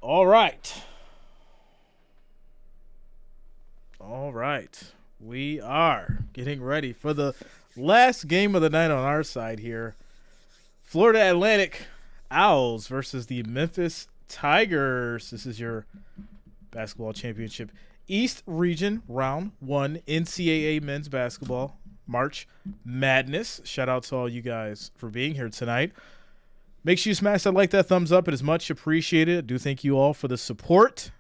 All right. All right. We are getting ready for the last game of the night on our side here. Florida Atlantic Owls versus the Memphis Tigers. This is your basketball championship East Region Round 1 NCAA men's basketball March Madness. Shout out to all you guys for being here tonight. Make sure you smash that thumbs up. It is much appreciated. I do thank you all for the support.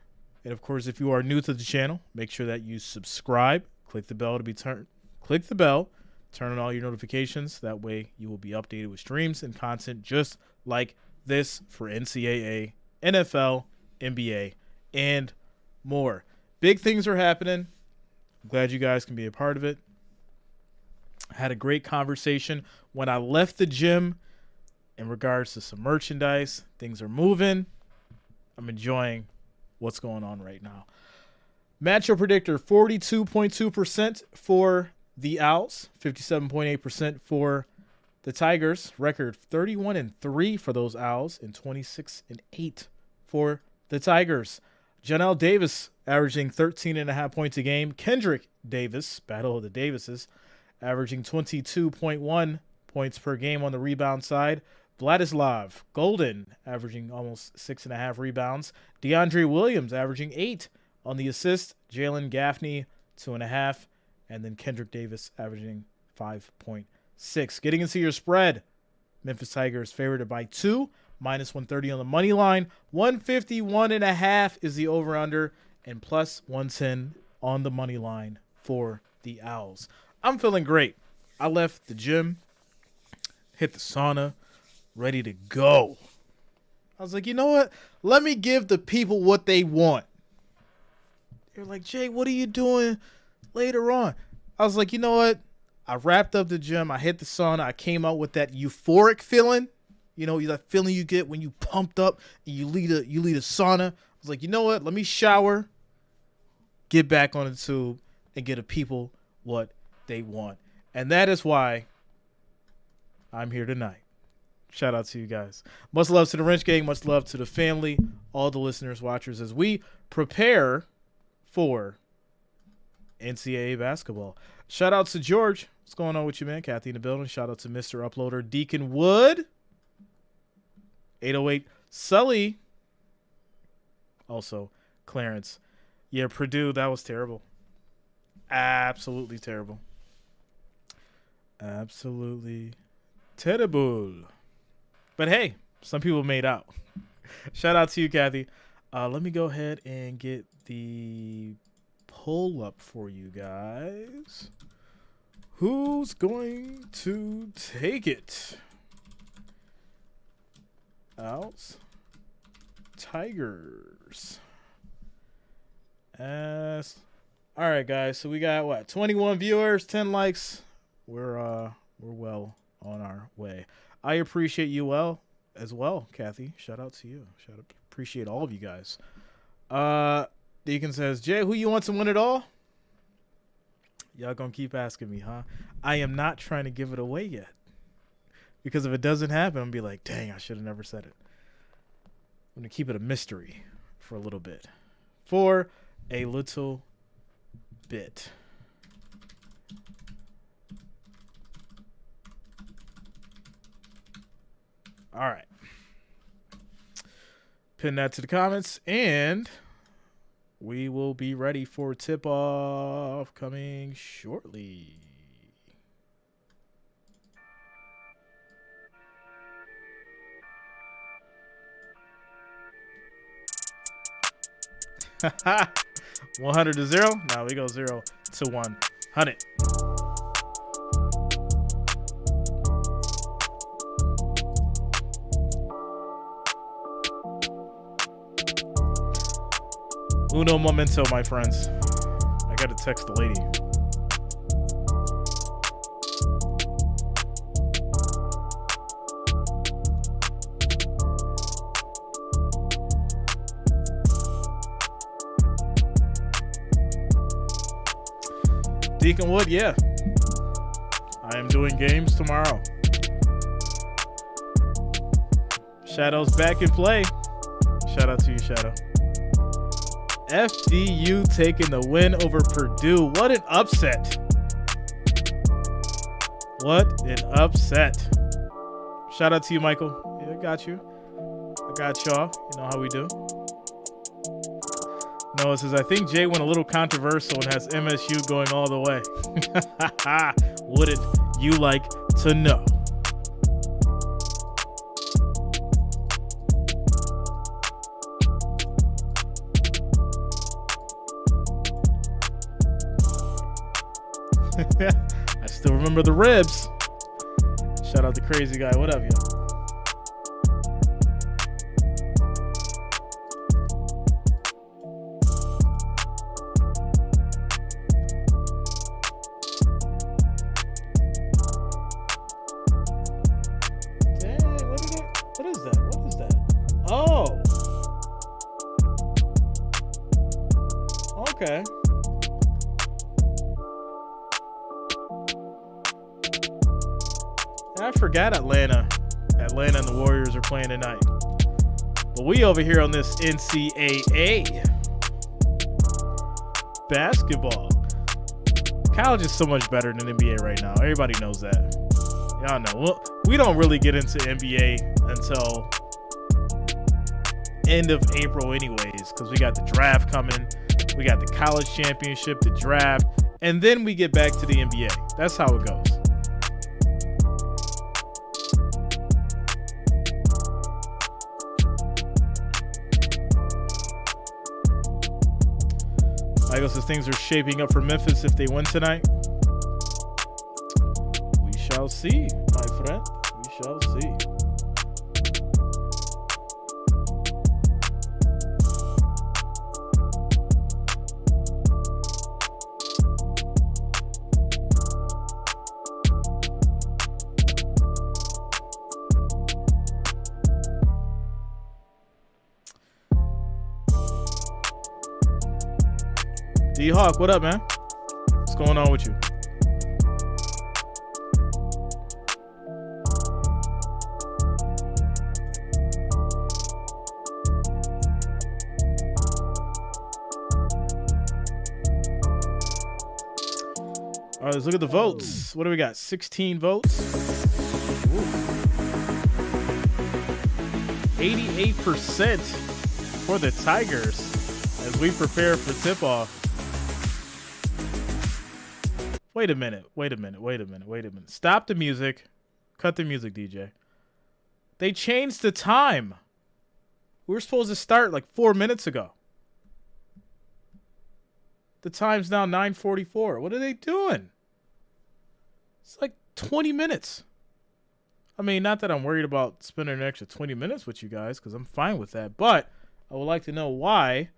And of course, if you are new to the channel, make sure that you subscribe. Click the bell, turn on all your notifications. That way you will be updated with streams and content just like this for NCAA, NFL, NBA, and more. Big things are happening. I'm glad you guys can be a part of it. I had a great conversation when I left the gym in regards to some merchandise. Things are moving. I'm enjoying what's going on right now. Matchup predictor, 42.2% for the Owls, 57.8% for the Tigers. Record 31-3 for those Owls and 26-8 for the Tigers. Janelle Davis averaging 13.5 points a game. Kendrick Davis, battle of the Davises, averaging 22.1 points per game on the rebound side. Vladislav Golden averaging almost 6.5 rebounds. DeAndre Williams averaging 8 on the assist. Jalen Gaffney 2.5. And then Kendrick Davis averaging 5.6. Getting into your spread, Memphis Tigers favored by 2, minus 130 on the money line. 151.5 is the over-under, and plus 110 on the money line for the Owls. I'm feeling great. I left the gym, hit the sauna, ready to go. I was like, you know what? Let me give the people what they want. They're like, Jay, what are you doing later on? I was like, you know what? I wrapped up the gym. I hit the sauna. I came out with that euphoric feeling. You know, that feeling you get when you pumped up and you lead a sauna. I was like, you know what? Let me shower, get back on the tube, and get the people what they want. And that is why I'm here tonight. Shout out to you guys. Much love to the Wrench Gang. Much love to the family, all the listeners, watchers, as we prepare for NCAA basketball. Shout out to George. What's going on with you, man? Kathy in the building. Shout out to Mr. Uploader, Deacon Wood. 808 Sully. Also, Clarence. Yeah, Purdue, that was terrible. Absolutely terrible. Absolutely terrible. But hey, some people made out. Shout out to you, Kathy. Let me go ahead and get the poll up for you guys. Who's going to take it? Owls, Tigers. All right, guys. So we got what? 21 viewers, 10 likes. We're well on our way. I appreciate you as well, Kathy. Shout out to you. Appreciate all of you guys. Deacon says, Jay, who you want to win it all? Y'all gonna keep asking me, huh? I am not trying to give it away yet. Because if it doesn't happen, I'm gonna be like, dang, I should have never said it. I'm gonna keep it a mystery for a little bit. All right. Pin that to the comments, and we will be ready for tip-off coming shortly. Haha. 100 to 0. Now we go 0 to 100. Uno momento, my friends. I gotta text the lady. Deacon Wood, yeah. I am doing games tomorrow. Shadow's back in play. Shout Shout out to you, Shadow. FDU taking the win over Purdue. What an upset. What an upset. Shout out to you, Michael. Yeah, I got you. I got y'all. You know how we do. Noah says, I think Jay went a little controversial and has MSU going all the way. Wouldn't you like to know? I still remember the ribs. Shout out to Crazy Guy. What up, yo? What is that? What is that? Oh. Okay. I forgot Atlanta. Atlanta and the Warriors are playing tonight. But we over here on this NCAA basketball. College is so much better than NBA right now. Everybody knows that. Y'all know. Well, we don't really get into NBA until end of April anyways, because we got the draft coming. We got the college championship, the draft, and then we get back to the NBA. That's how it goes. Michael says things are shaping up for Memphis if they win tonight. We shall see, my friend. We shall see. D-Hawk, what up, man? What's going on with you? All right, let's look at the votes. What do we got? 16 votes. Ooh. 88% for the Tigers as we prepare for tip-off. Wait a minute. Stop the music. Cut the music, DJ. They changed the time. We were supposed to start like 4 minutes ago. The time's now 9:44. What are they doing? It's like 20 minutes. I mean, not that I'm worried about spending an extra 20 minutes with you guys, because I'm fine with that. But I would like to know why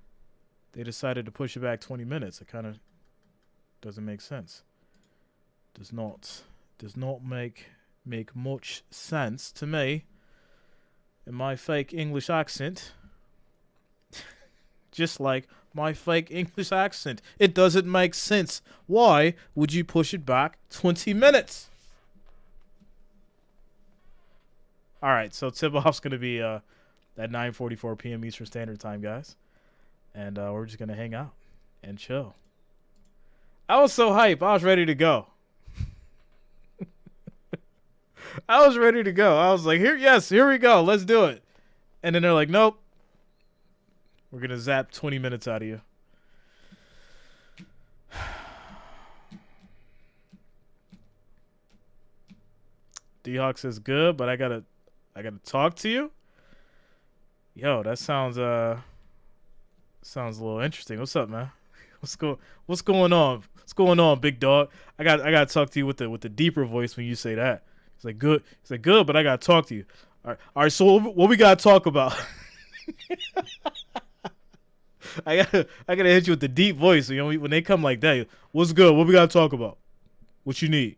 they decided to push it back 20 minutes. It kind of doesn't make sense. Does not make much sense to me in my fake English accent. Just like my fake English accent. It doesn't make sense. Why would you push it back 20 minutes? All right, so tip-off's going to be at 9:44 p.m. Eastern Standard Time, guys. And we're just going to hang out and chill. I was so hype. I was ready to go. I was ready to go. I was like, here we go. Let's do it. And then they're like, nope. We're going to zap 20 minutes out of you. D-Hawk says good, but I gotta talk to you. Yo, that sounds a little interesting. What's up, man? What's going on? What's going on, big dog? I gotta talk to you with the deeper voice when you say that. He's like good. He's like good, but I gotta talk to you. All right. So what we gotta talk about? I gotta hit you with the deep voice. You know, when they come like that, what's good? What we gotta talk about? What you need?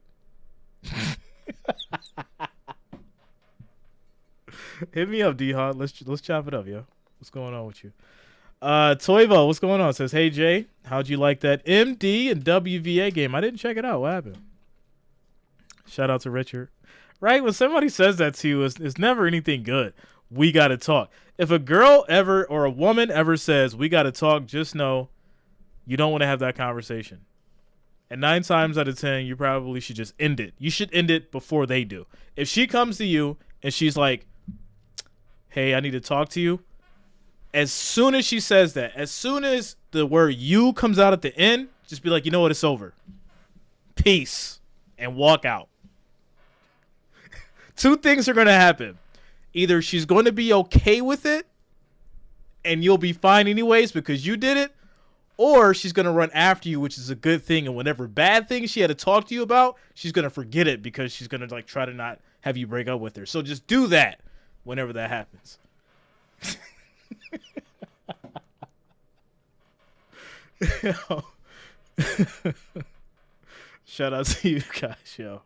Hit me up, D-Hawk. Let's chop it up, yo. What's going on with you? Toivo, what's going on? Says, hey Jay, how'd you like that MD and WVA game? I didn't check it out. What happened? Shout out to Richard. Right, when somebody says that to you, it's never anything good. we got to talk. If a girl ever or a woman ever says we got to talk, just know you don't want to have that conversation. And 9 times out of 10, you probably should just end it. You should end it before they do. If she comes to you and she's like, hey, I need to talk to you. As soon as she says that, as soon as the word you comes out at the end, just be like, you know what, it's over. Peace. And walk out. 2 things are going to happen. Either she's going to be okay with it and you'll be fine anyways because you did it, or she's going to run after you, which is a good thing. And whatever bad thing she had to talk to you about, she's going to forget it because she's going to like try to not have you break up with her. So just do that whenever that happens. Shout out to you guys, yo.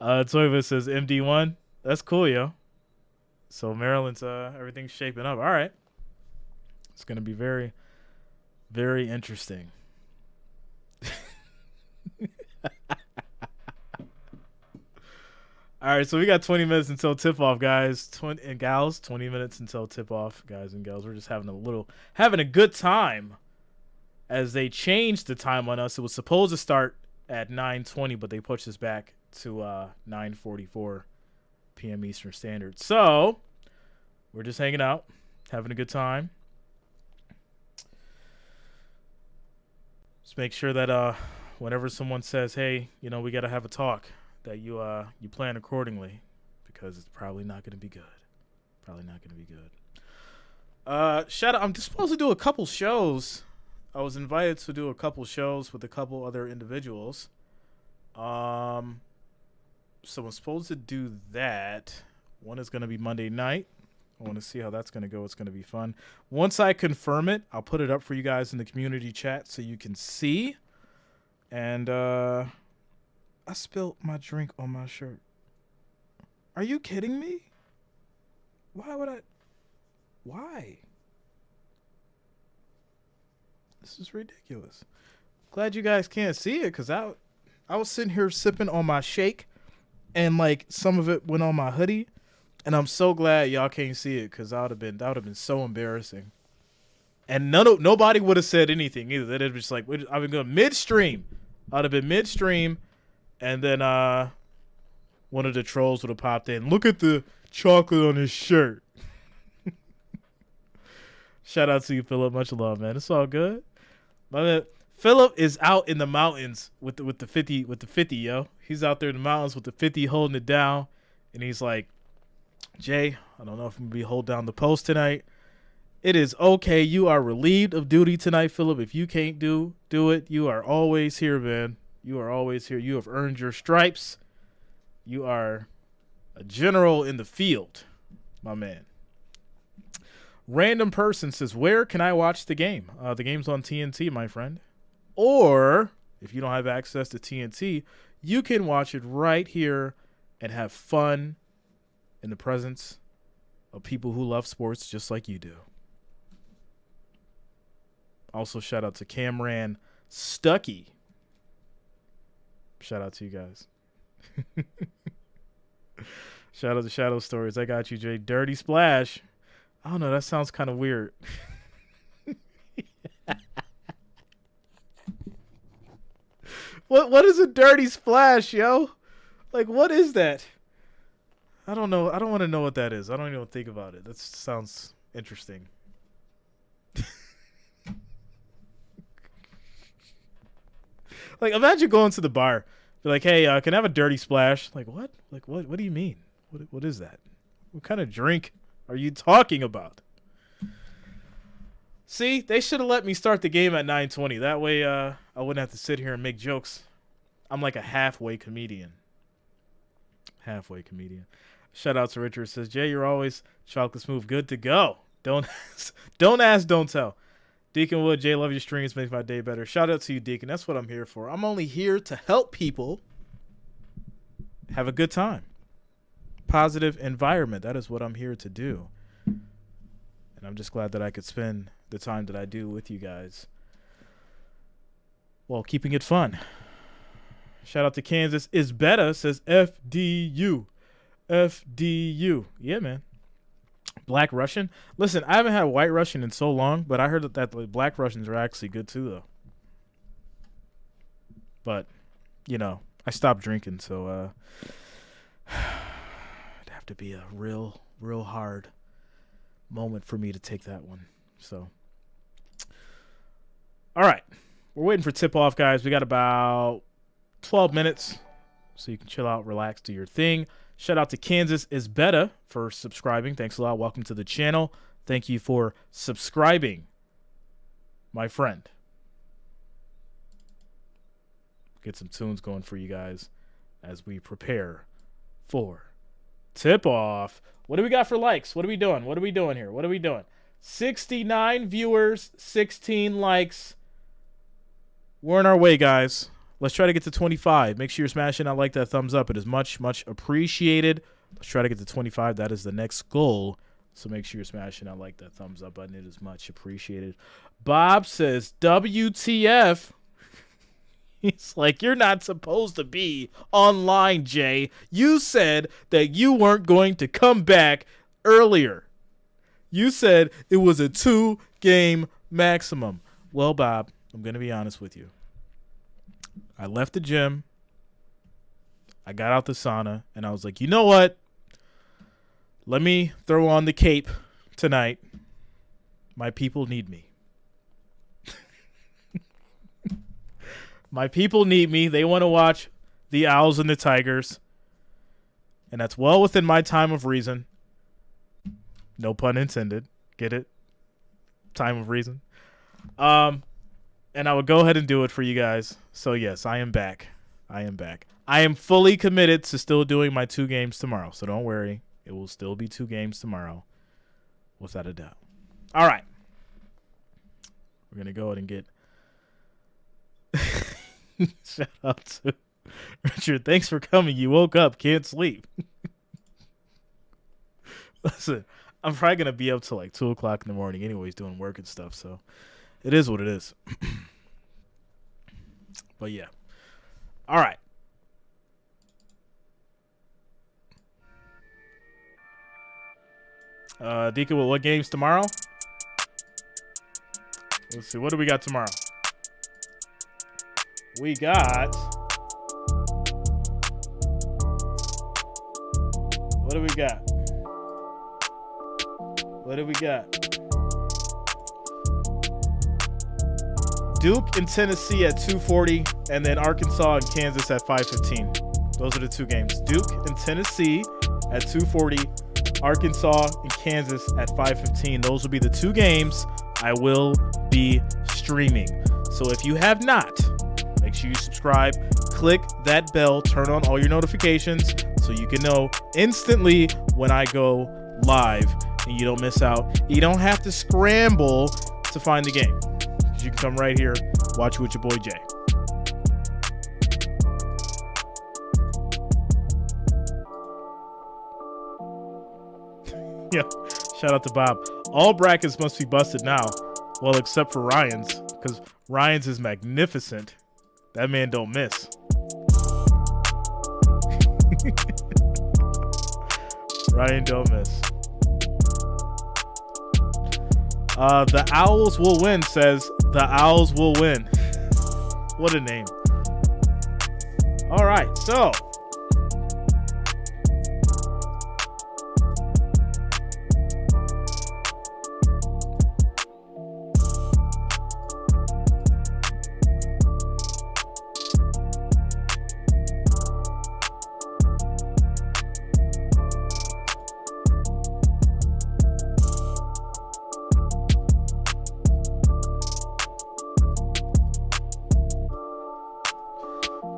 Toiva says MD1. That's cool, yo. So Maryland's everything's shaping up. All right. It's gonna be very, very interesting. All right, so we got 20 minutes until tip-off, guys. 20 and gals, 20 minutes until tip-off, guys and gals. We're just having a good time as they changed the time on us. It was supposed to start at 9:20, but they pushed us back to 9:44 p.m. Eastern Standard. So we're just hanging out, having a good time. Just make sure that whenever someone says, hey, you know, we got to have a talk, that you plan accordingly, because it's probably not going to be good. Probably not going to be good. Shout out! I'm just supposed to do a couple shows. I was invited to do a couple shows with a couple other individuals. So I'm supposed to do that. One is going to be Monday night. I want to see how that's going to go. It's going to be fun. Once I confirm it, I'll put it up for you guys in the community chat so you can see. And I spilled my drink on my shirt. Are you kidding me? Why would I? Why? This is ridiculous. Glad you guys can't see it, because I was sitting here sipping on my shake, and like some of it went on my hoodie, and I'm so glad y'all can't see it, because that would have been so embarrassing. And nobody would have said anything either. They'd have just like, I've been going midstream. I'd have been midstream. And then one of the trolls would have popped in. Look at the chocolate on his shirt. Shout out to you, Philip. Much love, man. It's all good. My man, Philip is out in the mountains with the 50, yo. He's out there in the mountains with the 50 holding it down. And he's like, Jay, I don't know if I'm going to be hold down the post tonight. It is okay. You are relieved of duty tonight, Philip. If you can't do it, you are always here, man. You are always here. You have earned your stripes. You are a general in the field, my man. Random person says, where can I watch the game? The game's on TNT, my friend. Or, if you don't have access to TNT, you can watch it right here and have fun in the presence of people who love sports just like you do. Also, shout out to Cameron Stuckey. Shout out to you guys. Shout out to Shadow Stories. I got you, Jay. Dirty Splash. I don't know. That sounds kind of weird. What is a dirty splash, yo? Like, what is that? I don't know. I don't want to know what that is. I don't even think about it. That sounds interesting. Like, imagine going to the bar. Be like, hey, can I have a dirty splash? Like, what? Like, what do you mean? What is that? What kind of drink are you talking about? See, they should have let me start the game at 9:20. That way I wouldn't have to sit here and make jokes. I'm like a halfway comedian. Halfway comedian. Shout out to Richard. Says, Jay, you're always chocolate smooth. Good to go. Don't ask, don't tell. Deacon Wood, Jay, love your streams. Makes my day better. Shout out to you, Deacon. That's what I'm here for. I'm only here to help people have a good time. Positive environment. That is what I'm here to do. And I'm just glad that I could spend the time that I do with you guys while keeping it fun. Shout out to Kansas. Is better, says FDU. FDU. Yeah, man. Black Russian. Listen, I haven't had White Russian in so long, but I heard that the Black Russians are actually good too, though. But, you know, I stopped drinking, so it'd have to be a real hard moment for me to take that one. So, all right. We're waiting for tip-off, guys. We got about 12 minutes, so you can chill out, relax, do your thing. Shout out to Kansas is better for subscribing. Thanks a lot. Welcome to the channel. Thank you for subscribing, my friend. Get some tunes going for you guys as we prepare for tip-off. What do we got for likes? What are we doing? What are we doing here? What are we doing? 69 viewers, 16 likes. We're on our way, guys. Let's try to get to 25. Make sure you're smashing that like, that thumbs up. It is much, much appreciated. Let's try to get to 25. That is the next goal. So make sure you're smashing that like, that thumbs up button. It is much appreciated. Bob says, WTF. He's like, you're not supposed to be online, Jay. You said that you weren't going to come back earlier. You said it was a 2-game maximum. Well, Bob, I'm going to be honest with you. I left the gym. I got out the sauna, and I was like, you know what? Let me throw on the cape tonight. My people need me. My people need me. They want to watch the Owls and the Tigers. And that's well within my time of reason. No pun intended. Get it? Time of reason. And I would go ahead and do it for you guys. So, yes, I am back. I am fully committed to still doing my 2 games tomorrow. So don't worry. It will still be 2 games tomorrow. Without a doubt. All right. We're going to go ahead and get... Shout out to Richard. Thanks for coming. You woke up. Can't sleep. Listen, I'm probably going to be up till like 2 o'clock in the morning anyways doing work and stuff. So it is what it is. But yeah. All right. Deacon, what games tomorrow? Let's see. What do we got tomorrow? We got... What do we got? What do we got? Duke and Tennessee at 2:40, and then Arkansas and Kansas at 5:15. Those are the 2 games. Duke and Tennessee at 2:40, Arkansas and Kansas at 5:15. Those will be the 2 games I will be streaming. So if you have not, make sure you subscribe, click that bell, turn on all your notifications so you can know instantly when I go live and you don't miss out. You don't have to scramble to find the game. You can come right here, watch with your boy Jay. Yeah, shout out to Bob. All brackets must be busted now. Well, except for Ryan's, because Ryan's is magnificent. That man don't miss. Ryan don't miss. The Owls will win, says the Owls will win. What a name. All right, so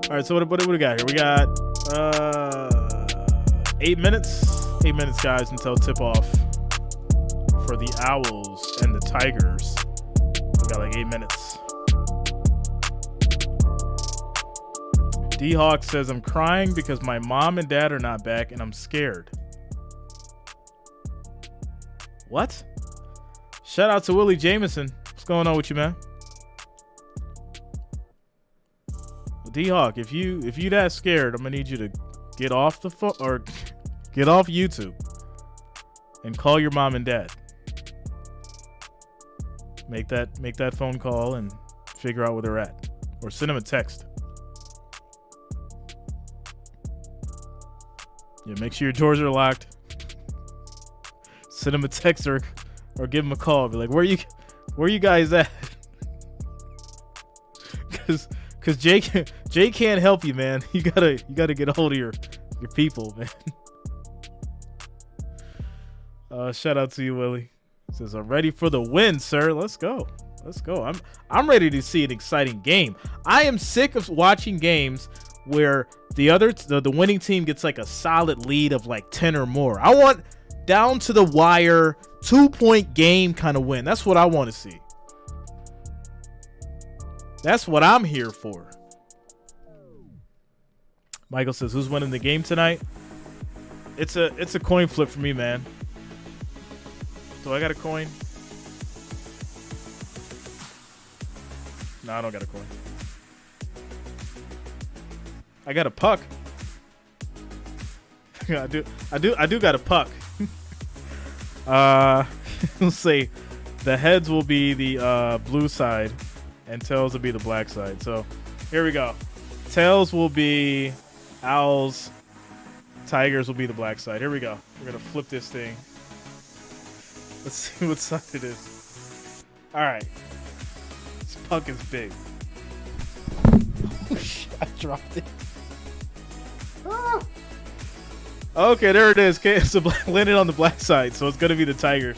all right, so what do we got here? We got 8 minutes. 8 minutes, guys, until tip-off for the Owls and the Tigers. We got like 8 minutes. D-Hawk says, I'm crying because my mom and dad are not back and I'm scared. What? Shout out to Willie Jameson. What's going on with you, man? D-Hawk, if you that scared, I'm gonna need you to get off the phone or get off YouTube and call your mom and dad. Make that phone call and figure out where they're at, or send them a text. Yeah, make sure your doors are locked. Send them a text or give them a call. Be like, where you guys at? Cause Jay can't help you, man. You gotta get a hold of your people, man. Shout out to you, Willie. Says, I'm ready for the win, sir. Let's go. I'm ready to see an exciting game. I am sick of watching games where the winning team gets like a solid lead of like 10 or more. I want down to the wire 2-point game kind of win. That's what I want to see. That's what I'm here for. Michael says, who's winning the game tonight? It's a coin flip for me, man. Do I got a coin? No, I don't got a coin. I got a puck. I do got a puck. Let's see. The heads will be the blue side, and tails will be the black side. So here we go. Tails will be Owls. Tigers will be the black side. Here we go. We're gonna flip this thing. Let's see what side it is. All right. This puck is big. Oh, shit, I dropped it. Ah. Okay, there it is. Okay, so landed on the black side, so it's gonna be the Tigers.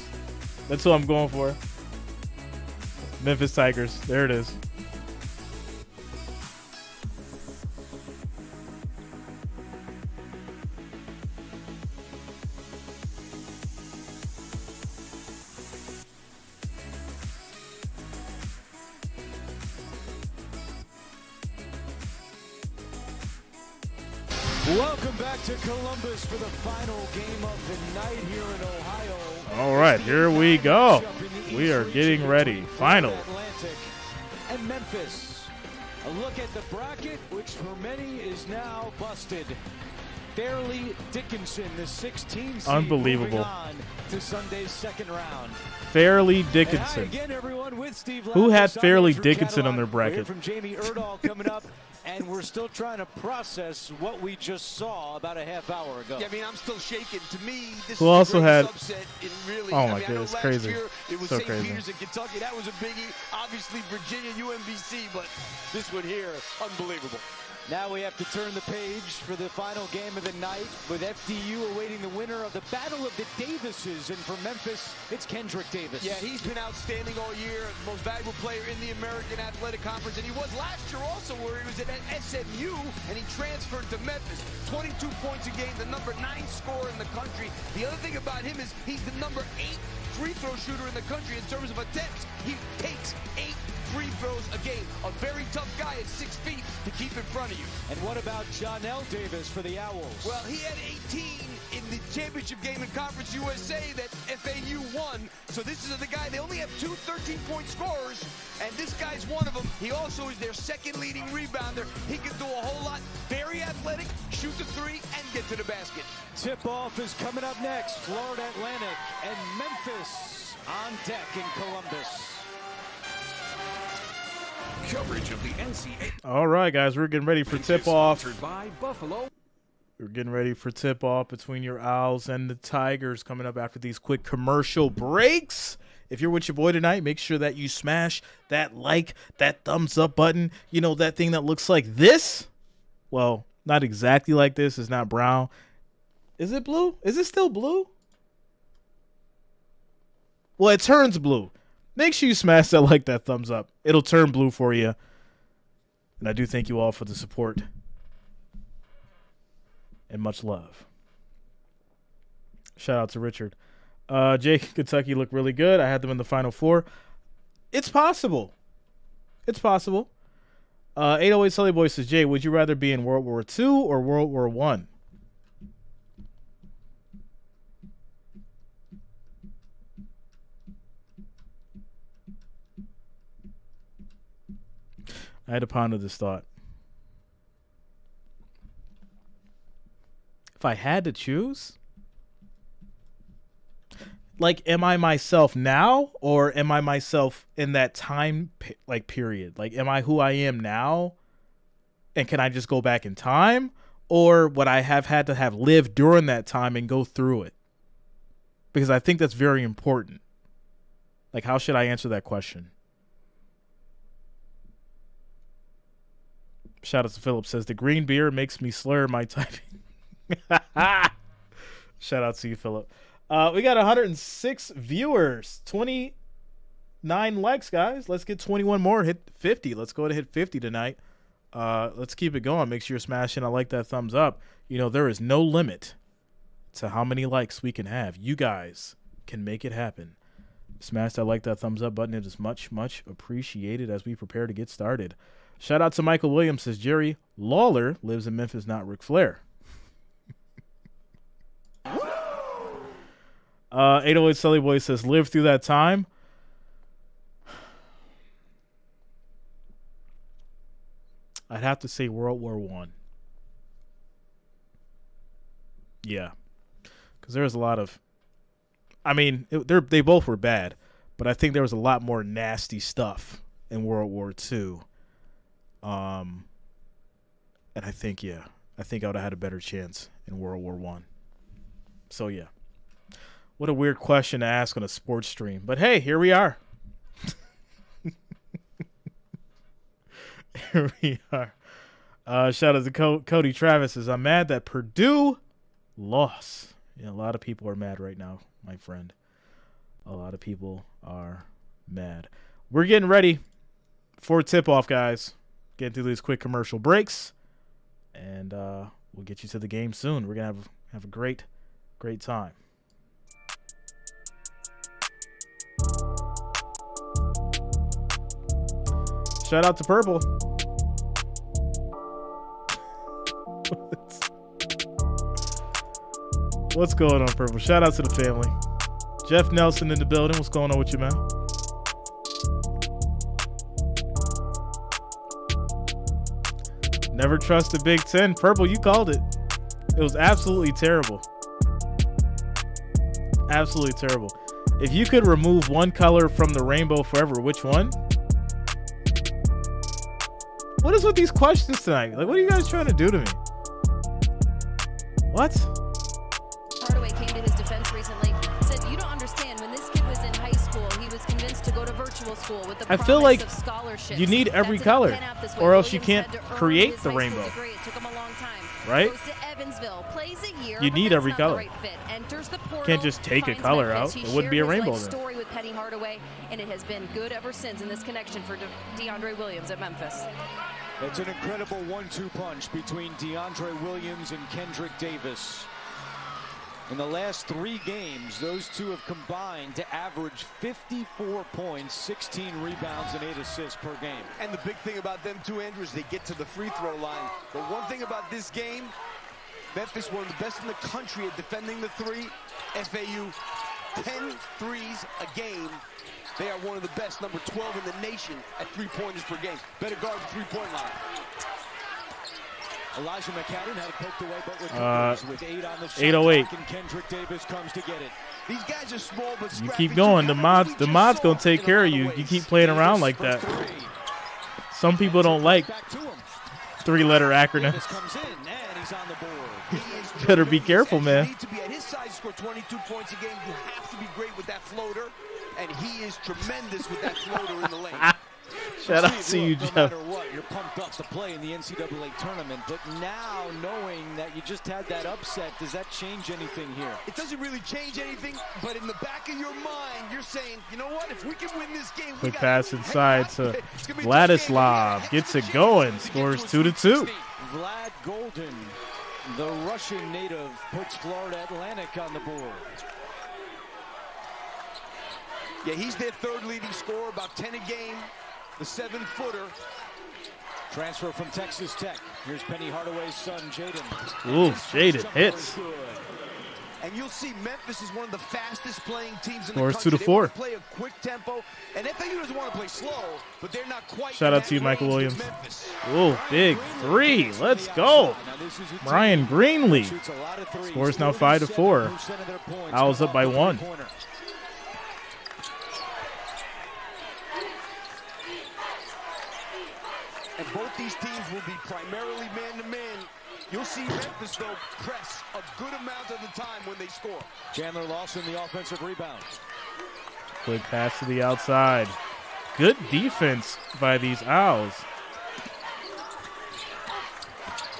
That's what I'm going for. Memphis Tigers. There it is. Welcome back to Columbus for the final game of the night here in Ohio. All right, here we go. We are getting ready. Final. Atlantic and Memphis. A look at the bracket, which for many is now busted. Fairleigh Dickinson, the 16th seed, unbelievable. moving on to Sunday's second round. Fairleigh Dickinson. Again, everyone, with Steve Who had Lavis, Fairleigh Drew Dickinson on their Catalog. bracket? From Jamie Erdahl coming up. And we're still trying to process what we just saw about a half hour ago. Yeah, I mean, I'm still shaking. To me, this Who is also the had? upset. It really, Oh my I goodness, know last crazy! Year, it was So St. crazy. Peter's in Kentucky. That was a biggie. Obviously, Virginia, UMBC, but this one here, unbelievable. Now we have to turn the page for the final game of the night, with FDU awaiting the winner of the Battle of the Davises. And for Memphis, it's Kendrick Davis. Yeah, he's been outstanding all year. Most valuable player in the American Athletic Conference. And he was last year also, where he was at SMU, and he transferred to Memphis. 22 points a game, the number 9 scorer in the country. The other thing about him is he's the number 8 free throw shooter in the country in terms of attempts. He takes 8 free throws a game. A very tough guy at 6 feet to keep in front of you. And what about Jonell Davis for the Owls? Well, he had 18 in the championship game in Conference USA that FAU won. So this is the guy. They only have 2 13-point scorers, and this guy's one of them. He also is their second leading rebounder. He can do a whole lot. Very athletic, shoot the 3, and get to the basket. Tip-off is coming up next. Florida Atlantic and Memphis on deck in Columbus. Coverage of the NCAA. All right, guys, we're getting ready for tip-off. Sponsored by Buffalo. We're getting ready for tip-off between your Owls and the Tigers coming up after these quick commercial breaks. If you're with your boy tonight, make sure that you smash that like, that thumbs up button. You know, that thing that looks like this? Well, not exactly like this. It's not brown. Is it blue? Is it still blue? Well, it turns blue. Make sure you smash that like, that thumbs up. It'll turn blue for you. And I do thank you all for the support. And much love. Shout out to Richard. Jake, Kentucky looked really good. I had them in the Final Four. It's possible. It's possible. 808 Sully Boy says, Jay, would you rather be in World War II or World War I? I had to ponder this thought. If I had to choose, like, am I myself now, or am I myself in that time period? Like, am I who I am now, and can I just go back in time, or would I have had to have lived during that time and go through it? Because I think that's very important. Like, how should I answer that question? Shout out to Philip, says the green beer makes me slur my typing. Shout out to you, Philip. We got 106 viewers, 29 likes, guys. Let's get 21 more, hit 50. Let's go ahead and hit 50 tonight. Let's keep it going. Make sure you're smashing I like that thumbs up. You know, there is no limit to how many likes we can have. You guys can make it happen. Smash that like that thumbs up button. It is much, much appreciated as we prepare to get started. Shout out to Michael Williams, says Jerry Lawler lives in Memphis, not Ric Flair. 808 Sully Boy says, live through that time. I'd have to say World War I. Yeah. Because there was a lot of, I mean, they both were bad, but I think there was a lot more nasty stuff in World War II. And I think, I would have had a better chance in World War I. So, yeah. What a weird question to ask on a sports stream. But, hey, here we are. Here we are. Shout out to Cody Travis says, I'm mad that Purdue lost. Yeah, a lot of people are mad right now, my friend. A lot of people are mad. We're getting ready for tip-off, guys. Getting through these quick commercial breaks. And we'll get you to the game soon. We're going to have a great, great time. Shout out to Purple. What's going on, Purple? Shout out to the family. Jeff Nelson in the building. What's going on with you, man? Never trust the Big Ten. Purple, you called it. It was absolutely terrible. Absolutely terrible. If you could remove one color from the rainbow forever, which one? What is with these questions tonight? Like, what are you guys trying to do to me? What? Hardaway came to his defense recently, said, you don't understand, when this kid was in high school, he was convinced to go to virtual school with the promise of scholarships. You need every color, or else you can't create the rainbow. It took him a long time. Right? Goes to Evansville, plays a year, you need every color. Enters the portal, can't just take a color out. It wouldn't be a rainbow then. Story with Penny Hardaway, and it has been good ever since in this connection for DeAndre Williams at Memphis. It's an incredible 1-2 punch between DeAndre Williams and Kendrick Davis. In the last 3 games, those two have combined to average 54 points, 16 rebounds, and 8 assists per game. And the big thing about them two, Andrew, is they get to the free throw line. But one thing about this game, Memphis, one of the best in the country at defending the three. FAU, 10 threes a game. They are one of the best, number 12 in the nation at three-pointers per game. Better guard the three-point line. Elijah McCadden had it poked away, but with 8 on the shot 808. clock, and Kendrick Davis comes to get it. These guys are small but You scrappy. keep going. The mod's gonna take care of you. You keep playing around like that. Some people don't like 3-letter acronyms. Comes in, and he's on the board. Better be careful, man. You need to be at his size, score 22 points a game. You have to be great with that floater, and he is tremendous with that floater in the lane. Shout out to you, Jeff. No matter what, you're pumped up to play in the NCAA tournament, but now knowing that you just had that upset, does that change anything here? It doesn't really change anything, but in the back of your mind, you're saying, you know what, if we can win this game, quick pass inside to Vladislav. Gets it going. Scores 2-2. Vlad Golden, the Russian native, puts Florida Atlantic on the board. Yeah, he's their third leading scorer, about 10 a game. The 7-footer. Transfer from Texas Tech. Here's Penny Hardaway's son, Jaden. Ooh, Jaden hits. And you'll see Memphis is one of the fastest playing teams in Scores the country. 2-4. They want to play a quick tempo. And FAU doesn't want to play slow, but they're not quite. Shout out to you, Michael Williams. Ooh, big 3. Let's go. Brian Greenlee. Scores now 5-4. Owls up by 1. And both these teams will be primarily man-to-man. You'll see Memphis, though, press a good amount of the time when they score. Chandler Lawson, the offensive rebound. Quick pass to the outside. Good defense by these Owls.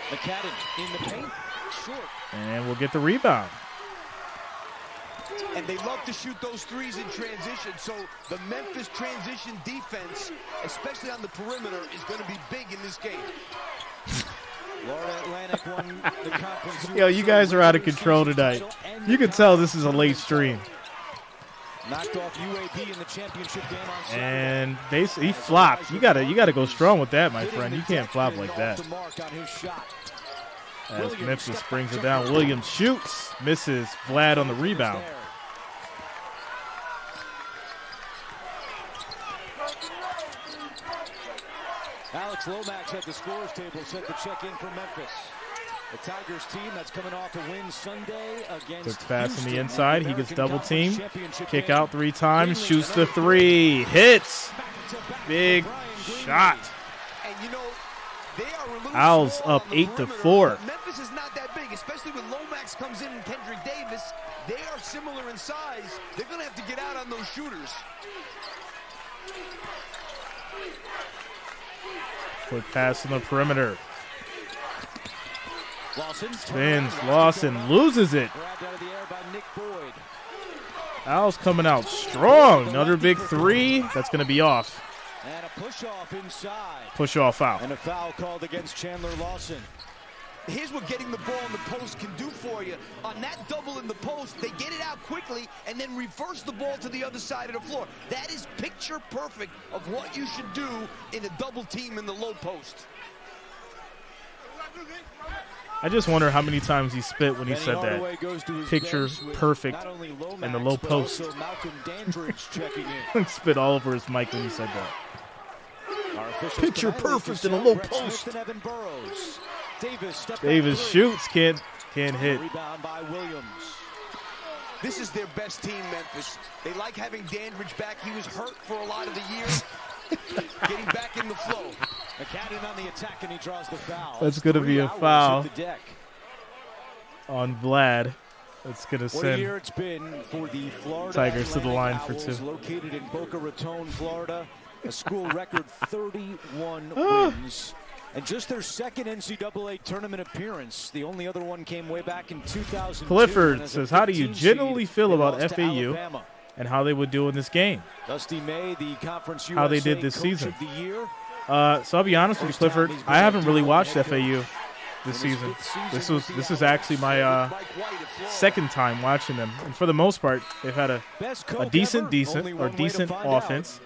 McCadden in the paint, short. And we'll get the rebound. And they love to shoot those threes in transition, so the Memphis transition defense, especially on the perimeter, is going to be big in this game. Florida Atlantic won the conference. Yo, you guys are out of control tonight. You can tell this is a late stream. Knocked off UAB in the championship game on Saturday. And basically, he flopped. You gotta go strong with that, my friend. You can't flop like that. As Memphis brings it down, Williams shoots, misses. Vlad on the rebound. Alex Lomax at the scorers table set the check in for Memphis. The Tigers team that's coming off a win Sunday against Quick pass Houston on the inside. He gets double teamed. Kick out 3 times. Greenlee, Shoots the 3. Hits. Big shot. And you know, they are a little Owls small up on the 8-4. perimeter. Memphis is not that big, especially when Lomax comes in and Kendrick Davis. They are similar in size. They're going to have to get out on those shooters. Quick pass on the perimeter. Lawson Spins. Lawson loses it. grabbed out of the air by Nick Boyd. Owls coming out strong. Another big 3. That's going to be off. And a push off inside. Push off foul. And a foul called against Chandler Lawson. Here's what getting the ball in the post can do for you. On that double in the post, they get it out quickly and then reverse the ball to the other side of the floor. That is picture perfect of what you should do in a double team in the low post. I just wonder how many times he spit when he said that. Picture perfect in the low post. Spit all over his mic when he said that. Picture perfect in the low post. Davis shoots, can't hit. Rebound by Williams. This is their best team, Memphis. They like having Dandridge back. He was hurt for a lot of the year. Getting back in the flow. McCadden on the attack, and he draws the foul. That's going to be a foul the deck. on Vlad. That's going to What a send year it's been for the Florida Tigers to the line Atlantic for Owls, 2. Located in Boca Raton, Florida. A school record 31 wins. And just their second NCAA tournament appearance. The only other one came way back in 2002. Clifford says, how do you 15 generally seed, feel they about lost to FAU Alabama. and how they would do in this game? Dusty May, the Conference USA How they did this Coach season. of the Year. So I'll be honest with you, Clifford. I haven't really watched FAU this season. This is actually my second time watching them, and for the most part, they've had a decent offense,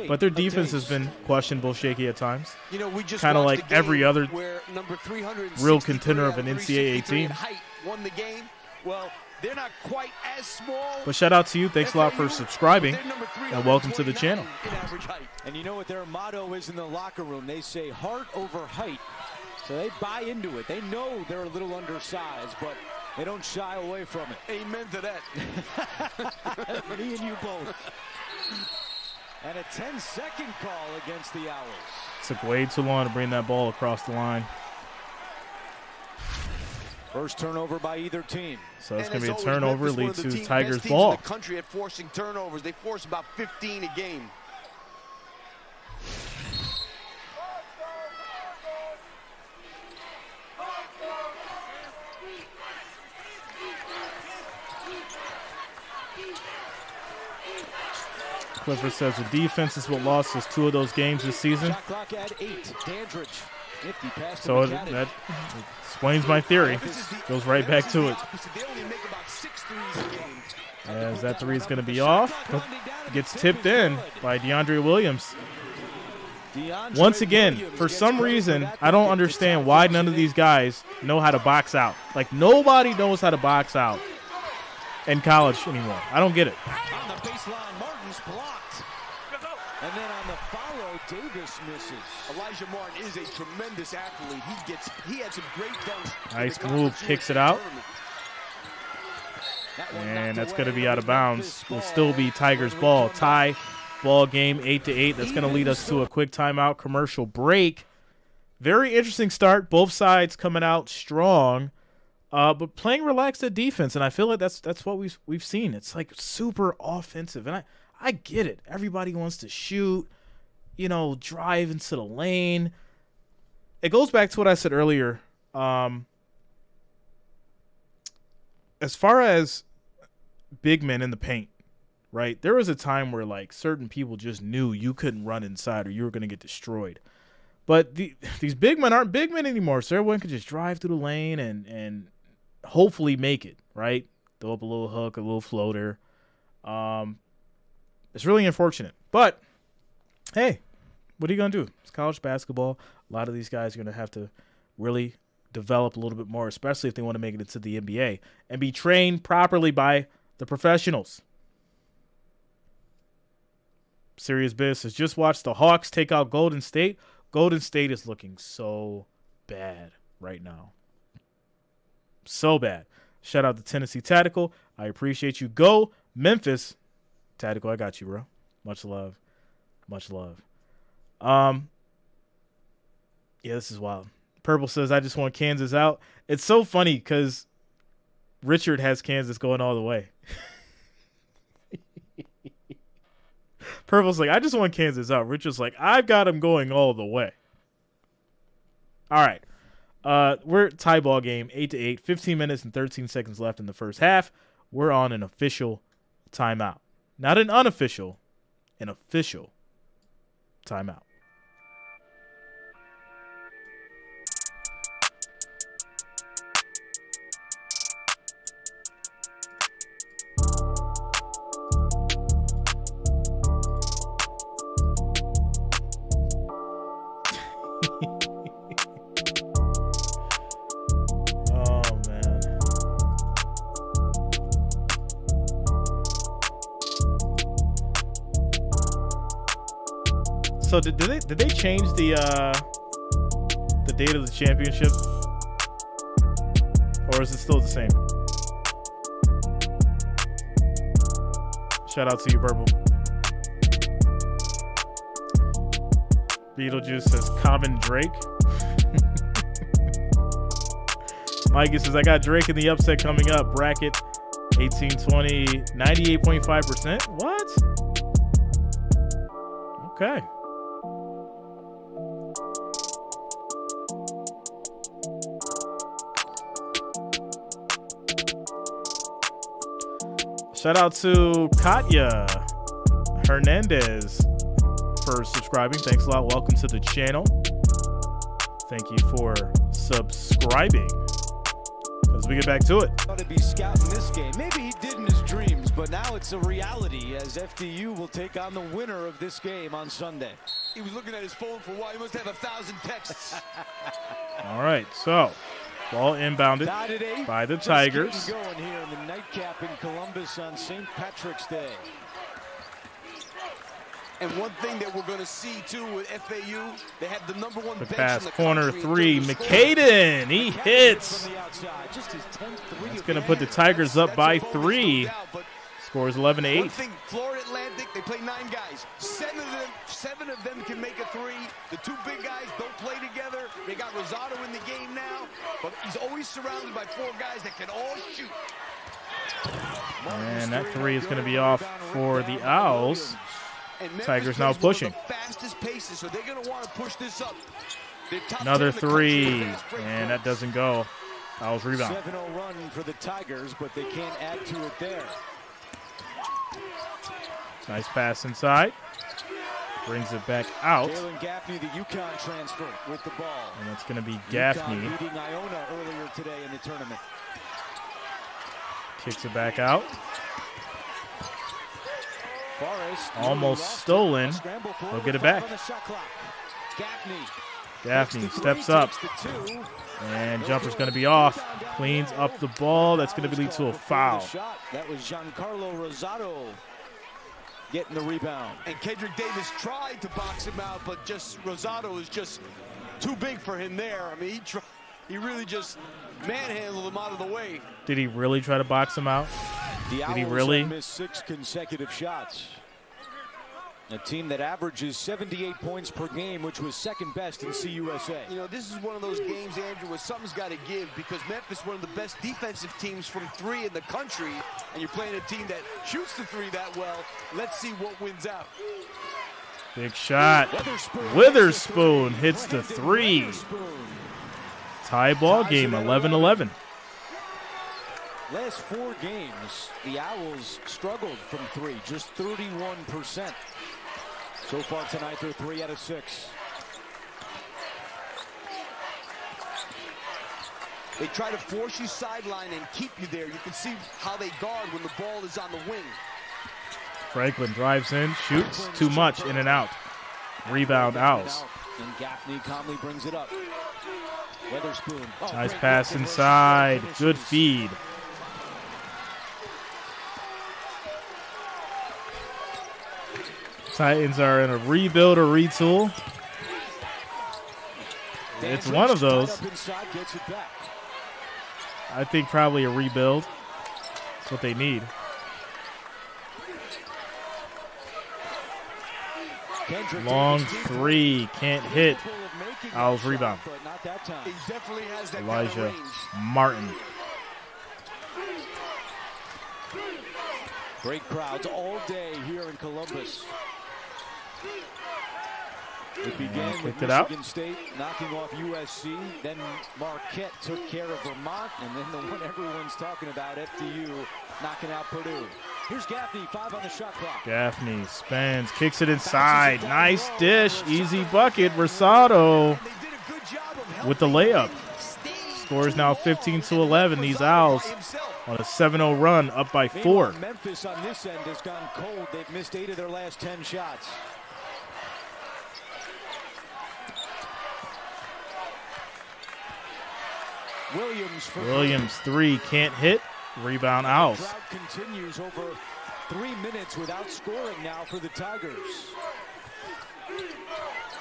but their defense has been questionable, shaky at times. You know, we just Kind of watched like a game every other where number 363 real contender of an out NCAA 363 team. in height won the game. Well, they're not quite as small. But shout out to you. Thanks a lot for subscribing, They're number and welcome to the 329 channel. in average height. And you know what their motto is in the locker room? They say heart over height. So they buy into it. They know they're a little undersized, but they don't shy away from it. Amen to that. Me and you both. And a 10-second call against the Owls. Took way too long to bring that ball across the line. First turnover by either team. So it's And going to be a as always, turnover, Memphis, one lead of the to best Tigers teams ball. in the country at forcing turnovers. They force about 15 a game. Clifford says the defense is what lost us 2 of those games this season. Shot clock at 8. Dandridge. Nifty pass to So McCadden. that explains my theory. Goes right back to it. They only make about 6 threes a game. As that 3 is going to be off. Gets tipped in by DeAndre Williams. Once again, for some reason, I don't understand why none of these guys know how to box out. Like, nobody knows how to box out in college anymore. I don't get it. On the baseline, Martin's blocked. And then on the follow, Davis misses. Elijah Martin is a tremendous athlete. He had some great dunks. Nice move, kicks it out. And that's going to be out of bounds. Will still be Tigers ball. Tie ball game 8-8. That's going to lead us to a quick timeout commercial break. very interesting start. Both sides coming out strong, but playing relaxed at defense, and I feel like that's what we've seen. It's like super offensive, and I get it. Everybody wants to shoot, drive into the lane. It goes back to what I said earlier. As far as big men in the paint, right? There was a time where like certain people just knew you couldn't run inside or you were going to get destroyed. But these big men aren't big men anymore, so everyone can just drive through the lane and hopefully make it, right? Throw up a little hook, a little floater. It's really unfortunate. But, hey, what are you going to do? It's college basketball. A lot of these guys are going to have to really develop a little bit more, especially if they want to make it into the NBA and be trained properly by the professionals. Serious business. Just watched the Hawks take out Golden State. Golden State is looking so bad right now. So bad. Shout out to Tennessee Tactical. I appreciate you. Go Memphis Tactical. I got you, bro. Much love. Much love. Yeah, this is wild. Purple says, I just want Kansas out. It's so funny because Richard has Kansas going all the way. Purple's like, I just want Kansas out. Richard's like, I've got him going all the way. All right. We're tie ball game, 8-8, 15 minutes and 13 seconds left in the first half. We're on an official timeout. Not an unofficial, an official timeout. So did they change the date of the championship, or is it still the same? Shout out to you, Purple. Beetlejuice says Common Drake. Mikey says I got Drake in the upset coming up. Bracket 1820, 98.5%. What? Okay. Shout out to Katya Hernandez for subscribing. Thanks a lot. Welcome to the channel. Thank you for subscribing. As we get back to it. Thought he'd be scouting this game. Maybe he did in his dreams, but now it's a reality as FDU will take on the winner of this game on Sunday. He was looking at his phone for a while. He must have 1,000 texts. All right, so ball inbounded by the Tigers. Going here in the nightcap in Columbus on St. Patrick's Day. And one thing that we're going to see too with FAU, they have the number one bench pass, in the corner country three, McCaden, he hits. It's going to put the Tigers up by 3. Scores 11-8. One thing, Florida Atlantic, they play 9 guys. 7 of them can make a 3. The 2 big guys don't play together. They got Rosado in the game now, but he's always surrounded by 4 guys that can all shoot. And that 3 is going to be off for the Owls. Tigers now pushing. Fastest paces, so they're going to want to push this up. Another 3, and that doesn't go. Owls rebound. 7-0 run for the Tigers, but they can't add to it there. Nice pass inside. Brings it back out. Jalen Gaffney, the UConn transfer, with the ball. And it's going to be Gaffney. UConn beating Iona earlier today in the tournament. Kicks it back out. Forrest, almost stolen. He'll get it back. Gaffney steps up. And jumper's going to be off. Cleans up the ball. That's going to lead to a foul. That was Giancarlo Rosado getting the rebound. And Kendrick Davis tried to box him out, but just Rosado is just too big for him there. I mean, he really just manhandled him out of the way. Did he really try to box him out? The Did he Owls really? have missed 6 consecutive shots. A team that averages 78 points per game, which was second best in CUSA. You know, this is one of those games, Andrew, where something's got to give, because Memphis, one of the best defensive teams from three in the country, and you're playing a team that shoots the three that well. Let's see what wins out. Big shot. Witherspoon hits the three. Tie ball game, 11-11. Last 4 games, the Owls struggled from three, just 31%. So far tonight, they're 3 out of 6. They try to force you sideline and keep you there. You can see how they guard when the ball is on the wing. Franklin drives in, shoots too much, in and out. Rebound, Owls. And Gaffney calmly brings it up. Witherspoon. Nice pass inside. Good feed. Titans are in a rebuild or retool. It's one of those. I think probably a rebuild. That's what they need. Long three, can't hit. Owls rebound. Elijah Martin. Great crowds all day here in Columbus. It began with Michigan State knocking off USC. Then Marquette took care of Vermont. And then the one everyone's talking about, FAU, knocking out Purdue. Here's Gaffney, 5 on the shot clock. Gaffney spins, kicks it inside. Nice dish, easy bucket. Rosado with the layup. Scores now 15-11. These Owls on a 7-0 run, up by 4. Memphis on this end has gone cold. They've missed 8 of their last 10 shots. Williams 3, can't hit. Rebound, Owls. The crowd continues over 3 minutes without scoring now for the Tigers.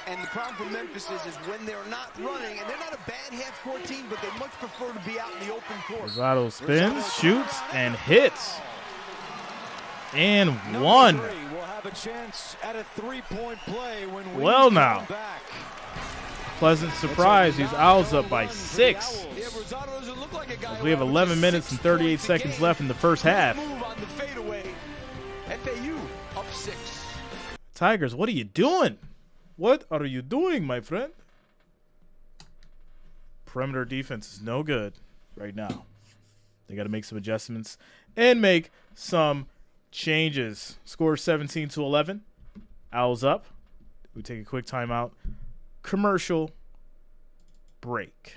And the problem for Memphis is when they're not running, and they're not a bad half-court team, but they much prefer to be out in the open court. Rosado spins, shoots, and hits. And one. We'll have a chance at a 3-point play when we well now. Back. Pleasant surprise. These Owls up by 6. As we have 11 minutes and 38 seconds left in the first half. FAU up 6. Tigers, what are you doing? What are you doing, my friend? Perimeter defense is no good right now. They got to make some adjustments and make some changes. Score 17-11. Owls up. We take a quick timeout. Commercial break.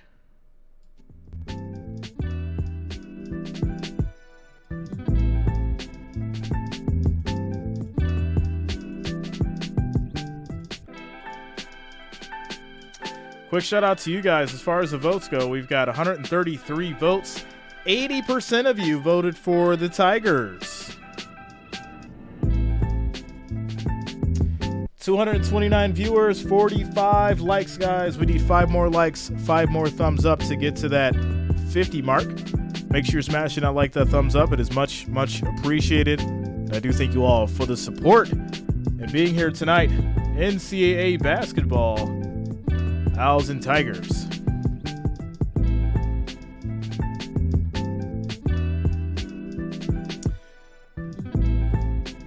Quick shout out to you guys. As far as the votes go, we've got 133 votes. 80% of you voted for the Tigers. 229 viewers, 45 likes, guys. We need 5 more likes, 5 more thumbs up to get to that 50 mark. Make sure you're smashing that like, that thumbs up. It is much, much appreciated. And I do thank you all for the support and being here tonight. NCAA basketball, Owls and Tigers.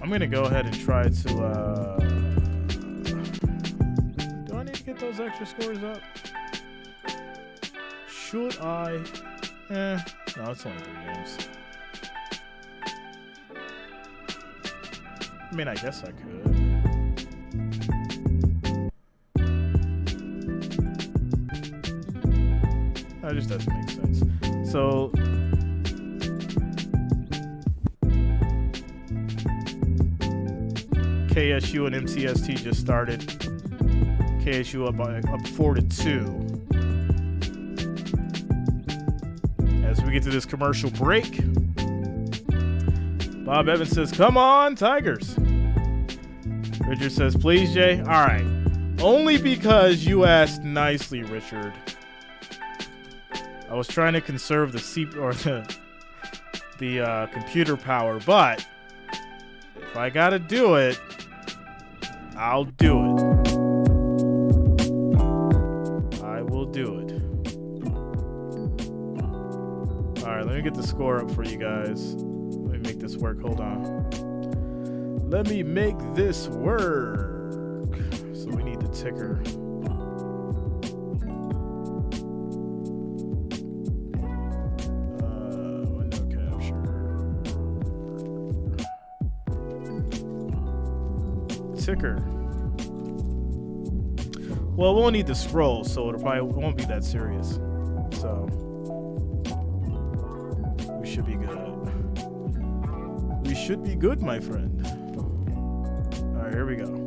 I'm going to go ahead and try to... do I need to get those extra scores up? Should I? No, it's only 3 games. I mean, I guess I could. That just doesn't make sense. So... KSU and MTST just started. KSU up 4-2. As we get to this commercial break, Bob Evans says, "Come on, Tigers." Richard says, "Please, Jay." All right. Only because you asked nicely, Richard. I was trying to conserve the computer power, but if I gotta do it, I'll do it. I will do it. All right, let me get the score up for you guys. Let me make this work. Hold on. Let me make this work. So we need the ticker. Window capture. Ticker. Well, we'll need the scroll, so it won't be that serious. So we should be good. We should be good, my friend. All right, here we go.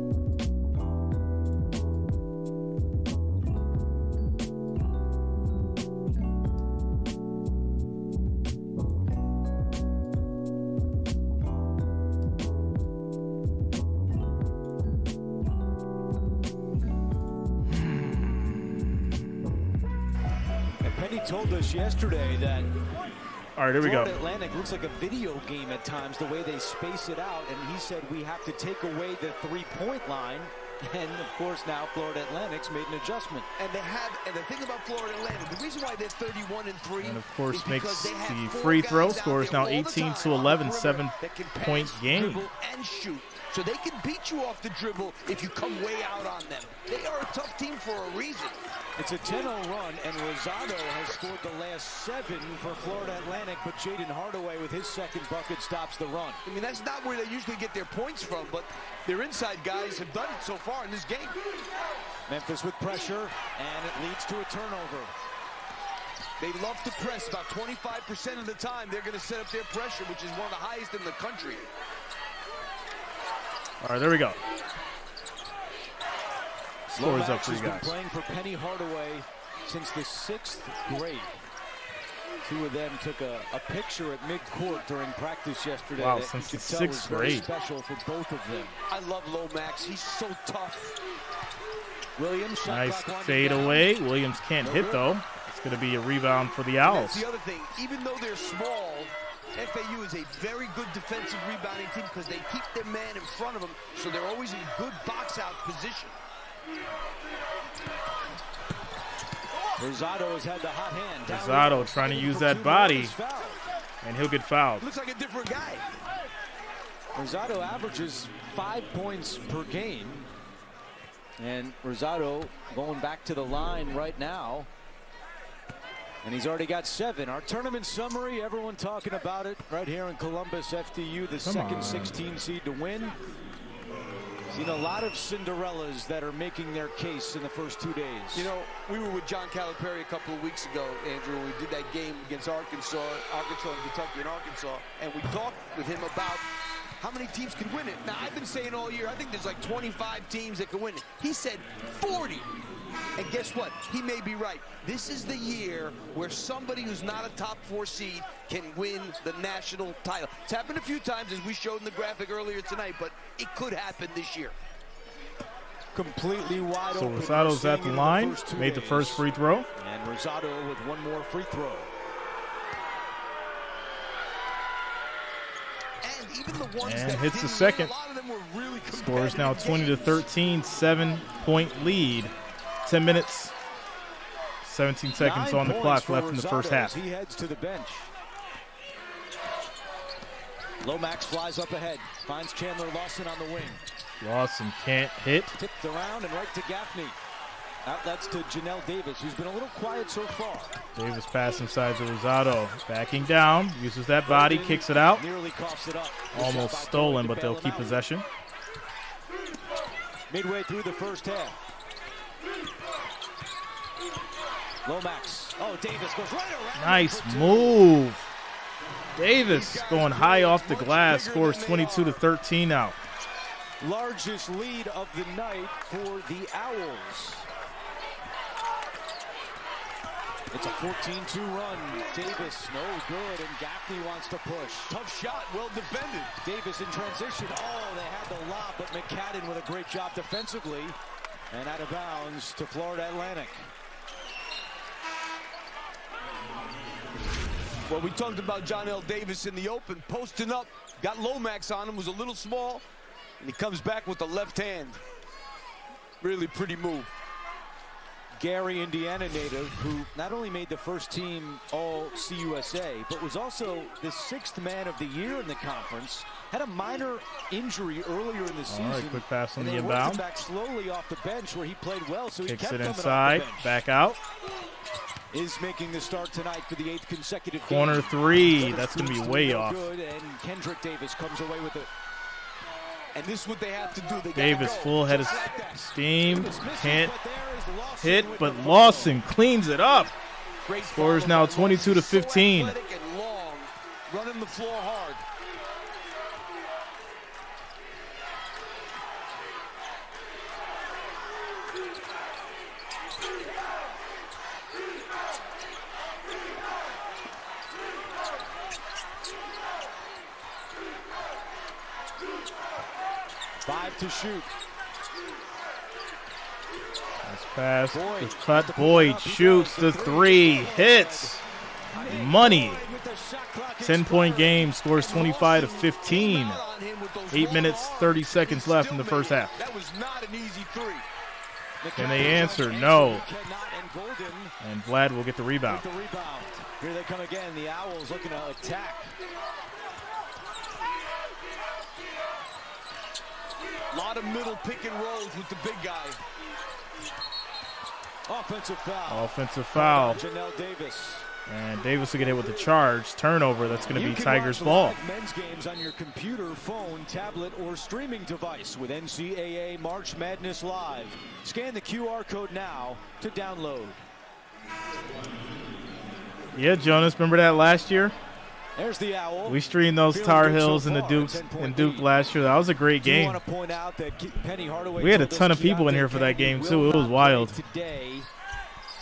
Told us yesterday that all right, here we go. Florida Atlantic looks like a video game at times, the way they space it out, and he said we have to take away the three-point line, and of course now Florida Atlantic's made an adjustment. And they have, and the thing about Florida Atlantic, the reason why they're 31-3, and of course makes the free throw score is now 18-11, 7-point game. And shoot. So they can beat you off the dribble if you come way out on them. They are a tough team for a reason. It's a 10-0 run, and Rosado has scored the last 7 for Florida Atlantic, but Jaden Hardaway with his second bucket stops the run. I mean, that's not where they usually get their points from, but their inside guys have done it so far in this game. Memphis with pressure, and it leads to a turnover. They love to press. About 25% of the time, they're going to set up their pressure, which is one of the highest in the country. All right, there we go. Scores up for you guys. Been playing for Penny Hardaway since the 6th grade. Two of them took a picture at midcourt during practice yesterday. Wow, since the 6th grade. Special for both of them. I love Lomax. He's so tough. Williams, nice fade away. Williams can't hit though. It's going to be a rebound for the Owls. That's the other thing. Even though they're small, FAU is a very good defensive rebounding team because they keep their man in front of them, so they're always in good box-out position. Rosado has had the hot hand. Rosado trying to use that body, and he'll get fouled. Looks like a different guy. Rosado averages 5 points per game, and Rosado going back to the line right now. And he's already got 7. Our tournament summary, everyone talking about it right here in Columbus. FDU, the second 16 seed to win. Seen a lot of Cinderellas that are making their case in the first 2 days. You know, we were with John Calipari a couple of weeks ago, Andrew, when we did that game against Arkansas and Kentucky and Arkansas, and we talked with him about how many teams can win it. Now, I've been saying all year, I think there's like 25 teams that can win it. He said 40. And guess what? He may be right. This is the year where somebody who's not a top 4 seed can win the national title. It's happened a few times, as we showed in the graphic earlier tonight, but it could happen this year. Completely wide open. So Rosado's at the line, made the first free throw. And Rosado with one more free throw. And hits the second. Scores now 20-13, 7-point lead. 10 minutes, 17 seconds on the clock left in the first half. He heads to the bench. Lomax flies up ahead, finds Chandler Lawson on the wing. Lawson can't hit. Tipped around and right to Gaffney. Outlets to Janelle Davis, who's been a little quiet so far. Davis pass inside to Rosado. Backing down, uses that body, kicks it out. Nearly coughs it up. Almost stolen, but they'll keep possession. Midway through the first half. Lomax. Oh, Davis goes right around. Nice move. Davis going high off the glass, scores 22-13 now. Largest lead of the night for the Owls. It's a 14-2 run. Davis, no good, and Gaffney wants to push. Tough shot, well defended. Davis in transition. Oh, they had the lob, but McCadden with a great job defensively. And out of bounds to Florida Atlantic. Well, we talked about John L. Davis in the open, posting up, got Lomax on him, was a little small, and he comes back with the left hand. Really pretty move. Gary, Indiana native, who not only made the first team All-CUSA, but was also the 6th man of the year in the conference. Had a minor injury earlier in the season. All right, quick pass on the Worked him inbound. back slowly off the bench where he played well, so he Kicks kept it coming inside, off the bench. back out. Is making the start tonight for the 8th consecutive Corner game. 3, that's going to be way off. Good, and Kendrick Davis comes away with it. And this is what they have to do. They Davis, gotta go, full head of just like that. steam. Davis misses, Can't but there is Lawson hit, with but the Lawson cleans it up. Great Scores follow now by 22 to Lawson. 15. So athletic and long, running the floor hard. Five to shoot. Nice pass. Boyd The cut. Boyd shoots the 3. Hits. Money. 10-point game. Scores 25 to 15. 8 minutes, 30 seconds left in the first half. That was not an easy 3. Can they answer? No. Cannot, and Golden And Vlad will get the rebound. with the rebound. Here they come again. The Owls looking to attack. A lot of middle pick and rolls with the big guy. Offensive foul. Offensive foul. Janelle Davis. And Davis will get hit with the charge. Turnover. That's going to You be can Tigers watch ball. live men's games on your computer, phone, tablet, or streaming device with NCAA March Madness Live. Scan the QR code now to download. Yeah, Jonas, remember that last year? There's the Owl. We streamed those Feeling Tar good so Heels and the far, Duke 10-point and Duke lead. last year. That was a great Do game. want to point out that Penny Hardaway We had a told us ton of people in Keontae here for that Kennedy game, will too. It was not wild. play today.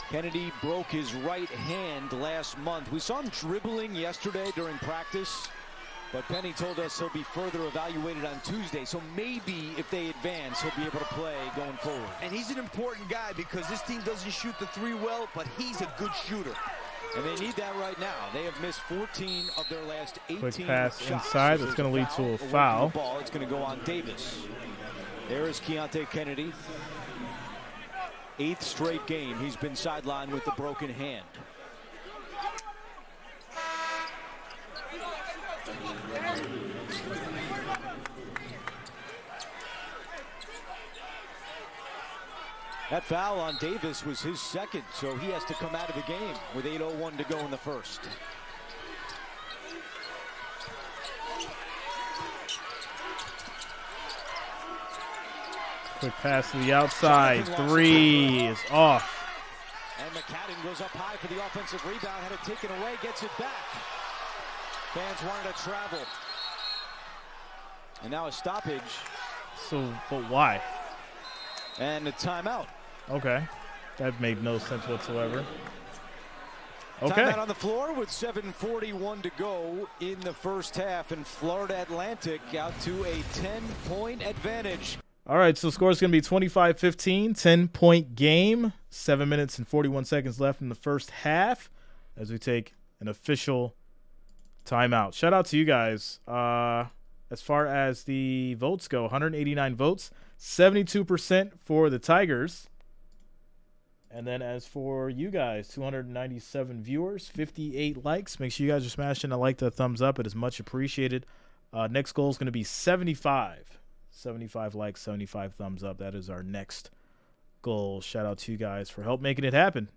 Kennedy broke his right hand last month. We saw him dribbling yesterday during practice, but Penny told us he'll be further evaluated on Tuesday. So maybe if they advance, he'll be able to play going forward. And he's an important guy because this team doesn't shoot the 3 well, but he's a good shooter. And they need that right now. They have missed 14 of their last 18 Quick pass shots. inside. So That's there's going to lead to a away from foul. the ball. It's going to go on Davis. There is Keontae Kennedy. 8th straight game he's been sidelined with the broken hand. That foul on Davis was his 2nd, so he has to come out of the game with 8:01 to go in the first. Quick pass to the outside. 3 is off. And McCadden goes up high for the offensive rebound, had it taken away, gets it back. Fans wanted to travel. And now a stoppage So, but why? and a timeout. Okay. That made no sense whatsoever. Okay. Timeout on the floor with 7:41 to go in the first half, and Florida Atlantic out to a 10-point advantage. All right, so score is going to be 25-15, 10-point game. 7 minutes and 41 seconds left in the first half as we take an official timeout. Shout out to you guys. As far as the votes go, 189 votes, 72% for the Tigers. And then as for you guys, 297 viewers, 58 likes. Make sure you guys are smashing the like, the thumbs up. It is much appreciated. Next goal is going to be 75. 75 likes, 75 thumbs up. That is our next goal. Shout out to you guys for help making it happen.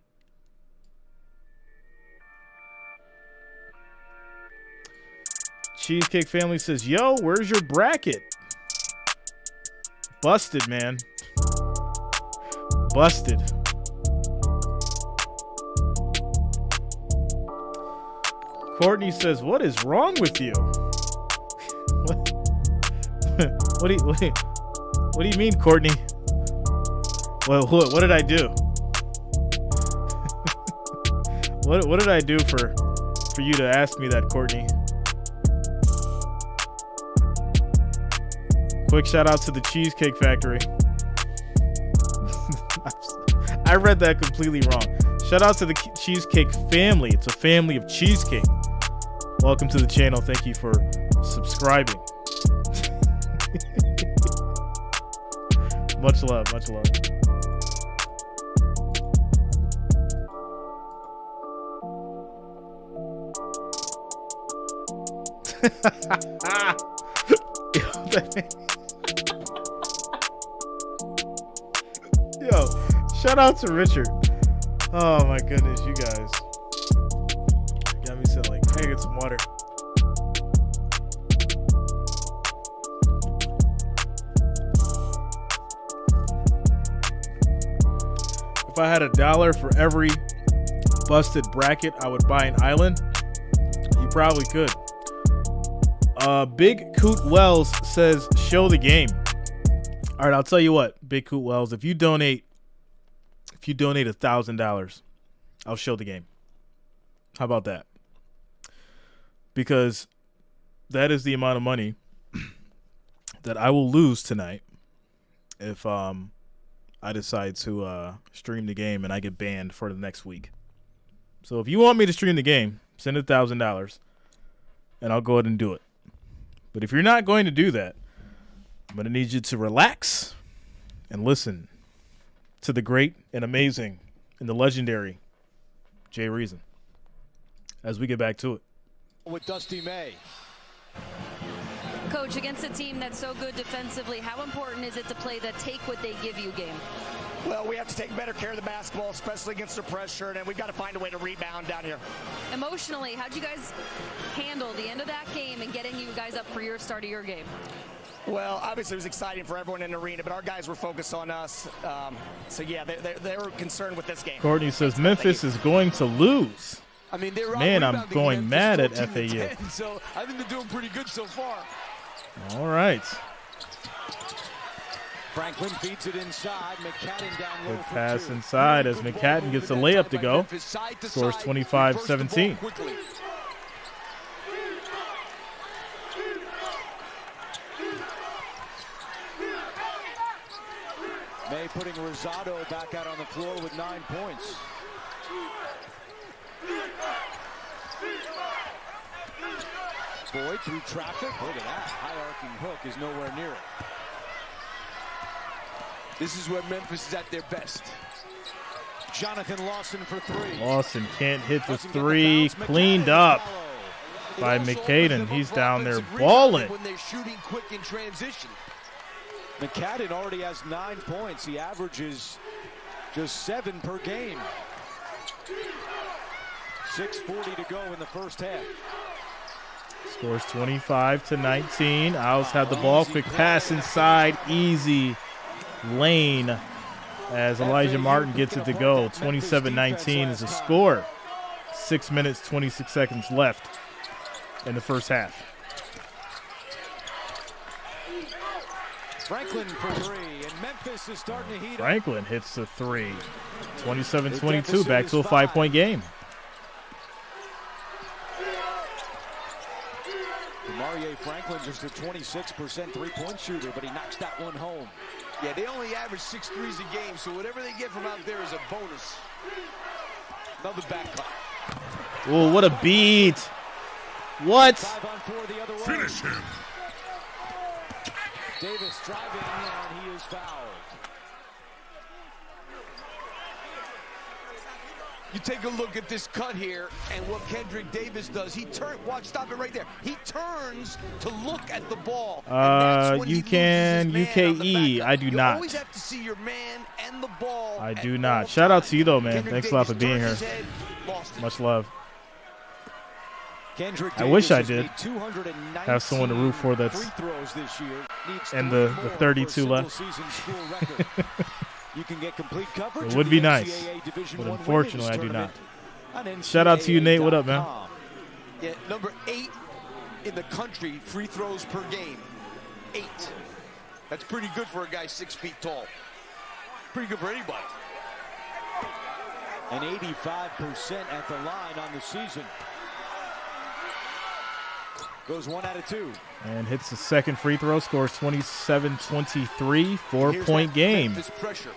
Cheesecake Family says, yo, where's your bracket? Busted, man. Busted. Courtney says, what is wrong with you? What do you mean, Courtney? What did I do? What did I do for you to ask me that, Courtney? Quick shout out to the Cheesecake Factory. I read that completely wrong. Shout out to the Cheesecake family. It's a family of cheesecake. Welcome to the channel. Thank you for subscribing. Much love. Much love. Yo, shout out to Richard. Oh my goodness, you guys got me saying like, hey, get some water. If I had $1 for every busted bracket I would buy an island, you probably could. Big Coot Wells says, show the game. All right, I'll tell you what, Big Coot Wells, if you donate $1,000, I'll show the game. How about that? Because that is the amount of money that I will lose tonight if I decide to stream the game and I get banned for the next week. So if you want me to stream the game, send $1,000 and I'll go ahead and do it. But if you're not going to do that, I'm going to need you to relax and listen to the great and amazing and the legendary Jay Reason as we get back to it. With Dusty May. Coach, against a team that's so good defensively, how important is it to play the take what they give you game? Well, we have to take better care of the basketball, especially against the pressure, and we've got to find a way to rebound down here. Emotionally, how'd you guys handle the end of that game and getting you guys up for your start of your game? Well, obviously it was exciting for everyone in the arena, but our guys were focused on us. So, yeah, they were concerned with this game. Courtney says Memphis is going to lose. I mean, they're Man, I'm going mad at FAU. So I think they're doing pretty good so far. All right. Franklin feeds it inside. McCadden down low. Good pass inside as McCadden gets a layup to go. Scores 25-17. May putting Rosado back out on the floor with 9 points. Boyd through traffic. Look at that. High arcing hook is nowhere near it. This is where Memphis is at their best. Jonathan Lawson for three. Lawson can't hit the three. Cleaned up by McCadden. He's down there balling. When they're shooting quick in transition. McCadden already has 9 points. He averages just 7 per game. 6:40 to go in the first half. Scores 25-19. Owls have the ball. Quick pass inside. Easy lane as Elijah Martin gets it to go. 27-19 is the score. 6 minutes, 26 seconds left in the first half. Franklin for three, and Memphis is starting to heat up. Franklin hits the three. 27-22, back to a 5-point game. Demarie Franklin just a 26% three-point shooter, but he knocks that one home. Yeah, they only average 6 threes a game, so whatever they get from out there is a bonus. Another back cut. Oh, what a beat. What? 5 on 4 the other way. Finish him. Davis driving, and he is fouled. You take a look at this cut here and what Kendrick Davis does. He watch, stop it right there. He turns to look at the ball. You can UKE. I do not. You always have to see your man and the ball. I do not. Shout out to you though, man. Kendrick Thanks a lot for Davis being here. turned his head, lost it. Much love. Kendrick I wish I Davis did has made 219 have someone to root for that's free throws this year. Needs and 3 the more 32 for a left. single-season school record. You can get complete coverage. It would of be the nice, NCAA Division but I unfortunately I women's do not. tournament on Shout out to you, Nate. What up, man? NCAA.com. Yeah, number 8 in the country free throws per game. 8. That's pretty good for a guy 6 feet tall. Pretty good for anybody. And 85% at the line on the season. Goes 1 out of 2. And hits the second free throw, scores 27-23, Here's 4-point that game. Memphis pressure.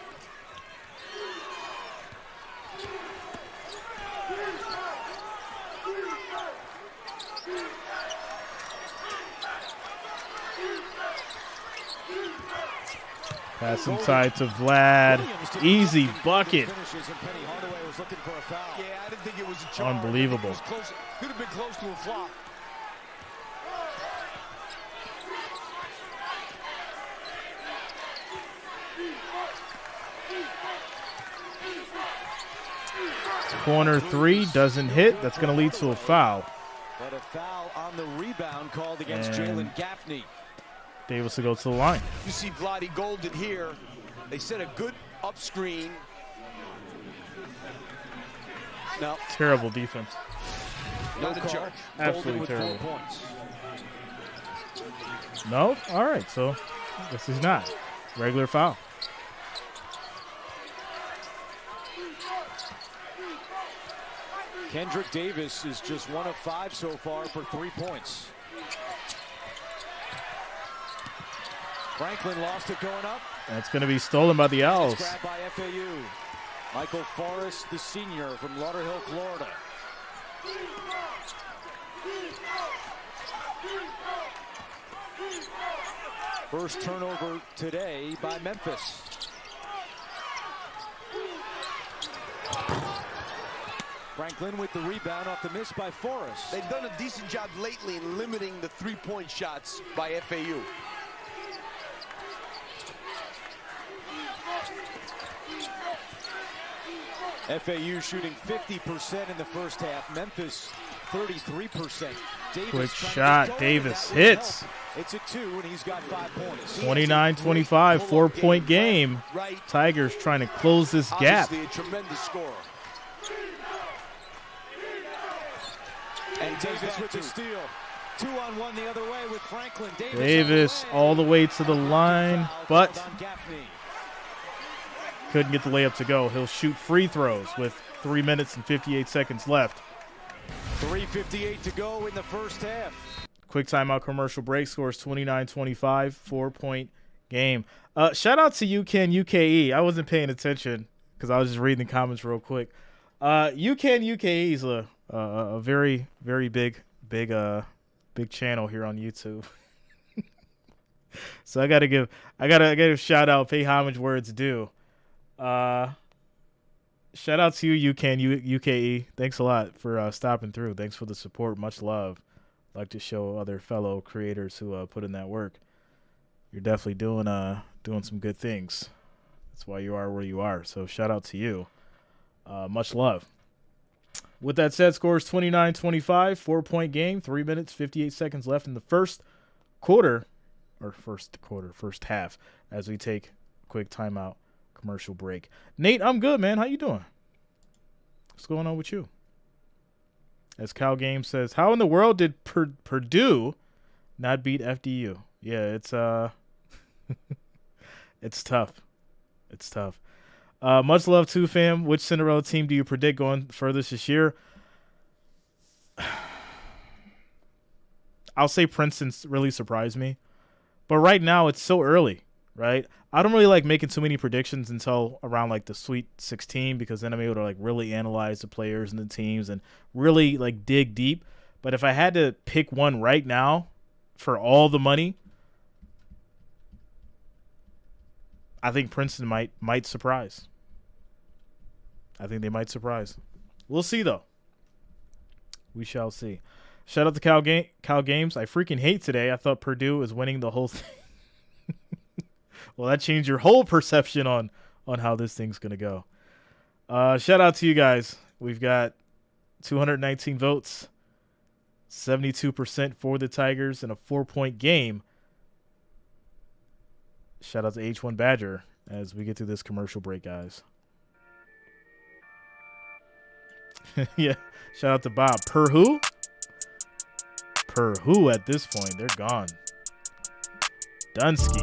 Pass inside to Vlad. Easy bucket. Unbelievable. Could have been close to a flop. Corner three doesn't hit. That's going to lead to a foul. But a foul on the rebound called against Jalen Gaffney. Davis will go to the line. You see Vlade Golden here. They set a good up screen. No. Terrible defense. Not a charge. Absolutely terrible. No? All right. So, this is not. Regular foul. Kendrick Davis is just 1 of 5 so far for 3 points. Franklin lost it going up. That's going to be stolen by the Owls. Grab by FAU. Michael Forrest, the senior from Lauderhill, Florida. First turnover today by Memphis. Franklin with the rebound off the miss by Forrest. They've done a decent job lately in limiting the three-point shots by FAU. FAU shooting 50% in the first half. Memphis 33%. Davis quick shot. Davis hits. It's a 2, and he's got 5 points. 29-25, 4-point game. Tigers trying to close this gap. Obviously a tremendous scorer. And Davis with the steal. 2-on-1 the other way with Franklin. Davis all the way to the line, but couldn't get the layup to go. He'll shoot free throws with 3 minutes and 58 seconds left. 3:58 to go in the first half. Quick timeout commercial break. Scores 29-25, 4-point game. Shout out to UCAN UKE. I wasn't paying attention because I was just reading the comments real quick. UCAN UKE is a very, very big channel here on YouTube. So I gotta give a shout out, pay homage where it's due. Shout out to you, UCAN UKE. Thanks a lot for stopping through. Thanks for the support. Much love. Like to show other fellow creators who put in that work. You're definitely doing some good things. That's why you are where you are. So shout out to you. Much love. With that said, scores 29-25, 4-point game, 3 minutes, 58 seconds left in the first half as we take a quick timeout commercial break. Nate, I'm good, man. How you doing? What's going on with you? As Cal Game says, how in the world did Purdue not beat FDU? Yeah, it's it's tough. It's tough. Much love too, fam. Which Cinderella team do you predict going furthest this year? I'll say Princeton's really surprised me. But right now, it's so early, right? I don't really like making too many predictions until around like the Sweet 16 because then I'm able to like really analyze the players and the teams and really like dig deep. But if I had to pick one right now for all the money, I think Princeton might surprise. I think they might surprise. We'll see, though. We shall see. Shout out to Cal Games. I freaking hate today. I thought Purdue was winning the whole thing. Well, that changed your whole perception on how this thing's going to go. Shout out to you guys. We've got 219 votes, 72% for the Tigers in a 4-point game. Shout out to H1 Badger as we get to this commercial break, guys. Yeah, shout out to Bob. Per who? Per who at this point? They're gone. Dunsky.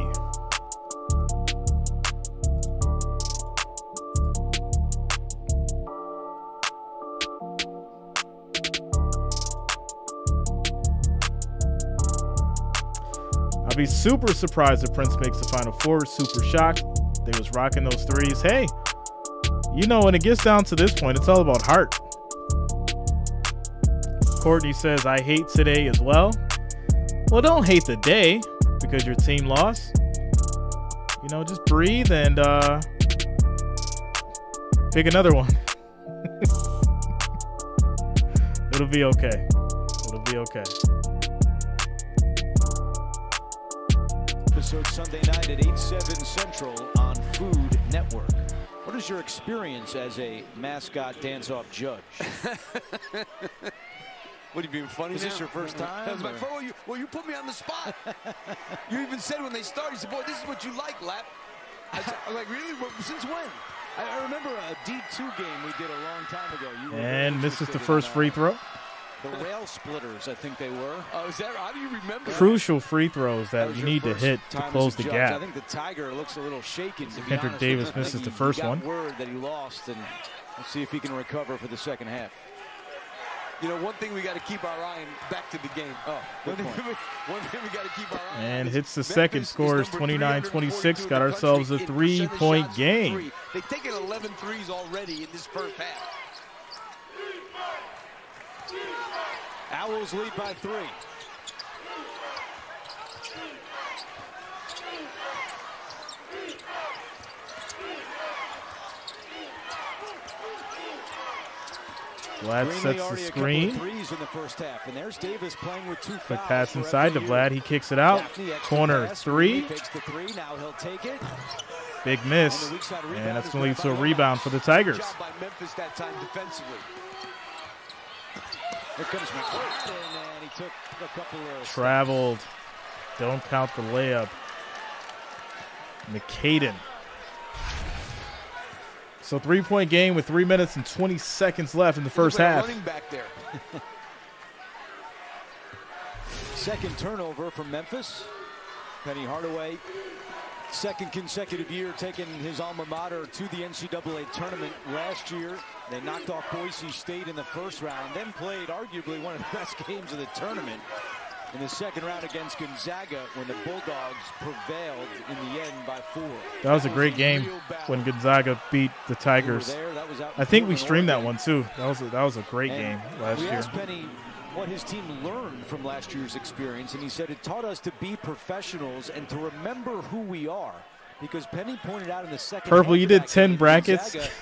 I'll be super surprised if Prince makes the Final Four. Super shocked. They was rocking those threes. Hey, you know, when it gets down to this point, it's all about heart. Courtney says, I hate today as well. Well, don't hate the day because your team lost. you know, just breathe and pick another one. It'll be okay. It'll be okay. Episode Sunday night at 8/7 Central on Food Network. What is your experience as a mascot dance-off judge? What, are you being funny? Is now? this your first time? That was my first. Well, you put me on the spot. You even said when they started, you said, boy, this is what you like, Lap. I'm like, really? Since when? I remember a D2 game we did a long time ago. You And misses the first free throw. The rail splitters, I think they were. Oh, is that? How do you remember? Crucial free throws that you need to hit to close the judge. gap. I think the Tiger looks a little shaken. To be Kendrick honest Davis with you. misses I think the he first got one. Word that he lost, and let's see if he can recover for the second half. You know, one thing we got to keep our eye on, back to the game. One thing we got to keep our eye on. And hits the Memphis second, is scores number 29-26. 342 Got in the ourselves a country in percentage 3-point shots from game. three. They've taken 11 threes already in this first half. Owls lead by 3. Vlad sets the screen. Threes in the first half, and there's Davis playing with 2 Quick fouls pass for inside to FAU. Vlad. He kicks it out. Daphne, extra Corner pass. 3. Fakes the 3. Now he'll take it. Big miss. And the weak side rebound And that's is going to lead grabbed to a by rebound for the Tigers. Good job by Memphis that time defensively. Here comes McCaden, and he took a couple of Traveled. Don't count the layup. McCaden. So 3-point game with 3 minutes and 20 seconds left in the first half. Running back there. second turnover from Memphis. Penny Hardaway, second consecutive year taking his alma mater to the NCAA Tournament. Last year, they knocked off Boise State in the first round, then played arguably one of the best games of the tournament in the second round against Gonzaga when the Bulldogs prevailed in the end by 4. That was a great game when Gonzaga beat the Tigers. I think we streamed that one too. That was a great game last we year. asked Penny what his team learned from last year's experience, and he said it taught us to be professionals and to remember who we are. Because Penny pointed out in the second Purple, half you of did that 10 game, brackets. Gonzaga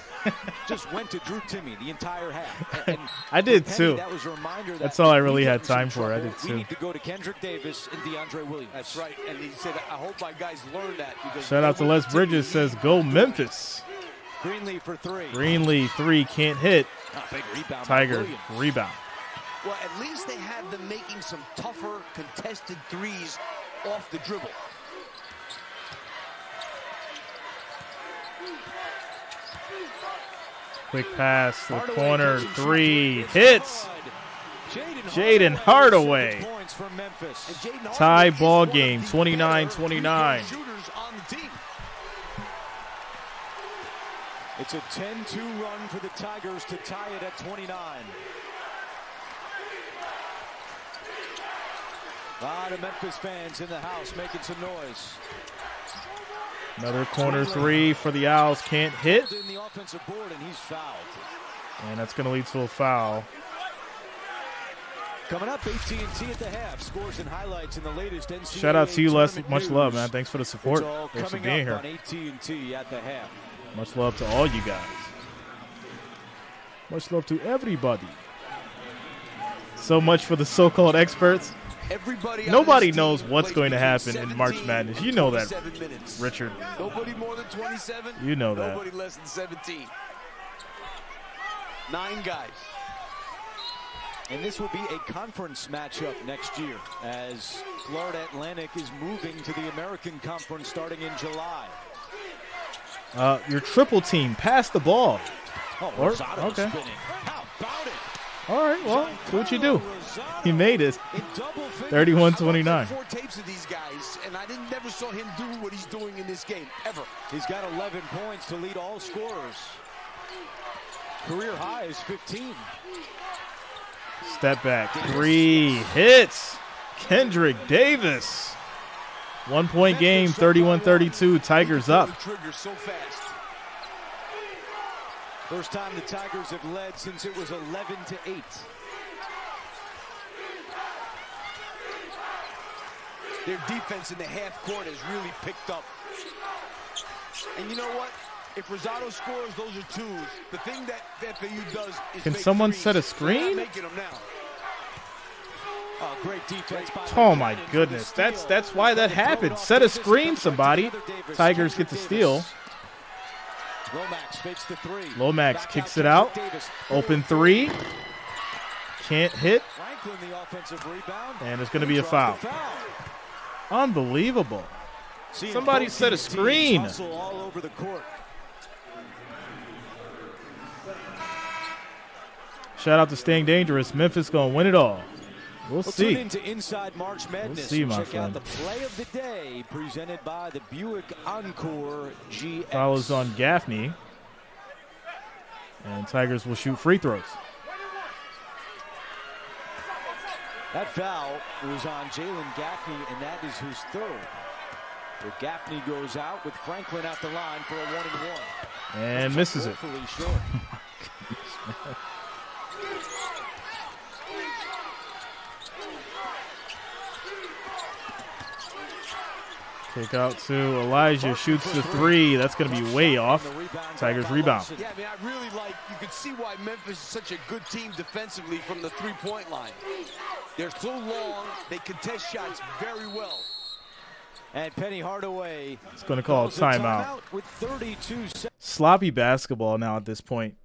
just went to Drew Timme the entire half. And I did Penny, too. that was a reminder that That's all I if we really get had in some time for. I trouble, did We too. need to go to Kendrick Davis and DeAndre Williams. That's right. And he said, I hope my guys learn that. Because Shout out to Les Bridges, says go Memphis. Greenlee for 3. Greenlee 3 can't hit. Big rebound by Tiger Williams. rebound. Well, at least they have them making some tougher contested threes off the dribble. Quick pass to the Hardaway corner. catching 3 shot. hits. Jaden Hardaway. 7 points for Memphis. And Jaden Tie Hardaway is ball one of game, the 29-29. better shooters on the team. It's a 10-2 run for the Tigers to tie it at 29. A lot of Memphis fans in the house making some noise. Another corner 3 for the Owls. Can't hit. In the offensive board, and he's fouled. And that's going to lead to a foul. Coming up, AT&T at the half. Scores and highlights in the latest NCAA Shout out to you, Les. Tournament Much love, news. man. Thanks for the support. It's all Thanks for coming being up here. on AT&T at the half. Much love to all you guys. Much love to everybody. So much for the so-called experts. Everybody on Nobody this knows team what's plays going to between happen in March 17 Madness. and You know that, 27 minutes. Richard. Nobody more than 27. You know that. Nobody less than 17. 9 guys. And this will be a conference matchup next year as Florida Atlantic is moving to the American Conference starting in July. Your triple team, pass the ball. Oh, Or- Rosado okay. spinning. How about it? All right, well, do what you do. Rosado He made it. in double figures. 31-29. I watched 4 tapes of these guys, and I never saw him do what he's doing in this game, ever. He's got 11 points to lead all scorers. Career high is 15. Step back. 3 hits. Kendrick Davis. 1-point game, 31-32. Tigers up. Trigger so fast. First time the Tigers have led since it was 11-8. Their defense in the half court has really picked up. And you know what? If Rosado scores, those are twos. The thing that FAU does is Can make someone threes. set a They're screen? not making them now. Oh, great defense by Oh my Buchanan for the goodness, steal. that's why that Tried to throw it happened. off Set a Davis to screen, come back somebody. together, Davis. Tigers get the Kendrick steal. Davis. Lomax fakes the three. Lomax Back kicks out it out. Kendrick Davis. Open three. Can't hit. Franklin, the offensive rebound. And it's going to be a Draws foul. the foul. Unbelievable. Seeing Somebody both set a teams screen. hustle all over the court. Shout out to Staying Dangerous. Memphis going to win it all. We'll Tune see. into Inside March Madness. see, and my check friend. out the play of the day presented by the Buick Encore GX. Fouls on Gaffney. And Tigers will shoot free throws. That foul was on Jalen Gaffney, and that is his third. So Gaffney goes out with Franklin at the line for a 1-and-1. And misses it. Woefully short. Kick out to Elijah. Shoots the three. That's going to be way off. Tigers rebound. Yeah, I mean, I really like, you can see why Memphis is such a good team defensively from the three-point line. They're so long, they contest shots very well. And Penny Hardaway. It's going to call a timeout. With 32 seconds. Sloppy basketball now at this point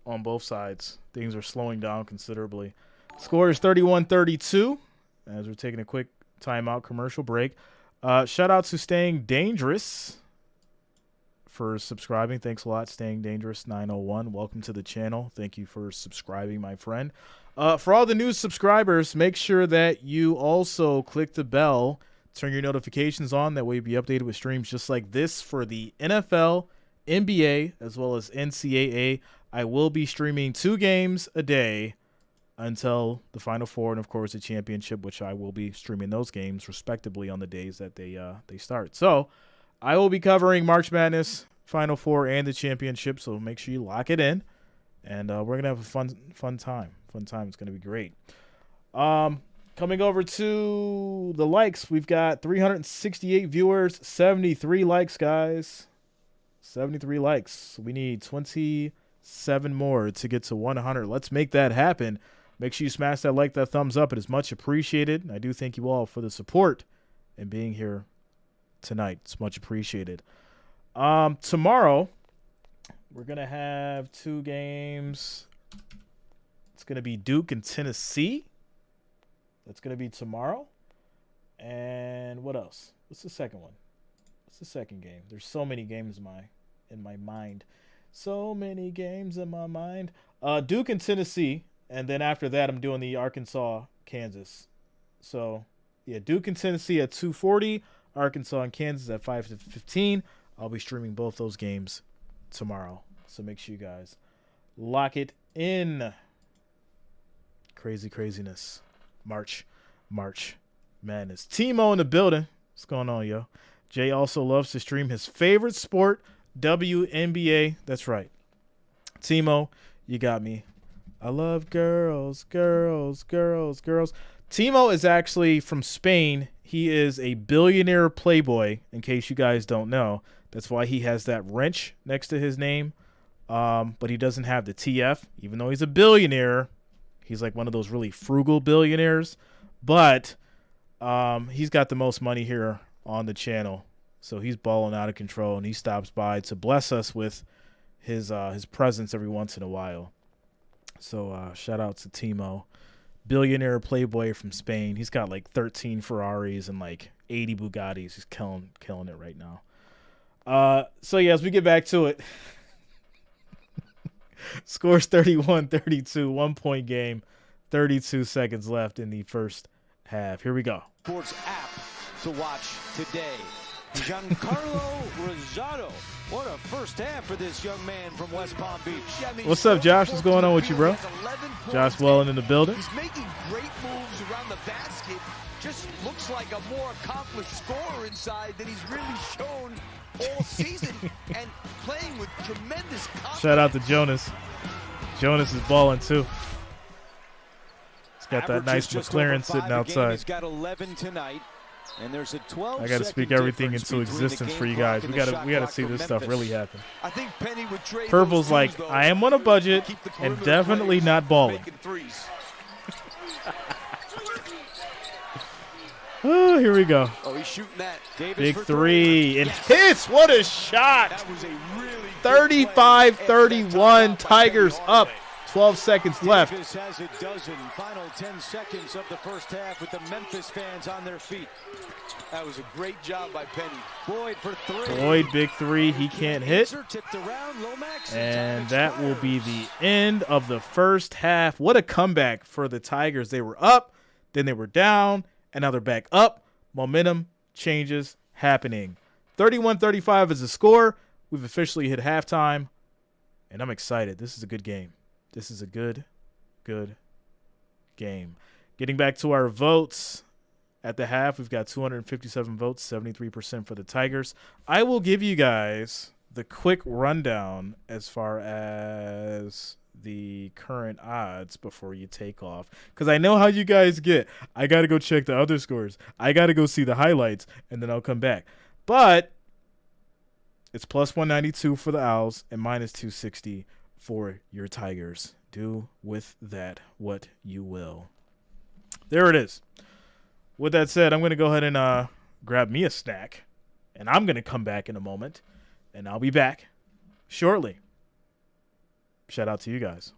on both sides. Things are slowing down considerably. Score is 31-32 as we're taking a quick timeout commercial break. Shout out to Staying Dangerous for subscribing. Thanks a lot, Staying Dangerous 901. Welcome to the channel. Thank you for subscribing, my friend. For all the new subscribers, make sure that you also click the bell, turn your notifications on. That way you'll be updated with streams just like this for the NFL, NBA, as well as NCAA. I will be streaming 2 games a day until the Final Four and, of course, the championship, which I will be streaming those games respectively on the days that they start. So I will be covering March Madness, Final Four, and the championship, so make sure you lock it in. And we're going to have a fun time. It's going to be great. Coming over to the likes, we've got 368 viewers, 73 likes, guys. 73 likes. We need 27 more to get to 100. Let's make that happen. Make sure you smash that like, that thumbs up. It is much appreciated. I do thank you all for the support and being here tonight. It's much appreciated. Tomorrow, we're going to have 2 games. It's going to be Duke and Tennessee. That's going to be tomorrow. And what else? What's the second one? What's the second game? There's so many games in my mind. So many games in my mind. Duke and Tennessee. And then after that, I'm doing the Arkansas, Kansas. So, yeah, Duke and Tennessee at 2:40. Arkansas and Kansas at 5:15. I'll be streaming both those games tomorrow. So make sure you guys lock it in. Craziness. March Madness. Timo in the building. What's going on, yo? Jay also loves to stream his favorite sport, WNBA. That's right. Timo, you got me. I love girls. Timo is actually from Spain. He is a billionaire playboy, in case you guys don't know. That's why he has that wrench next to his name. But he doesn't have the TF, even though he's a billionaire. He's like one of those really frugal billionaires. But he's got the most money here on the channel. So he's balling out of control, and he stops by to bless us with his presence every once in a while. So shout out to Timo, billionaire playboy from Spain. He's got like 13 Ferraris and like 80 Bugattis. He's killing it right now. So yeah, as we get back to it, scores 31-32, 1-point game, 32 seconds left in the first half. Here we go. Sports app to watch today. Giancarlo Rosado. What a first half for this young man from West Palm Beach. Yeah, I mean, What's up, Josh? What's going on with you, bro? Josh Welling in the building. He's making great moves around the basket. Just looks like a more accomplished scorer inside than he's really shown all season, and playing with tremendous confidence. Shout out to Jonas. Jonas is balling too. He's got that nice McLaren sitting outside. He's got 11 tonight. And there's a 12 I got to speak everything into existence for you guys. We got to see this stuff really happen. I think Penny would trade Purple's those like, twos, though, I am on a budget keep the and perimeter definitely players not balling. making threes. Oh, here we go. Oh, he's shooting that. Davis Big for three. And Yes. hits. What a shot. That was a really good play. 35-31. Tigers up. 12 seconds left. Davis has a dozen. Final 10 seconds of the first half with the Memphis fans on their feet. That was a great job by Penny. Boyd for three. Boyd, big three. He can't hit. Answer tipped around. Lomax And time that will be expires. the end of the first half. What a comeback for the Tigers. They were up, then they were down, and now they're back up. Momentum changes happening. 31-35 is the score. We've officially hit halftime, and I'm excited. This is a good game. This is a good game. Getting back to our votes. At the half, we've got 257 votes, 73% for the Tigers. I will give you guys the quick rundown as far as the current odds before you take off, because I know how you guys get. I got to go check the other scores. I got to go see the highlights, and then I'll come back. But it's plus 192 for the Owls and minus 260 for your Tigers. Do with that what you will. There it is. With that said, I'm going to go ahead and grab me a snack, and I'm going to come back in a moment, and I'll be back shortly. Shout out to you guys.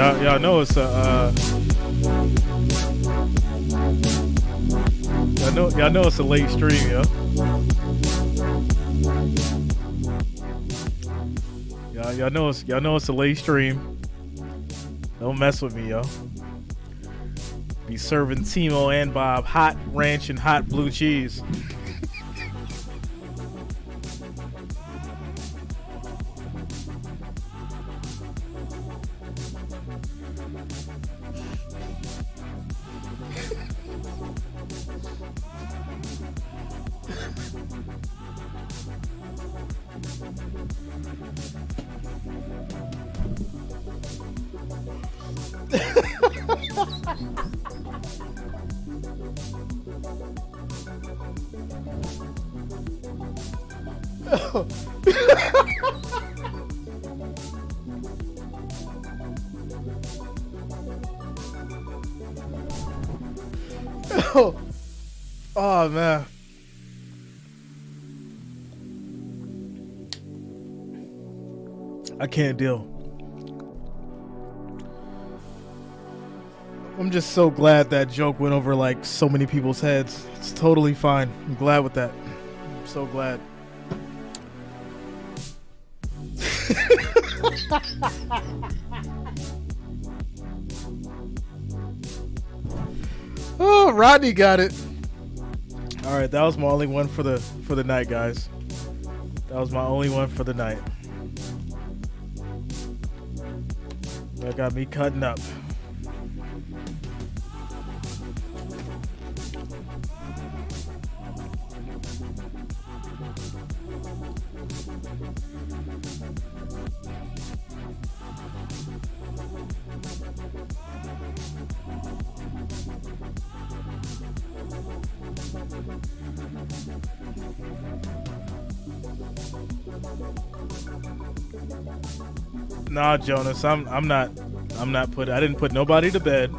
y'all know it's a y'all know it's a late stream, yo. Y'all know it's a late stream. Don't mess with me, yo. Be serving Timo and Bob hot ranch and hot blue cheese. Oh man. I can't deal. I'm just so glad that joke went over like so many people's heads. It's totally fine. I'm glad with that. I'm so glad. Oh, Rodney got it. All right, that was my only one for the night, guys. That was my only one for the night. That got me cutting up. Nah, Jonas, I didn't put nobody to bed.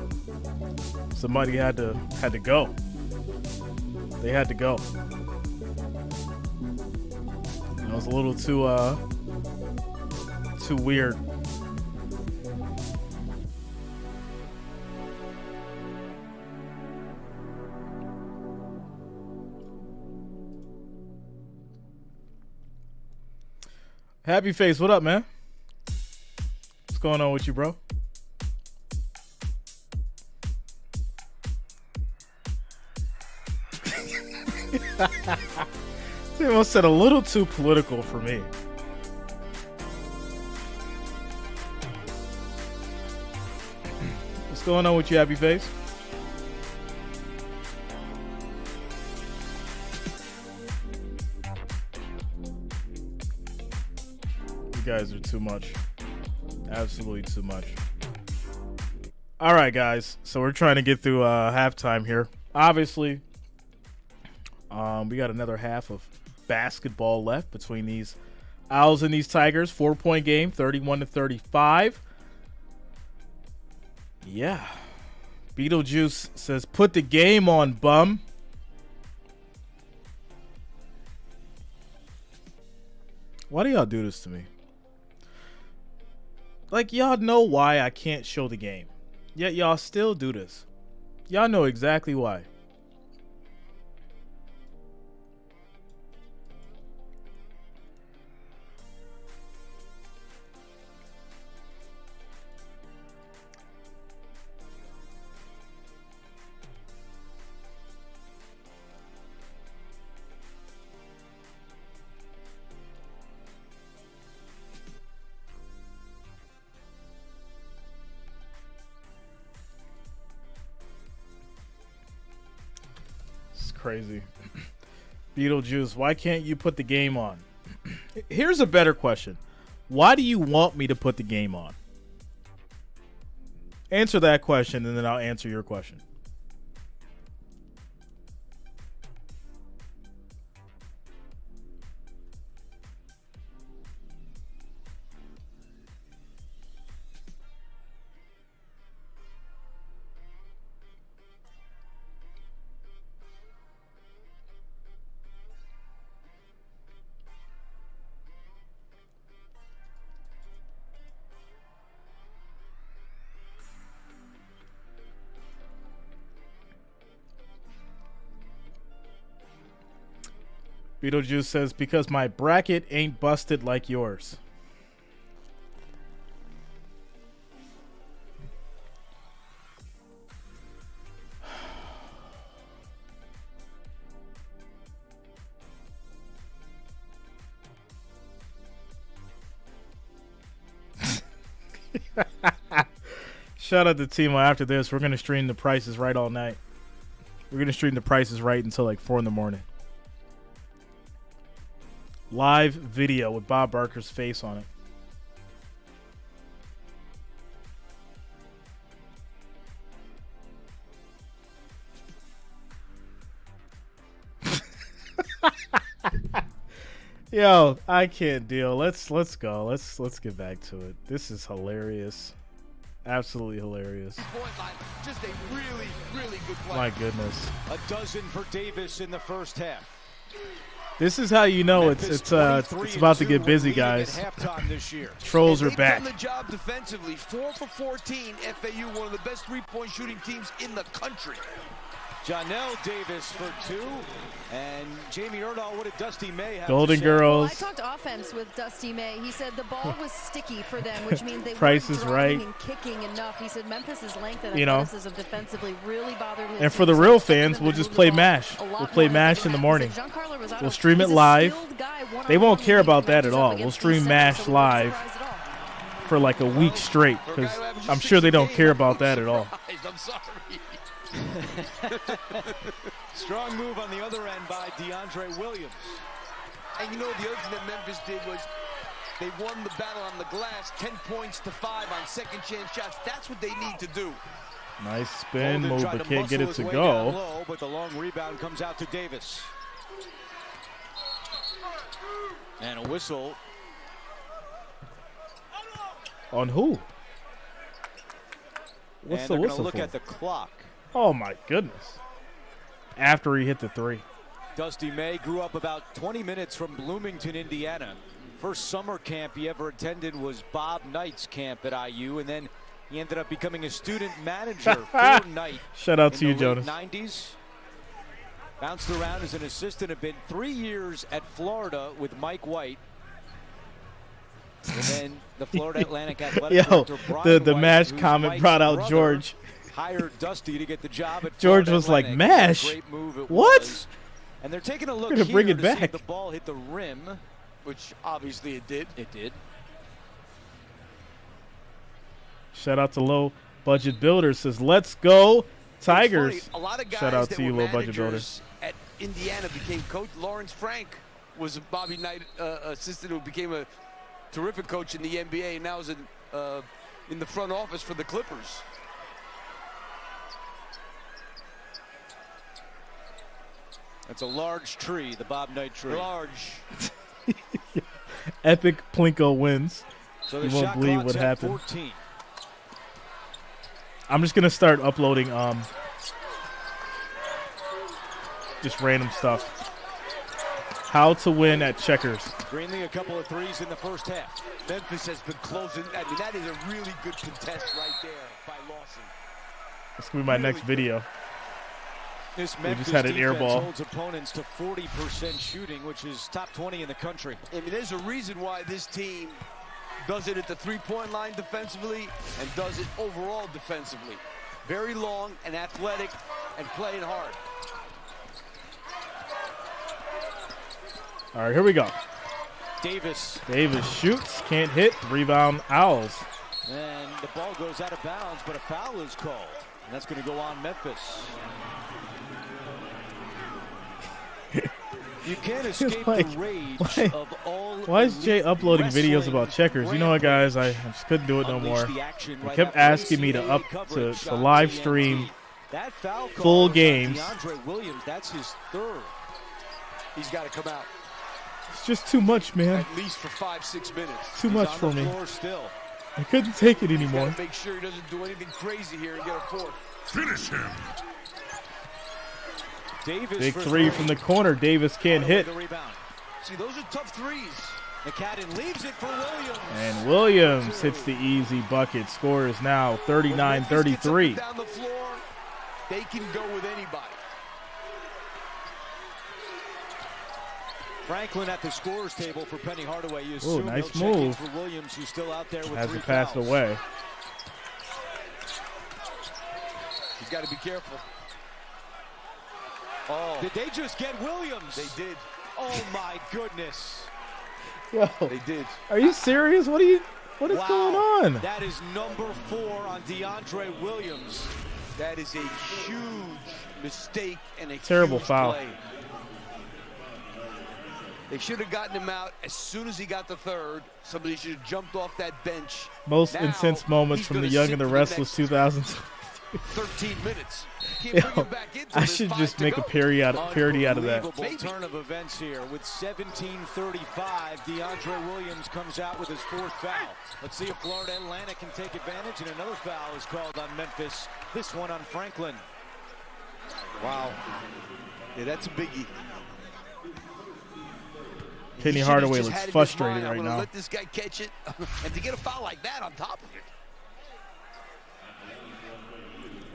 Somebody had to go. They had to go. That was a little too weird. Happy Face, what up, man? What's going on with you, bro? They almost said a little too political for me. What's going on with you, Happy Face? You guys are too much. Absolutely too much. All right, guys. So we're trying to get through halftime here. Obviously, we got another half of basketball left between these Owls and these Tigers. 4-point game, 31-35. Yeah. Beetlejuice says, "Put the game on, bum." Why do y'all do this to me? Like, y'all know why I can't show the game. Yet y'all still do this. Y'all know exactly why. Crazy. Beetlejuice, why can't you put the game on? Here's a better question. Why do you want me to put the game on? Answer that question, and then I'll answer your question. Beetlejuice says, because my bracket ain't busted like yours. Shout out to Timo. After this, we're going to stream The Price is Right all night. We're going to stream The Price is Right until like 4 in the morning. Live video with Bob Barker's face on it. Yo, I can't deal. Let's go. Let's get back to it. This is hilarious. Absolutely hilarious. Just a really, really good play. My goodness. A dozen for Davis in the first half. This is how you know it's about to get busy, guys. Trolls are back. They've done the job defensively. 4 for 14. FAU, one of the best three-point shooting teams in the country. Janelle Davis for 2, and Jamie Erdahl. What did Dusty May have Golden to say? Girls. Well, I talked offense with Dusty May. He said the ball was sticky for them, which means they Price weren't is driving right. and kicking enough. He said Memphis's length and You know. athleticism defensively really bothered him. And for the real fans, we'll just play MASH. We'll play MASH in the morning. We'll stream it live. They won't care about that at all. We'll stream MASH live for like a week straight because I'm sure they don't care about that at all. I'm sorry. Strong move on the other end by DeAndre Williams. And you know, the other thing that Memphis did was they won the battle on the glass, 10 points to 5 on second chance shots. That's what they need to do. Nice spin Holden move, tried but to can't get it muscle to his way down go. low, but the long rebound comes out to Davis. And a whistle. On who? What's And the they're whistle look for? at the clock. Oh my goodness. After he hit the 3. Dusty May grew up about 20 minutes from Bloomington, Indiana. First summer camp he ever attended was Bob Knight's camp at IU, and then he ended up becoming a student manager for Knight. Shout out to you, in the late Jonas. 90s. Bounced around as an assistant, had been 3 years at Florida with Mike White. And then the Florida Atlantic Athletic Director Brian the White, MASH who's comment Mike's brought out brother, George. hired Dusty to get the job at George Florida was like, Atlantic. MASH? Great move it What? was. And they're taking a look We're gonna here bring it to see if back. the ball hit the rim. Which obviously it did. It did. Shout out to Low Budget Builder. Says, let's go Tigers. It's funny, a lot of guys Shout out that to you, were Low Budget Builder. managers at Indiana became coach. Lawrence Frank was a Bobby Knight assistant who became a terrific coach in the NBA and now is in the front office for the Clippers. That's a large tree, the Bob Knight tree. Large. Epic Plinko wins. So the You won't shot believe clock's what at happened. 14. I'm just gonna start uploading just random stuff. How to win at checkers. Greenlee a couple of threes in the first half. Memphis has been closing. I mean, that is a really good contest right there by Lawson. That's gonna be my next video. This just Memphis had an air defense ball. holds opponents to 40% shooting, which is top 20 in the country. I mean, there's a reason why this team does it at the three-point line defensively and does it overall defensively. Very long and athletic and playing hard. All right, here we go. Davis. Davis shoots, can't hit. Rebound, Owls. And the ball goes out of bounds, but a foul is called. And that's going to go on Memphis. You can't escape like, the rage of all. Why is Jay uploading videos wrestling about checkers? You know what, guys? I just couldn't do it no more. He kept asking me to live stream full games. DeAndre Williams, that's his third. He's got to come out It's just too much, man. at least for 5-6 minutes. Too much on for the me. floor still. I couldn't take it Got anymore. to make sure he doesn't do anything crazy here and get a fourth. Finish him. Davis Big for three from the corner. Davis can't hit. The rebound. See, those are tough threes. McCadden leaves it for Williams. And Williams hits the easy bucket. Score is now When Memphis gets up 39-33. and down the floor, they can go with anybody. Franklin at the scorer's table for Penny Hardaway. You assume nice he'll check in move. for Williams, who's still out there with Has 3 it passed fouls. away. He's got to be careful. Oh. Did they just get Williams? They did. Oh my goodness. Yo, They did. are you serious? What is Wow. going on? That is number 4 on DeAndre Williams. That is a huge mistake and a Terrible huge foul. play. They should have gotten him out as soon as he got the third. Somebody should have jumped off that bench. Most Now, intense moments he's from the gonna Young sit and the for the Restless next 2000s. 13 minutes. Can't Yo, bring him back into I it. should There's just 5 to make a go. parody out of that. Unbelievable turn of events here. With 17:35, DeAndre Williams comes out with his 4th foul. Let's see if Florida Atlantic can take advantage, and another foul is called on Memphis. This one on Franklin. Wow. Yeah, that's a biggie. Penny He should've Hardaway just looks had in his frustrated mind, I'm right gonna now. let this guy catch it, and to get a foul like that on top of it.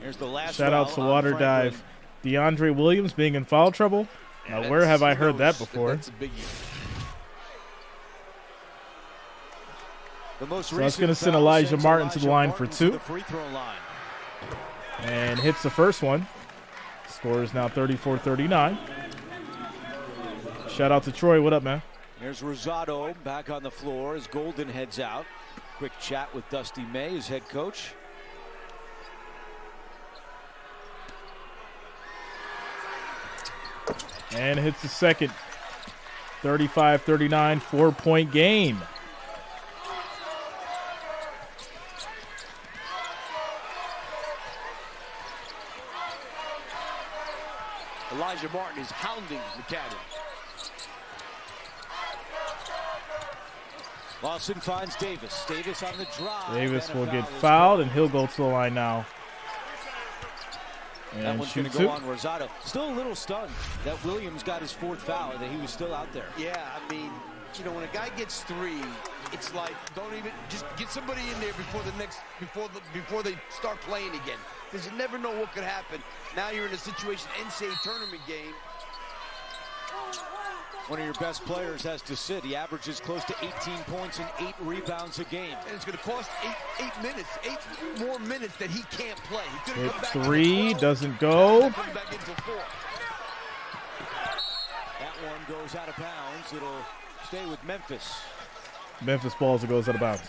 Here's the last Shout out to foul on Water Franklin. Dive. DeAndre Williams being in foul trouble. Yeah, Now, where have I heard that that's- before? That's a biggie. The most So that's recent going to send foul Elijah sends Martin to the Elijah line Martin for to 2. the free throw line. And hits the first one. Score is now 34-39. Shout out to Troy. What up, man? Here's Rosado back on the floor as Golden heads out. Quick chat with Dusty May, his head coach. And hits the second. 35-39, 4-point game. Elijah Martin is hounding McCadden. Lawson finds Davis. Davis on the drive. Davis and a will foul get is fouled, called. and he'll go to the line now. That And one's going to shoots go it. on Rosado. Still a little stunned that Williams got his 4th foul and that he was still out there. Yeah, I mean, you know, when a guy gets 3, it's like don't even just get somebody in there before they start playing again, because you never know what could happen. Now you're in a situation, NCAA tournament game. One of your best players has to sit. He averages close to 18 points and 8 rebounds a game. And it's going to cost 8 minutes, 8 more minutes that he can't play. He could Hit have come back 3, to 12. doesn't go. Not coming back into 4. That one goes out of bounds. It'll stay with Memphis. Memphis balls, it goes out of bounds.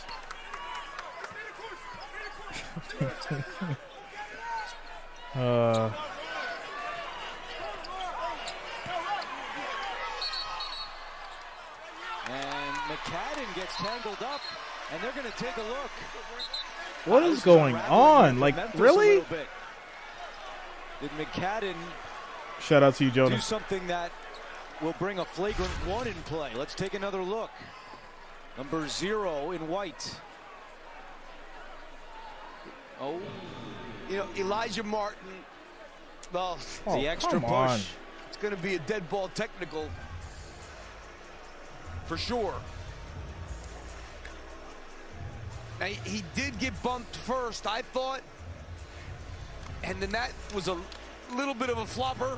And McCadden gets tangled up, and they're going to take a look. What This is a going rattling on? here for Like, Memphis a really? little bit. Did McCadden Shout out to you, do Jonas. something that will bring a flagrant 1 in play? Let's take another look. Number 0 in white. Oh, you know, Elijah Martin, well, Oh, The extra come on. push. it's going to be a dead ball technical for sure. Now, he did get bumped first, I thought, and then that was a little bit of a flopper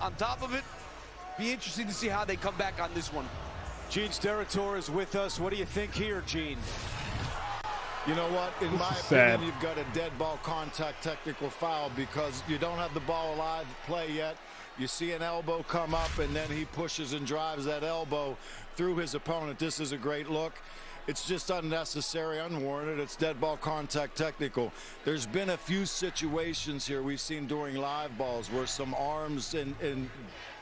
on top of it. Be interesting to see how they come back on this one. Gene Steratore is with us. What do you think here, Gene? You know what? In my is sad. opinion, you've got a dead ball contact technical foul because you don't have the ball alive play yet. You see an elbow come up, and then he pushes and drives that elbow through his opponent. This is a great look. It's just unnecessary, unwarranted. It's dead ball contact technical. There's been a few situations here we've seen during live balls where some arms and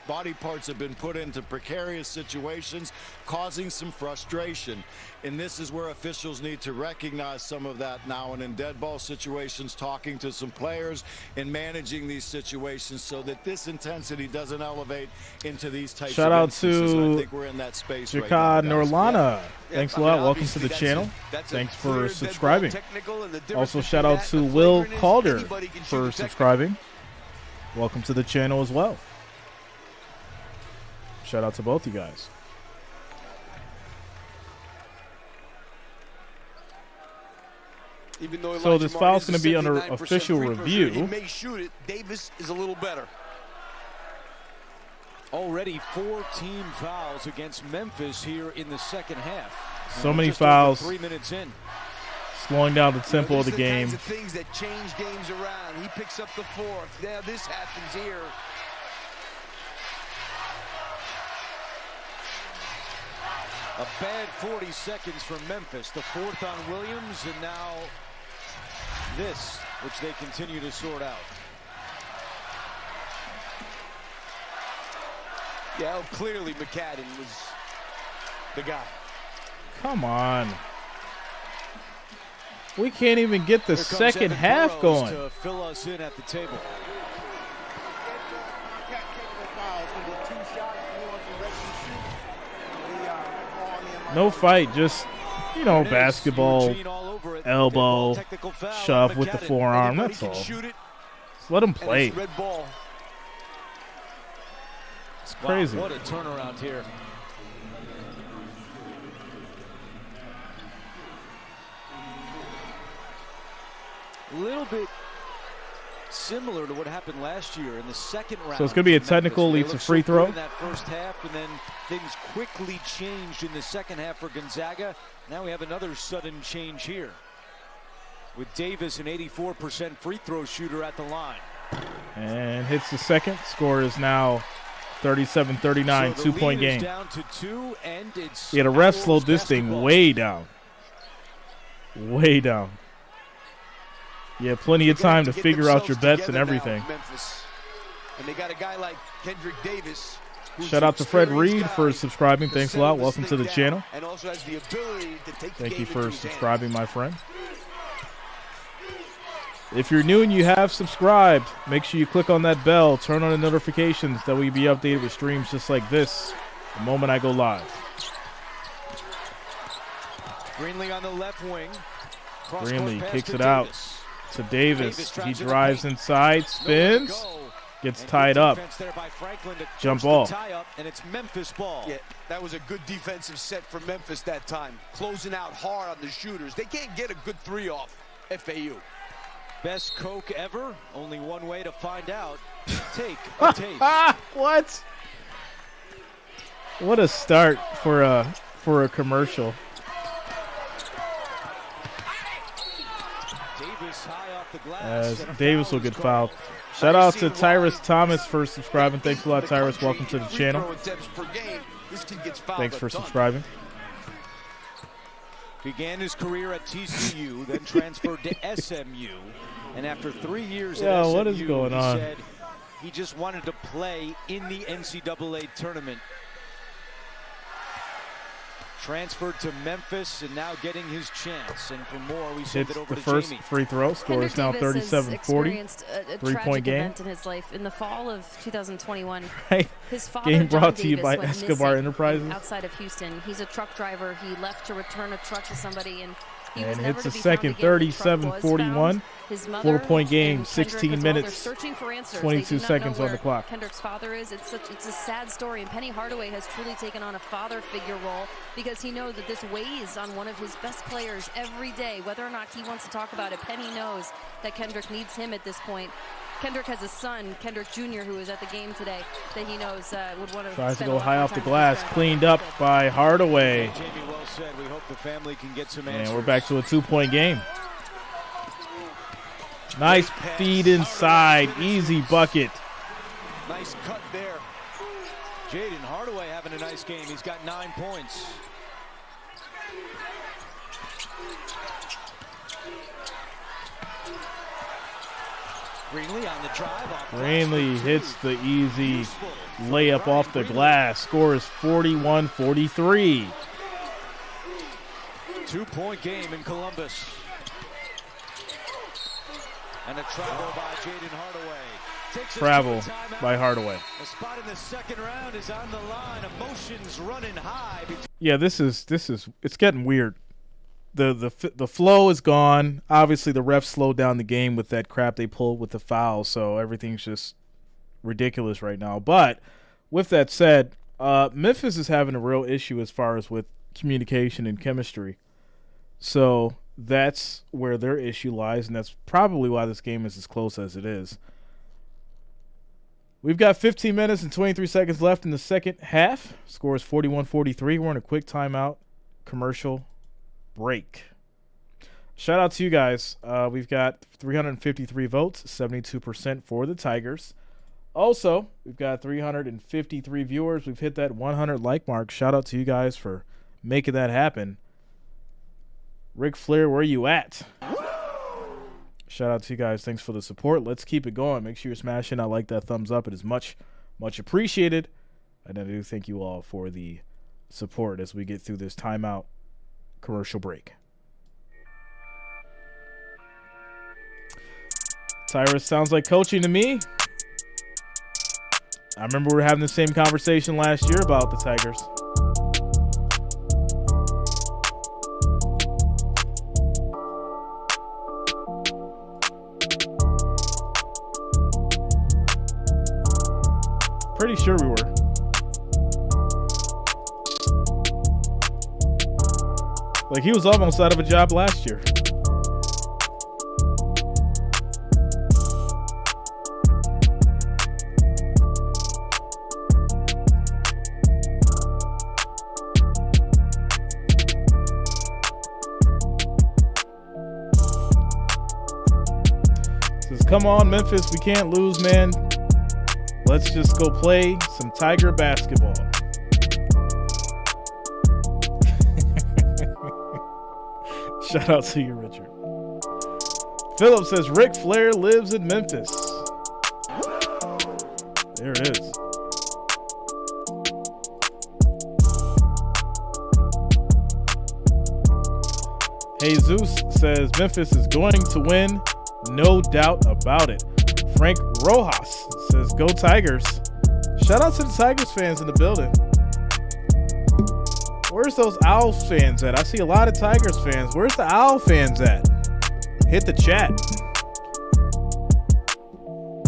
body parts have been put into precarious situations, causing some frustration. And this is where officials need to recognize some of that now, and in dead ball situations, talking to some players and managing these situations so that this intensity doesn't elevate into these types Shout of out instances. And to I think we're in that space right Jakad now, guys. Norlana. Yeah, Thanks I a mean, lot. Welcome to obviously the that's channel. that's a Thanks clear for dead ball subscribing. technical, and the difference Also, between shout out that to and a Will flagrant is Calder anybody can shoot for a technical. subscribing. Welcome to the channel as well. Shout out to both you guys. Even though So Elijah this Martin foul's is gonna a be under 79% official free throw review. shooter, he may shoot it. Davis is a little better. Already 4 team fouls against Memphis here in the second half. So many Just fouls. over 3 minutes in. Slowing down the tempo of the game. These are the kinds of things that change games around. He picks up the 4th. Now this happens here. A bad 40 seconds for Memphis. The 4th on Williams, and now this, which they continue to sort out. Yeah, well, clearly McCadden was the guy. Come on. We can't even get the Here comes second Evan half Burrows going. to fill us in at the table. No fight, just, you know, basketball, Eugene all over it. elbow, Technical foul on shove with the McCadden. forearm. Anybody That's can all. shoot it, Just let him and play. it's red ball. It's Wow, crazy. what a turnaround here. A little bit similar to what happened last year in the second round. So it's going to be a for technical, Memphis. They leads to looked free so good throw. in that first half, and then things quickly changed in the second half for Gonzaga. Now we have another sudden change here with Davis, an 84% free throw shooter, at the line. And hits the second. Score is now 37-39, So the 2-point lead is game. down to 2, and it's Yeah, the ref Owls slowed this thing basketball. way down. Way down. Yeah, plenty of time to Get figure out your themselves bets and together now, everything. Memphis. And they got a guy like Kendrick Davis. who's Shout an out to Fred experienced Reed for guy subscribing. to Thanks a settle lot. this Welcome to thing the down, channel. and also has the ability to take the Thank game you for into his hands. subscribing, my friend. If you're new and you have subscribed, make sure you click on that bell, turn on the notifications, that we be updated with streams just like this the moment I go live. Greenlee on the left wing. Cross-court Greenlee pass kicks to it out Davis. to Davis. Davis He drives in the drives paint. inside, Nowhere to spins, go. gets And tied good up. defense there by Franklin to Jump force the ball. tie-up, and it's Memphis ball. Yeah, that was a good defensive set for Memphis that time. Closing out hard on the shooters. They can't get a good 3 off FAU. Best Coke ever? Only one way to find out. Take a taste. What? What a start for a commercial. Davis high off the glass. As and a Davis foul will is get called. fouled. Shout out to Tyrus Thomas for subscribing. Thanks a lot, Tyrus. Welcome to the channel. Thanks for subscribing. Began his career at TCU, then transferred to SMU. And after 3 years Yeah, at SMU, what is going he on? said he just wanted to play in the NCAA tournament. Transferred to Memphis and now getting his chance. And for more, we send Hits it over the to first Jamie. free throw. Score is now Kendrick Davis has 37-40. experienced a Three-point tragic game. event in his life. In the fall of 2021, Right. his father, Game John brought to you Davis, by went Escobar missing Enterprises. outside of Houston. He's a truck driver. He left to return a truck to somebody, and he was And never hits to the be second, found again. The truck was 37-41. found. His mother 4-point game, and 16 Kendrick as well, minutes, they're searching for answers. 22 They do not seconds know on the where clock. Kendrick's father is. It's a sad story, and Penny Hardaway has truly taken on a father figure role because he knows that this weighs on one of his best players every day. Whether or not he wants to talk about it, Penny knows that Kendrick needs him at this point. Kendrick has a son, Kendrick Jr., who was at the game today, that he knows would want to Tries to spend go a lot high more off the time with glass. his friend. Cleaned up by Hardaway. Jamie well said. We hope the family can get some answers. And we're back to a 2-point game. Nice feed inside. Easy bucket. Nice cut there. Jaden Hardaway having a nice game. He's got 9 points. Greenlee on the drive. Greenlee hits the easy layup off the glass. Score is 41-43. 2-point game in Columbus. And a travel by Jaden Hardaway. Takes us Travel to a timeout. by Hardaway. A spot in the second round is on the line. Emotions running high. Yeah, this is it's getting weird. The flow is gone. Obviously, the refs slowed down the game with that crap they pulled with the foul, so everything's just ridiculous right now. But with that said, Memphis is having a real issue as far as with communication and chemistry. So that's where their issue lies, and that's probably why this game is as close as it is. We've got 15 minutes and 23 seconds left in the second half. Score is 41-43. We're in a quick timeout commercial break. Shout out to you guys. We've got 353 votes, 72% for the Tigers. Also, we've got 353 viewers. We've hit that 100 like mark. Shout out to you guys for making that happen. Ric Flair, where you at? Shout out to you guys. Thanks for the support. Let's keep it going. Make sure you're smashing. I like that thumbs up. It is much, much appreciated. And I do thank you all for the support as we get through this timeout commercial break. Tyrus sounds like coaching to me. I remember we were having the same conversation last year about the Tigers. Pretty sure we were. Like, he was almost out of a job last year. Says, come on, Memphis, we can't lose, man. Let's just go play some Tiger basketball. Shout out to you, Richard. Philip says Ric Flair lives in Memphis. There it is. Jesus says Memphis is going to win, no doubt about it. Frank Rojas says, go Tigers. Shout out to the Tigers fans in the building. Where's those Owls fans at? I see a lot of Tigers fans. Where's the Owl fans at? Hit the chat.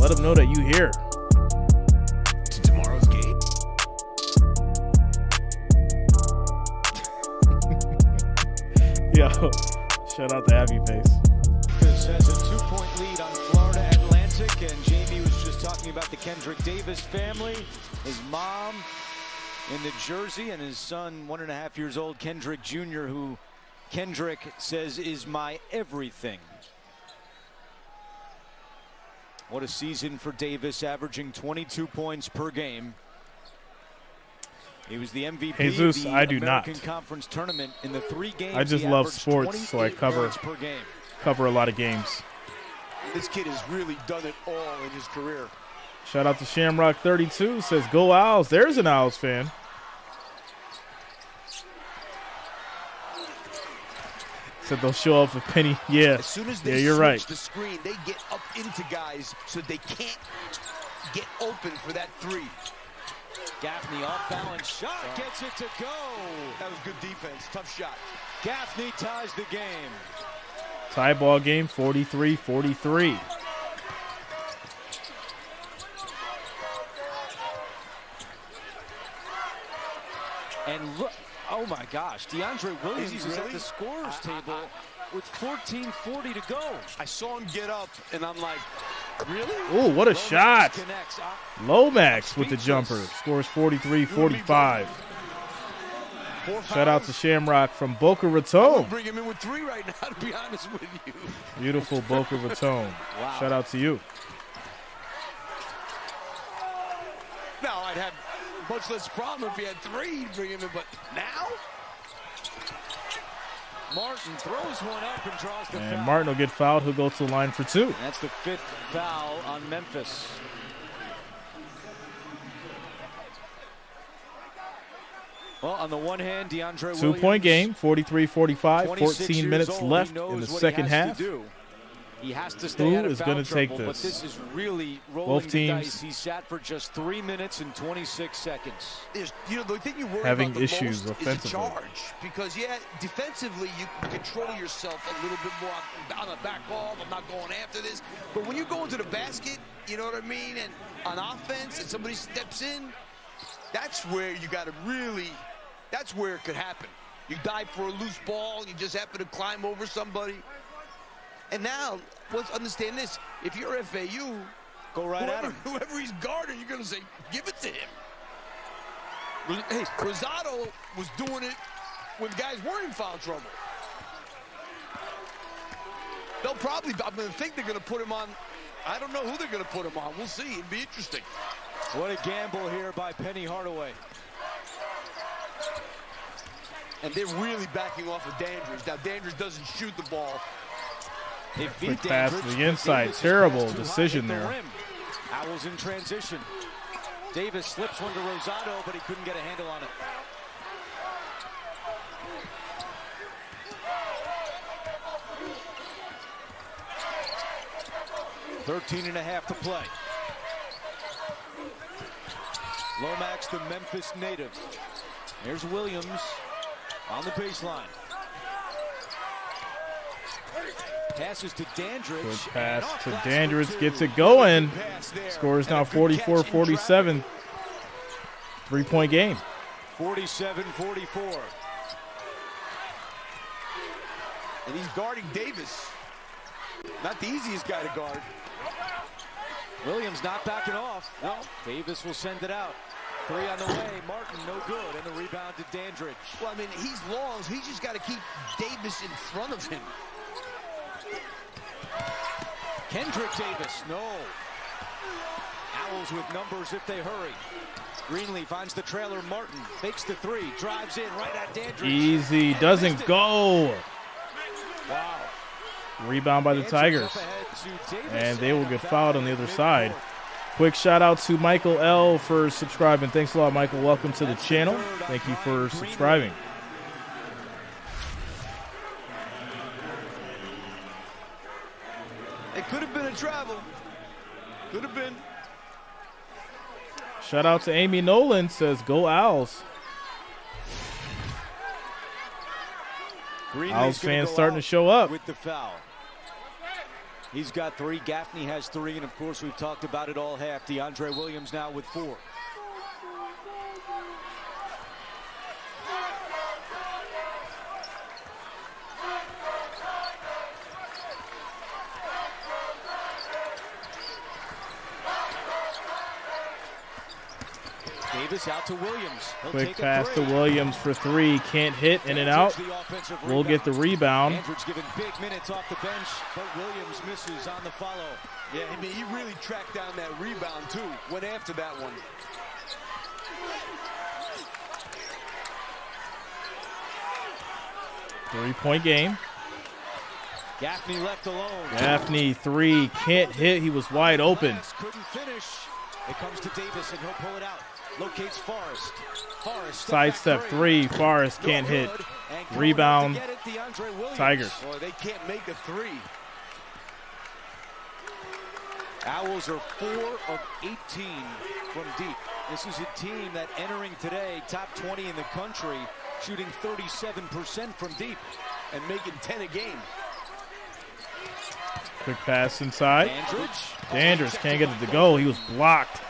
Let them know that you here. To tomorrow's game. Yo, shout out to Abby Face. This has a 2-point lead on Florida Atlantic, and Jamie was just talking about the Kendrick Davis family. His mom in New Jersey and his son, 1.5 years old, Kendrick Jr., who Kendrick says is my everything. What a season for Davis, averaging 22 points per game. He was the MVP Jesus, of the I do American not. Conference Tournament. In the 3 games, I just he love averaged sports, so I 28 cover points per game. a lot of games. This kid has really done it all in his career. Shout out to Shamrock32, says go Owls. There's an Owls fan. Said they'll show up with Penny. Yeah, As soon as they you're switch right. the screen, they get up into guys so they can't get open for that 3. Gaffney off balance shot, gets it to go. That was good defense, tough shot. Gaffney ties the game. Tie ball game, 43-43. And look, oh my gosh, DeAndre Williams is at really? the scorer's table with 14:40 to go. I saw him get up, and I'm like, really? Ooh, what a Lomax shot. connects. Lomax with the jumper. Scores 43-45. Shout out to Shamrock from Boca Raton. Bring him in with 3 right now, to be honest with you. Beautiful Boca Raton. Wow. Shout out to you. Now, I'd have much less problem if he had 3 to bring him in, but now? Martin throws one up and draws the And foul. Martin will get fouled. He'll go to the line for 2. That's the 5th foul on Memphis. Well, on the one hand, DeAndre Williams, 2-point game, 43-45, 26 14 years minutes old, left he knows in the what second he has half. to do. He has to stay Who out of is foul gonna take trouble, this? but this is really rolling Both the teams dice. He sat for just 3 minutes and 26 seconds. The thing you worry Having about the issues most offensively. is the charge. Because, yeah, defensively, you can control yourself a little bit more on the back off. I'm not going after this. But when you go into the basket, you know what I mean, and on offense, and somebody steps in, that's where you got to really, that's where it could happen. You dive for a loose ball, and you just happen to climb over somebody. And now, let's understand this. If you're FAU, Go right at him. Whoever he's guarding, you're going to say, give it to him. Hey, Rosado was doing it when guys were in foul trouble. They'll probably, I'm going to think they're going to put him on. I don't know who they're going to put him on. We'll see. It'd be interesting. What a gamble here by Penny Hardaway. And they're really backing off of Dandridge. Now, Dandridge doesn't shoot the ball. Quick pass to the inside. Terrible decision there. Owls in transition. Davis slips one to Rosado, but he couldn't get a handle on it. .13.5 to play. Lomax, the Memphis native. There's Williams on the baseline. Passes to Dandridge. Good pass to Dandridge. Gets it going. Score is now 44-47. 3-point game. 47-44. And he's guarding Davis. Not the easiest guy to guard. Williams not backing off. No, Davis will send it out. 3 on the way. Martin no good. And the rebound to Dandridge. Well, I mean, he's long, so he's just got to keep Davis in front of him. Kendrick Davis, no. Owls with numbers if they hurry. Greenlee finds the trailer. Martin fakes the 3, drives in right at Dandridge. Easy, doesn't go. Wow. Rebound by the Tigers. And they will get fouled on the other side. Quick shout out to Michael L. for subscribing. Thanks a lot, Michael. Welcome to the channel. Thank you for subscribing. It could have been a travel. Could have been. Shout out to Amy Nolan, says go Owls. Owls fans starting to show up. With the foul. He's got 3. Gaffney has 3. And, of course, we've talked about it all half. DeAndre Williams now with 4. Davis out to Williams. Quick pass to Williams for 3. Can't hit. In and out. We'll get the rebound. Andrews given big minutes off the bench, but Williams misses on the follow. Yeah, I mean, he really tracked down that rebound, too. Went after that one. Three-point game. Gaffney left alone. Gaffney 3. Can't hit. He was wide open. Couldn't finish. It comes to Davis, and he'll pull it out. Locates Forrest. Sidestep 3. Forrest can't hit. Rebound. Tigers. Boy, they can't make a 3. Owls are 4 of 18 from deep. This is a team that entering today, top 20 in the country, shooting 37% from deep and making 10 a game. Quick pass inside. Dandridge can't get it to go. He was blocked.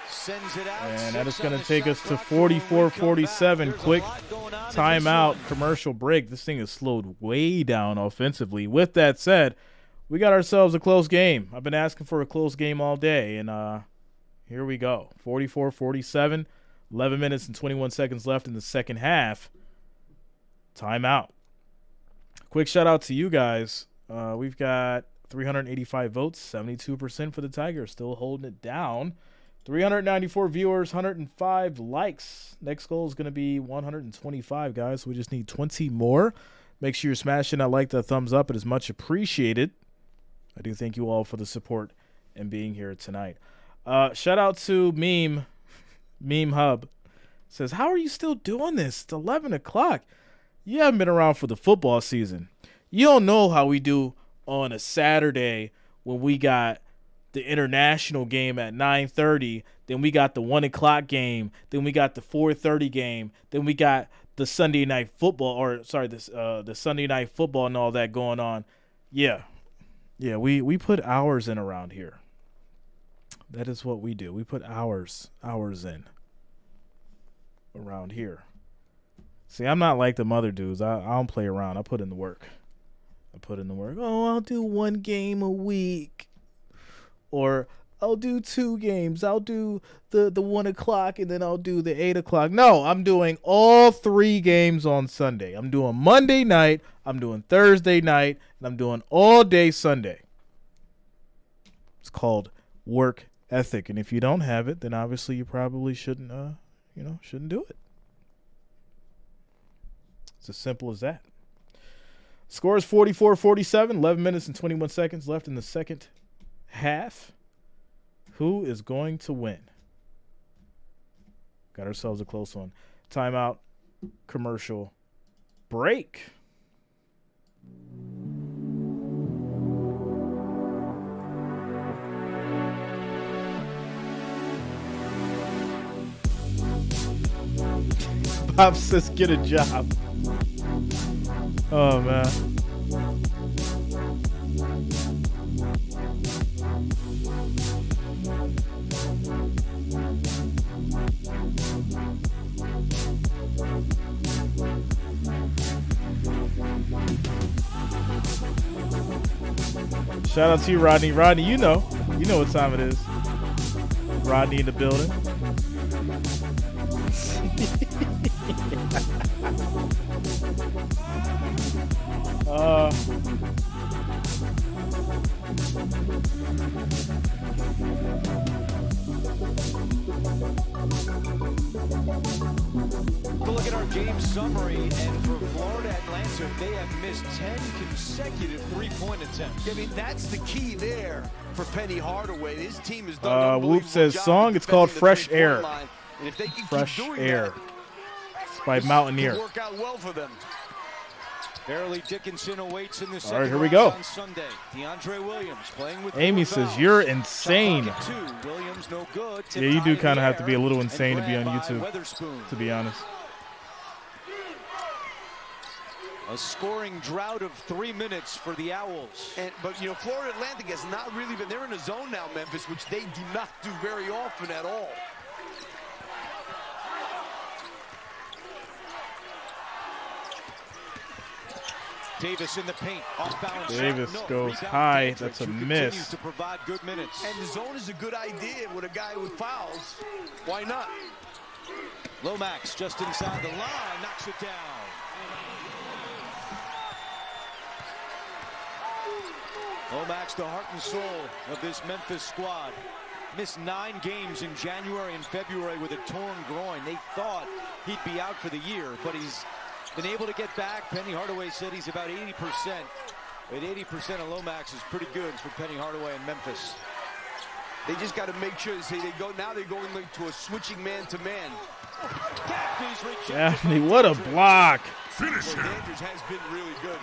Sends it out. And that is going to take us to 44-47. Quick timeout, commercial break. This thing is slowed way down offensively. With that said, we got ourselves a close game. I've been asking for a close game all day, and here we go. 44-47, 11 minutes and 21 seconds left in the second half. Timeout. Quick shout-out to you guys. We've got 385 votes, 72% for the Tigers, still holding it down. 394 viewers, 105 likes. Next goal is going to be 125, guys. So we just need 20 more. Make sure you're smashing that like, that thumbs up. It is much appreciated. I do thank you all for the support and being here tonight. Shout out to Meme Hub. Says, how are you still doing this? It's 11 o'clock. You haven't been around for the football season. You don't know how we do on a Saturday when we got the international game at 9:30, then we got the 1 o'clock game, then we got the 4:30 game, then we got the Sunday night football, the Sunday night football and all that going on. Yeah, we put hours in around here. That is what we do. We put hours in around here. See, I'm not like the other dudes. I don't play around. I put in the work. Oh, I'll do 1 game a week. Or I'll do 2 games. I'll do the 1 o'clock and then I'll do the 8 o'clock. No, I'm doing all 3 games on Sunday. I'm doing Monday night, I'm doing Thursday night, and I'm doing all day Sunday. It's called work ethic. And if you don't have it, then obviously you probably shouldn't do it. It's as simple as that. Score is 44-47, 11 minutes and 21 seconds left in the second half. Who is going to win? Got ourselves a close one. Timeout, commercial break. Bob says, get a job. Oh, man. Shout out to you, Rodney. Rodney, you know what time it is. Rodney in the building. Look at our game summary, and for Florida Atlanta, they have missed 10 consecutive three-point attempts. I mean, that's the key there for Penny Hardaway. His team has done an unbelievable Whoop says job song. It's called defending the Fresh Air. three-point line. And if they can Fresh keep doing Air. that, It's by Mountaineer. it'll work out well for them. Fairleigh Dickinson awaits in the second All right, here we round go. on Sunday. DeAndre Williams playing with Amy four says, fouls. you're Shot insane. clock at 2. Williams no good. Tip Yeah, you high do in kind the of have to be a air little and insane to be on grabbed by YouTube, Weatherspoon. to be honest. A scoring drought of 3 minutes for the Owls. But Florida Atlantic has not really been. They're in a zone now, Memphis, which they do not do very often at all. Davis in the paint, off balance. Davis No, goes rebound high. Dandridge, That's a who miss. continues to provide good minutes. And the zone is a good idea with a guy with fouls. Why not? Lomax just inside the line, knocks it down. Lomax, the heart and soul of this Memphis squad. Missed 9 games in January and February with a torn groin. They thought he'd be out for the year, but he's been able to get back. Penny Hardaway said he's about 80%. But 80% of Lomax is pretty good for Penny Hardaway in Memphis. They just got to make sure. Now they're going to a switching man-to-man. Daphne, what a block. Finish him. Dandridge has been really good.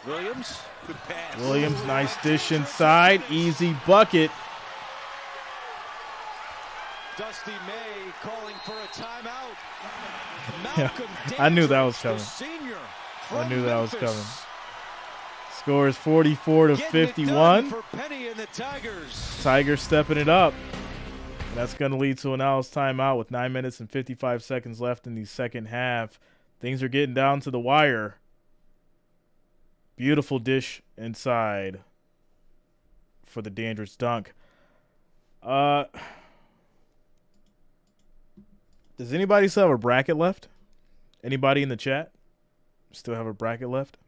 Williams, good pass. Williams, nice dish inside. Easy bucket. Dusty May calling for a timeout. Yeah, Malcolm I knew that was Dandridge, coming. the senior I from knew that was Memphis. coming. Score is 44-51. Getting it done for Penny and the Tigers. Tigers stepping it up. And that's going to lead to an Owls timeout with 9 minutes and 55 seconds left in the second half. Things are getting down to the wire. Beautiful dish inside for the Dandridge dunk. Does anybody still have a bracket left? Anybody in the chat still have a bracket left?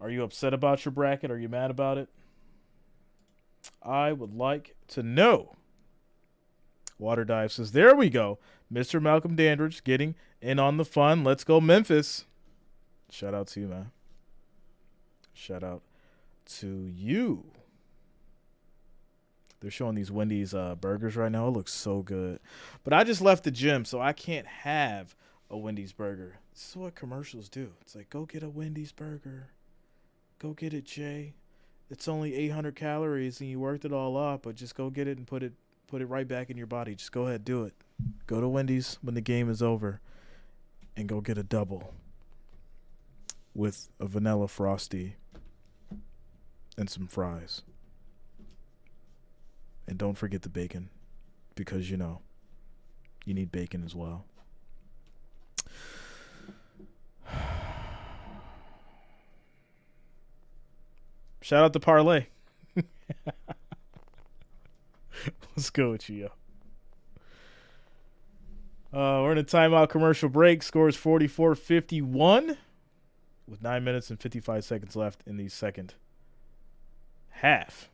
Are you upset about your bracket? Are you mad about it? I would like to know. Water Dive says, there we go. Mr. Malcolm Dandridge getting in on the fun. Let's go, Memphis. Shout out to you, man. Shout out to you. They're showing these Wendy's burgers right now. It looks so good. But I just left the gym, so I can't have a Wendy's burger. This is what commercials do. It's like, go get a Wendy's burger. Go get it, Jay. It's only 800 calories, and you worked it all up, but just go get it and put it right back in your body. Just go ahead, do it. Go to Wendy's when the game is over and go get a double with a vanilla frosty and some fries. And don't forget the bacon, because, you need bacon as well. Shout out to Parlay. Let's go with you, yo. We're in a timeout commercial break. Scores 44-51 with 9 minutes and 55 seconds left in the second half.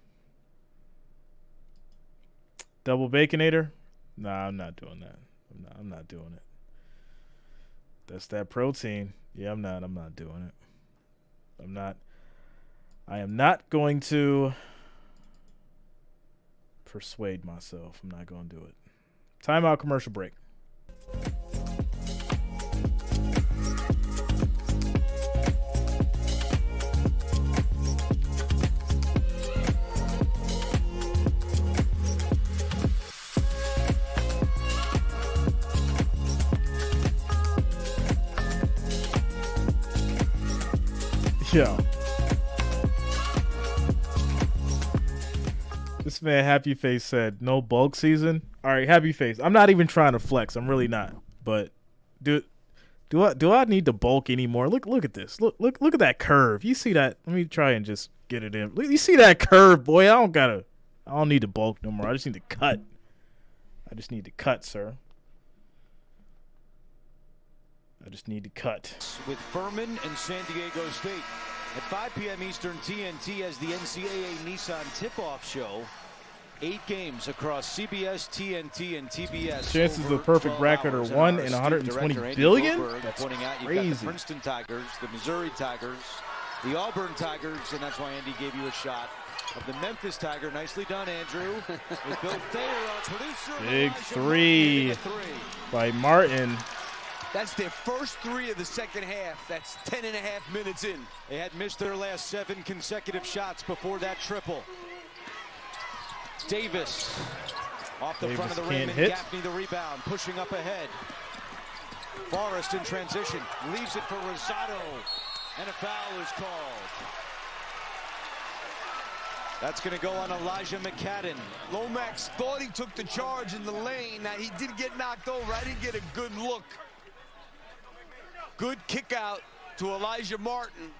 Double Baconator? Nah, I'm not doing that. I'm not doing it. That's that protein. Yeah, I'm not doing it. I am not going to persuade myself. I'm not going to do it. Timeout commercial break. Yo. This man Happy Face said no bulk season. All right, Happy Face. I'm not even trying to flex. I'm really not. But do I need to bulk anymore? Look at this. Look at that curve. You see that? Let me try and just get it in. You see that curve, boy? I don't need to bulk no more. I just need to cut. I just need to cut, sir. I just need to cut. With Furman and San Diego State. At 5 p.m. Eastern, TNT has the NCAA Nissan tip-off show. 8 games across CBS, TNT, and TBS. Chances of perfect bracket are 1 in 120 billion? That's pointing out you've crazy. got the Princeton Tigers, the Missouri Tigers, the Auburn Tigers, and that's why Andy gave you a shot of the Memphis Tiger. Nicely done, Andrew. With Bill Thayer, our producer. Big three by Martin. That's their first 3 of the second half. That's 10.5 minutes in. They had missed their last 7 consecutive shots before that triple. Davis off the front of the rim, and Gaffney the rebound, pushing up ahead. Forrest in transition, leaves it for Rosado, and a foul is called. That's going to go on Elijah McCadden. Lomax thought he took the charge in the lane. Now, he did get knocked over. I didn't get a good look. Good kick out to Elijah Martin.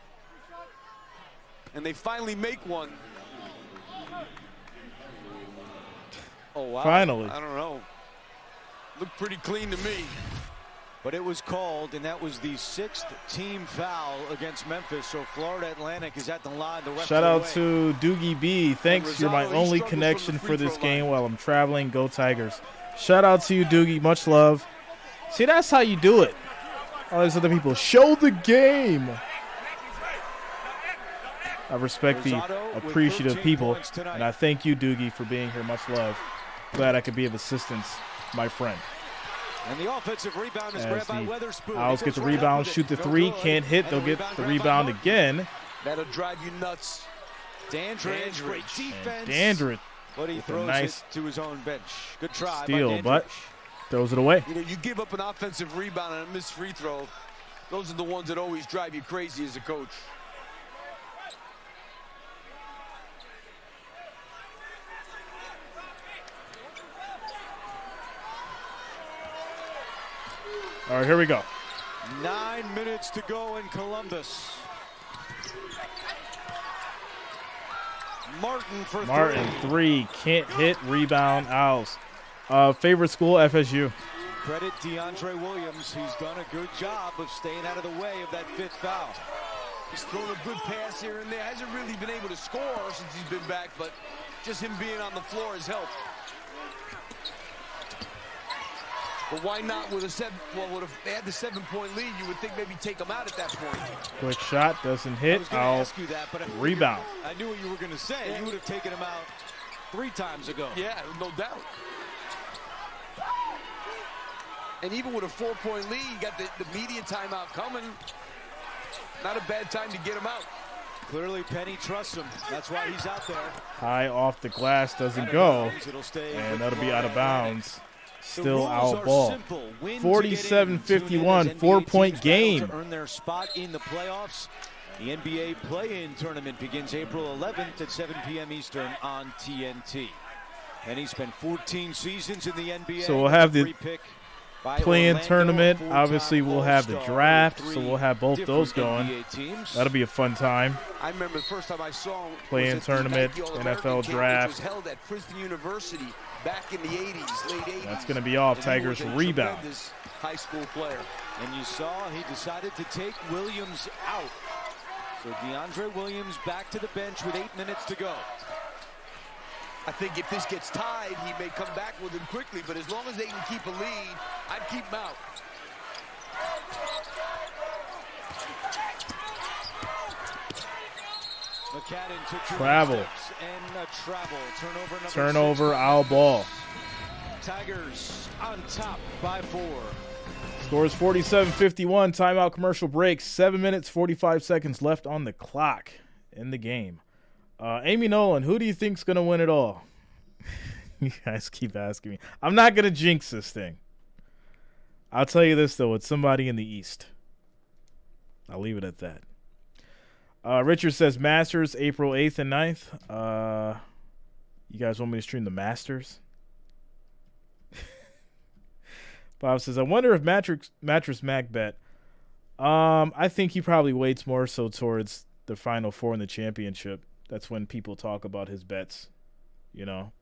And they finally make one. Oh, wow. Finally. I don't know. Looked pretty clean to me. But it was called, and that was the 6th team foul against Memphis. So Florida Atlantic is at the line the rest Shout of the out way. to Doogie B. Thanks. You're my only connection for this game while I'm traveling. Go Tigers. Shout out to you, Doogie. Much love. See, that's how you do it. All these other people, show the game. I respect the appreciative people, and I thank you, Doogie, for being here. Much love. Glad I could be of assistance, my friend. And the offensive rebound is grabbed by Weatherspoon. Owls get the rebound, shoot the 3, can't hit. They'll get the rebound again. That'll drive you nuts. Dandridge, great defense. Dandridge, but he throws nice it to his own bench. Good try steal, by but throws it away. You know, you give up an offensive rebound and a missed free throw. Those are the ones that always drive you crazy as a coach. All right, here we go. 9 minutes to go in Columbus. Martin for three, can't hit, rebound, Owls. Favorite school, FSU. Credit DeAndre Williams. He's done a good job of staying out of the way of that 5th foul. He's thrown a good pass here and there. Hasn't really been able to score since he's been back, but just him being on the floor has helped. But why not with a 7? Well, if they had the 7-point lead, you would think maybe take them out at that point. Quick shot, doesn't hit. Ask you that, but rebound. I knew what you were going to say. Yeah. You would have taken him out 3 times ago. Yeah, no doubt. And even with a 4-point lead, you got the media timeout coming. Not a bad time to get him out. Clearly, Penny trusts him. That's why he's out there. High off the glass, doesn't go. And that'll be out of bounds. Still Owl ball. 47-51, 4-point game. To earn their spot in the playoffs. The NBA play-in tournament begins April 11th at 7 p.m. Eastern on TNT. And he spent 14 seasons in the NBA. So we'll have the play-in tournament. Obviously, we'll have the draft, so we'll have both those going. That'll be a fun time. I remember the first time I saw him. Play-in tournament, NFL draft. Was held at Princeton University back in the 80s, late 80s. That's going to be off. Tigers rebound. High school player. And you saw he decided to take Williams out. So DeAndre Williams back to the bench with 8 minutes to go. I think if this gets tied, he may come back with him quickly, but as long as they can keep a lead, I'd keep him out. McCadden took travel. And a travel. Turnover, Owl ball. Tigers on top by 4. Score is 47-51. Timeout, commercial break. 7 minutes, 45 seconds left on the clock in the game. Amy Nolan, who do you think's going to win it all? You guys keep asking me. I'm not going to jinx this thing. I'll tell you this, though. It's somebody in the East. I'll leave it at that. Richard says Masters, April 8th and 9th. You guys want me to stream the Masters? Bob says, I wonder if Mattress Mac bet. I think he probably waits more so towards the Final Four in the championship. That's when people talk about his bets, you know.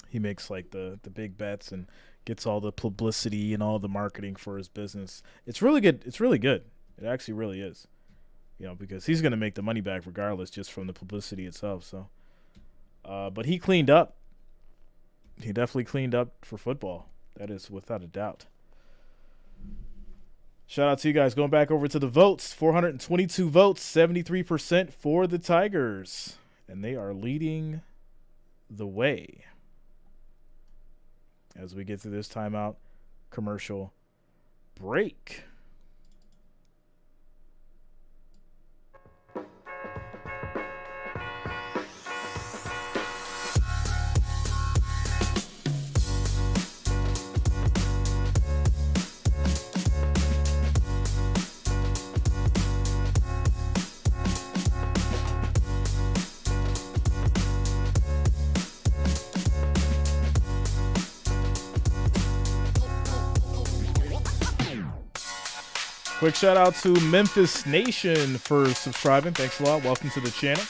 He makes like the big bets and gets all the publicity and all the marketing for his business. It's really good. It's really good. It actually really is. You know, because he's going to make the money back regardless just from the publicity itself. So, but he cleaned up. He definitely cleaned up for football. That is without a doubt. Shout out to you guys. Going back over to the votes. 422 votes, 73% for the Tigers. And they are leading the way as we get through this timeout commercial break. Quick shout out to Memphis Nation for subscribing. Thanks a lot. Welcome to the channel.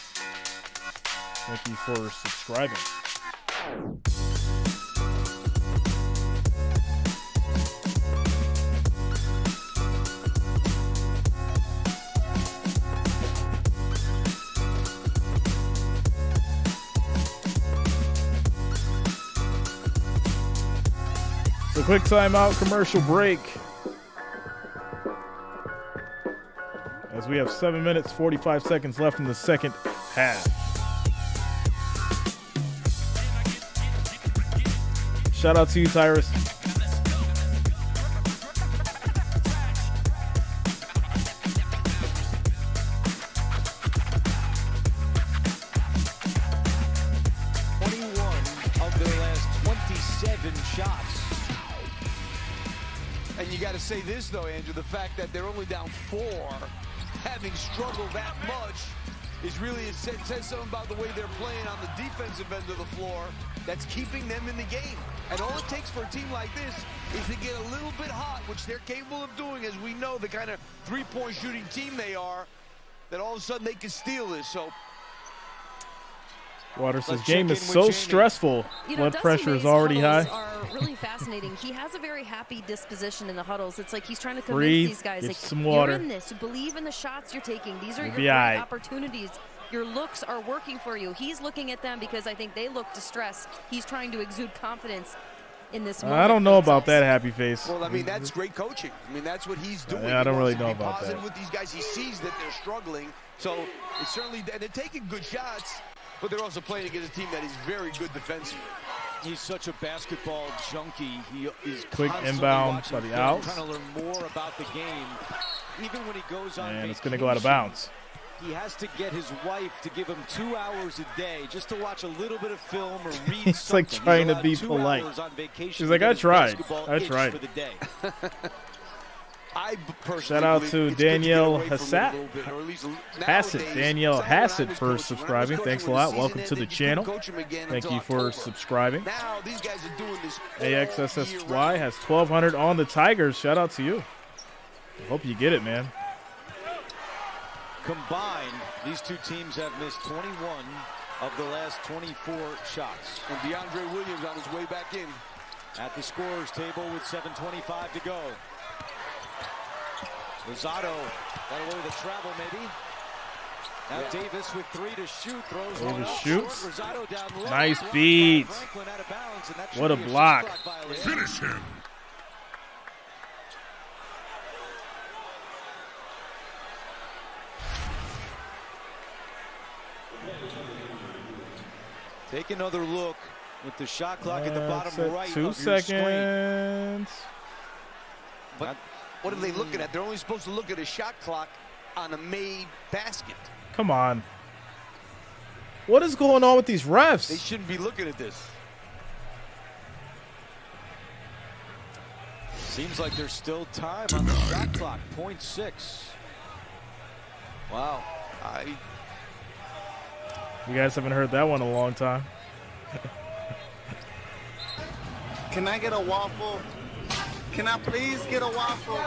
Thank you for subscribing. So quick timeout, commercial break. As we have 7 minutes, 45 seconds left in the second half. Shout out to you, Tyrus. Of their last 27 shots. And you got to say this, though, Andrew, the fact that they're only down 4, having struggled that much, is really, it says something about the way they're playing on the defensive end of the floor that's keeping them in the game. And all it takes for a team like this is to get a little bit hot, which they're capable of doing, as we know the kind of three-point shooting team they are, that all of a sudden they can steal this. So Water says game is so stressful. Blood pressure is already high. Are really fascinating. He has a very happy disposition in the huddles. It's like he's trying to convince Breathe, these guys, like, some water. You're in this. Believe in the shots you're taking. These are your be great right. opportunities. Your looks are working for you. He's looking at them because I think they look distressed. He's trying to exude confidence in this moment. I don't know about that happy face. Well, I mean, that's great coaching. I mean, that's what he's doing. Yeah, I don't really He know wants to be about positive that. with these guys. He sees that they're struggling. So it's certainly, and they're taking good shots, but they're also playing against a team that is very good defensively. He's such a basketball junkie. He is Quick constantly inbound watching by the film, Owls. trying to learn more about the game. Even when he goes on And it's vacation, going to go out of bounds. he has to get his wife to give him 2 hours a day just to watch a little bit of film or read It's like something. trying He's to be allowed 2 polite. hours on vacation She's to like, get I his tried. basketball I itch tried. for the day. I personally Shout out believe to it's good get Danielle away from it a Hassett. little bit, or at least Hassett, nowadays, Danielle it's not when I Hassett was for coaching. When I was subscribing. coaching, Thanks a when lot. the Welcome season to the ended, you couldn't channel. coach 'em again Thank until you for October. subscribing. Now these guys are doing this all year AXSSY round. has 1,200 on the Tigers. Shout out to you. I hope you get it, man. Combined, these two teams have missed 21 of the last 24 shots. And DeAndre Williams on his way back in. At the scorer's table with 7:25 to go. Rosado got away with a travel maybe. Now Davis with 3 to shoot, throws one Davis up shoots. short. Rosado down low. Nice Blocked by beat. Franklin out of bounds, and that should What a be block. shot clock violation. Finish him. Take another look with the shot clock at the bottom right 2 of your screen. seconds. But what are they looking at? They're only supposed to look at a shot clock on a made basket. Come on. What is going on with these They refs? shouldn't be looking at this. Seems like there's still time on the shot clock. 0.6. Wow. You guys haven't heard that one in a long time. Can I get a waffle? Can I please get a waffle?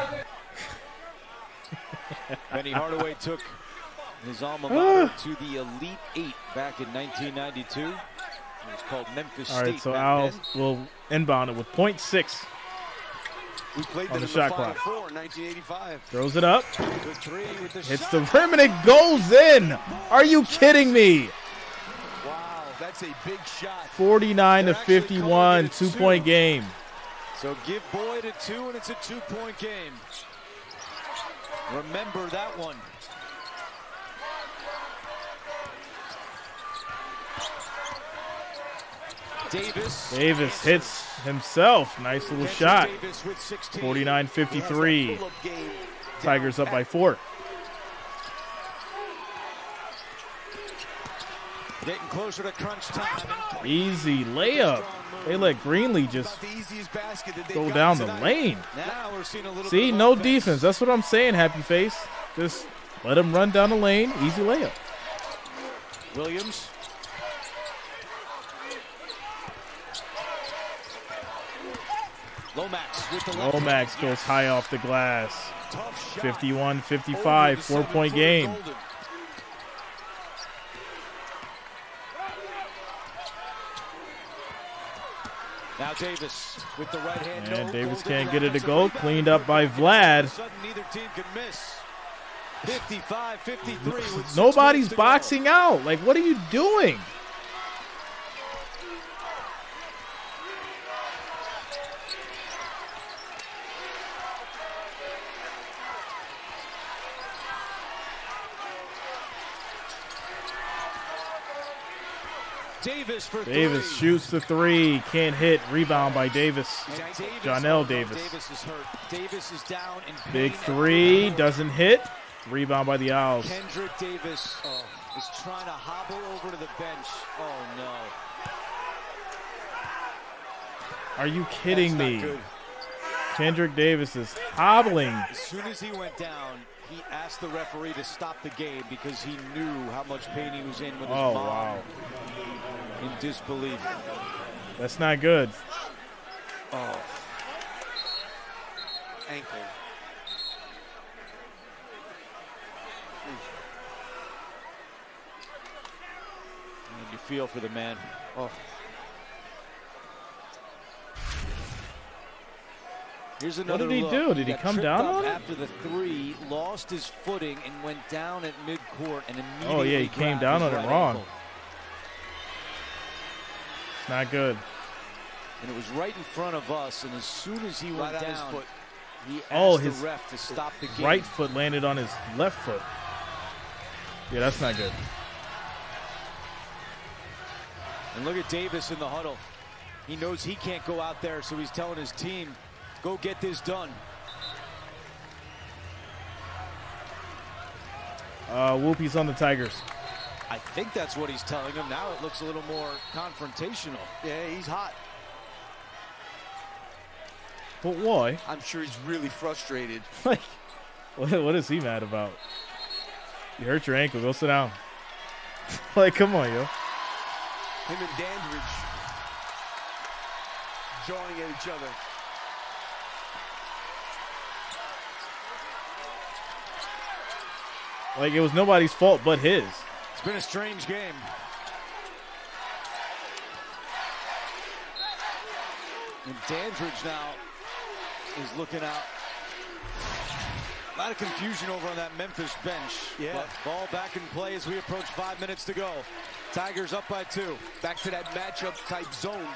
Penny Hardaway took his alma mater to the Elite Eight back in 1992. It was called Memphis All right, State so back Owls then. will inbound it with 0.6. We played On them the in shot the clock. Final Four in 1985. Throws it up. The 3 with the Hits shot. the rim and it goes in. Are you kidding me? Wow, that's a big shot. 49 to They're actually 51, calling it a 2-point two. game. So give Boyd a 2, and it's a 2-point game. Remember that one. Davis hits himself. Nice little Kendrick shot. Davis with 16. 49-53. Tigers up by 4. Getting closer to crunch time. Easy layup. They let Greenlee just The easiest basket that they've go got down the tonight. lane. Now we're seeing a little See, bit of no offense. defense. That's what I'm saying, Happy Face. Just let him run down the lane. Easy layup. Williams. Lomax with the left. Lomax goes high off the glass. Tough shot. 51-55, Over the 4-point 7-footer game. Golden. Now Davis with the right hand. And No, Davis Golden can't get it to offensive go. rebound. Cleaned up by All of a Vlad. sudden, neither team can miss. 55-53 with 6 Nobody's minutes to go. boxing out. Like, what are you doing? Davis for Davis 3. shoots the 3. Can't hit. Rebound by Davis. And Davis, Jonell oh, no, Davis. Davis is hurt. Davis is down in pain. Big and 3. on the Doesn't hit. Rebound by the Owls. Kendrick Davis is trying to hobble over to the bench. Oh, no. Are you kidding That's me? not good. Kendrick Davis is hobbling. As soon as he went down, he asked the referee to stop the game because he knew how much pain he was in with his Oh, mom wow. in disbelief. That's not good. Oh. Ankle. And you feel for the man. Oh. Here's another did he look. do? Did he got come tripped down up on it? after the 3, lost his footing, and went down at midcourt and immediately Oh, yeah, he came grabbed down his on it right wrong. ankle. Not good. And it was right in front of us, and as soon as he went Right on his down, foot. he asked Oh, the his ref to stop the game. Right foot landed on his left foot. Yeah, that's not good. And look at Davis in the huddle. He knows he can't go out there, so he's telling his team, go get this done. Whoopies on the Tigers. I think that's what he's telling him. Now it looks a little more confrontational. Yeah, he's hot. But why? I'm sure he's really frustrated. Like, what is he mad about? You hurt your ankle. Go sit down. Like, come on, yo. Him and Dandridge jawing at each other. Like, it was nobody's fault but his. It's been a strange game. And Dandridge now is looking out. A lot of confusion over on that Memphis bench. Yeah. But ball back in play as we approach 5 minutes to go. Tigers up by 2. Back to that matchup type zone.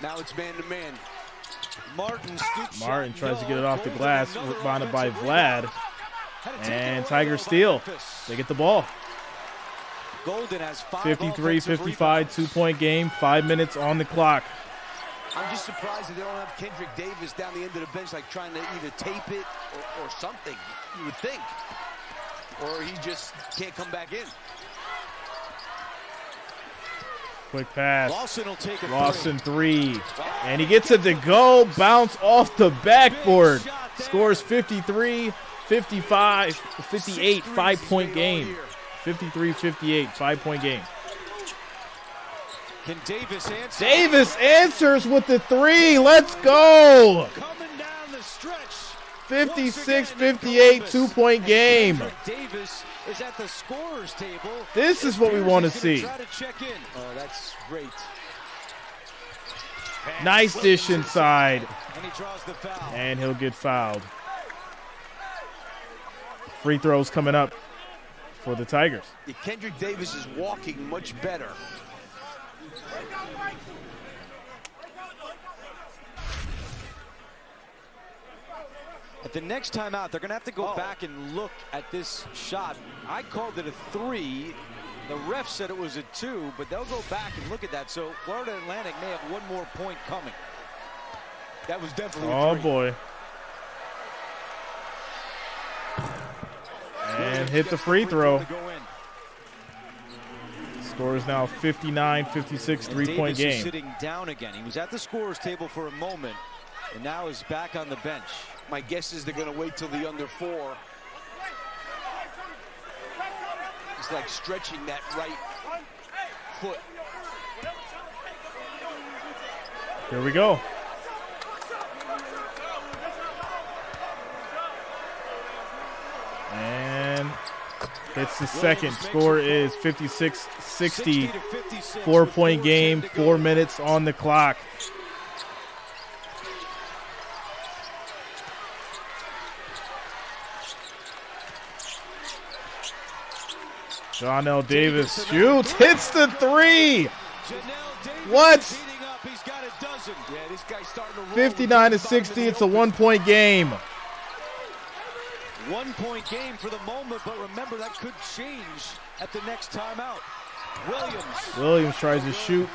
Now it's man-to-man. Martin scoops Martin shot. tries to get it No. off the Golden, glass, another rebounded by offensive Vlad. rebound. Had to take it And away, Tigers though, by steal. Memphis. They get the ball. Golden has 5 53-55, offensive 2-point game, 5 minutes on the clock. I'm just surprised that they don't have Kendrick Davis down the end of the bench, like trying to either tape it or something, you would think. Or he just can't come back in. Quick pass. Lawson will take a Lawson three. And he gets it to go. Bounce off the backboard. Scores 53, 55, 58, 5-point game. 53-58, 5-point game. Can Davis answer? Davis answers with the three. Let's go. Coming down the stretch. 56-58, 2-point game. Davis is at the scorer's table. This is what we want to see. Try to check in. Oh, that's great. Nice dish inside. And he draws the foul. And he'll get fouled. Free throws coming up for the Tigers. Kendrick Davis is walking much better. At the next timeout, they're going to have to go back and look at this shot. I called it a 3. The ref said it was a 2, but they'll go back and look at that. So Florida Atlantic may have one more point coming. That was definitely Oh, a 3. boy. And hit the free throw. Score is now 59-56, 3-point Davis game. is sitting down again. He was at the scorer's table for a moment, and now is back on the bench. My guess is they're going to wait till the under 4. It's like stretching that right foot. Here we go. And it's the second. Score is 56-60. 4-point game, 4 minutes on the clock. John L. Davis shoots, hits the three. What? 59-60, it's a 1-point game. 1-point game for the moment, but remember that could change at the next timeout. Williams tries to shoot.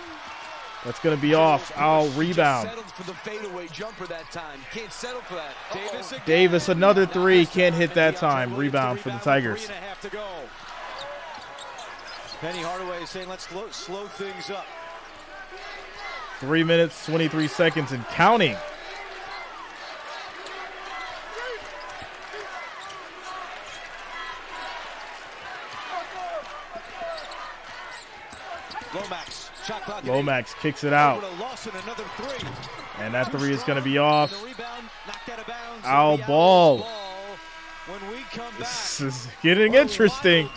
That's going to be off. Owl rebound. Settled for the fadeaway jumper that time. Can't settle for that. Davis, another three. Can't hit that time. Rebound for the Tigers. Penny Hardaway is saying, let's slow things up. 3 minutes, 23 seconds and counting. Lomax, shot clock. Lomax kicks it out. Lawson, another 3. And that three is going to be off. The rebound, knocked out of bounds. Owl ball. When we come back, This is getting interesting.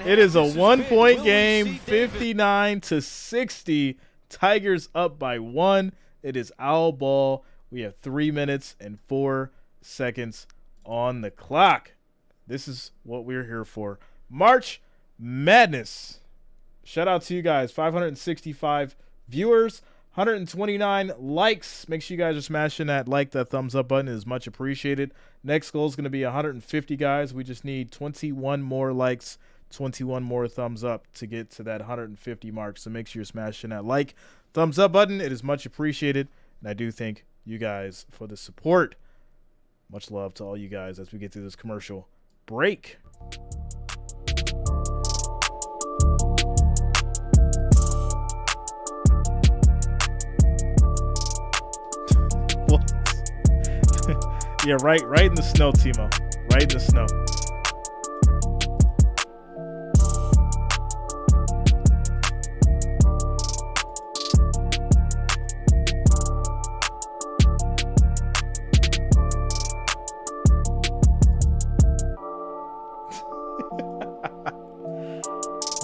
It is a 1-point game, 59-60. Tigers up by 1. It is Owl ball. We have 3 minutes and 4 seconds on the clock. This is what we're here for. March Madness. Shout out to you guys. 565 viewers, 129 likes. Make sure you guys are smashing that thumbs up button. It is much appreciated. Next goal is going to be 150 guys. We just need 21 more likes, 21 more thumbs up to get to that 150 mark. So make sure you're smashing that thumbs up button. It is much appreciated. And I do thank you guys for the support. Much love to all you guys as we get through this commercial break. Yeah, right in the snow, Timo. Right in the snow.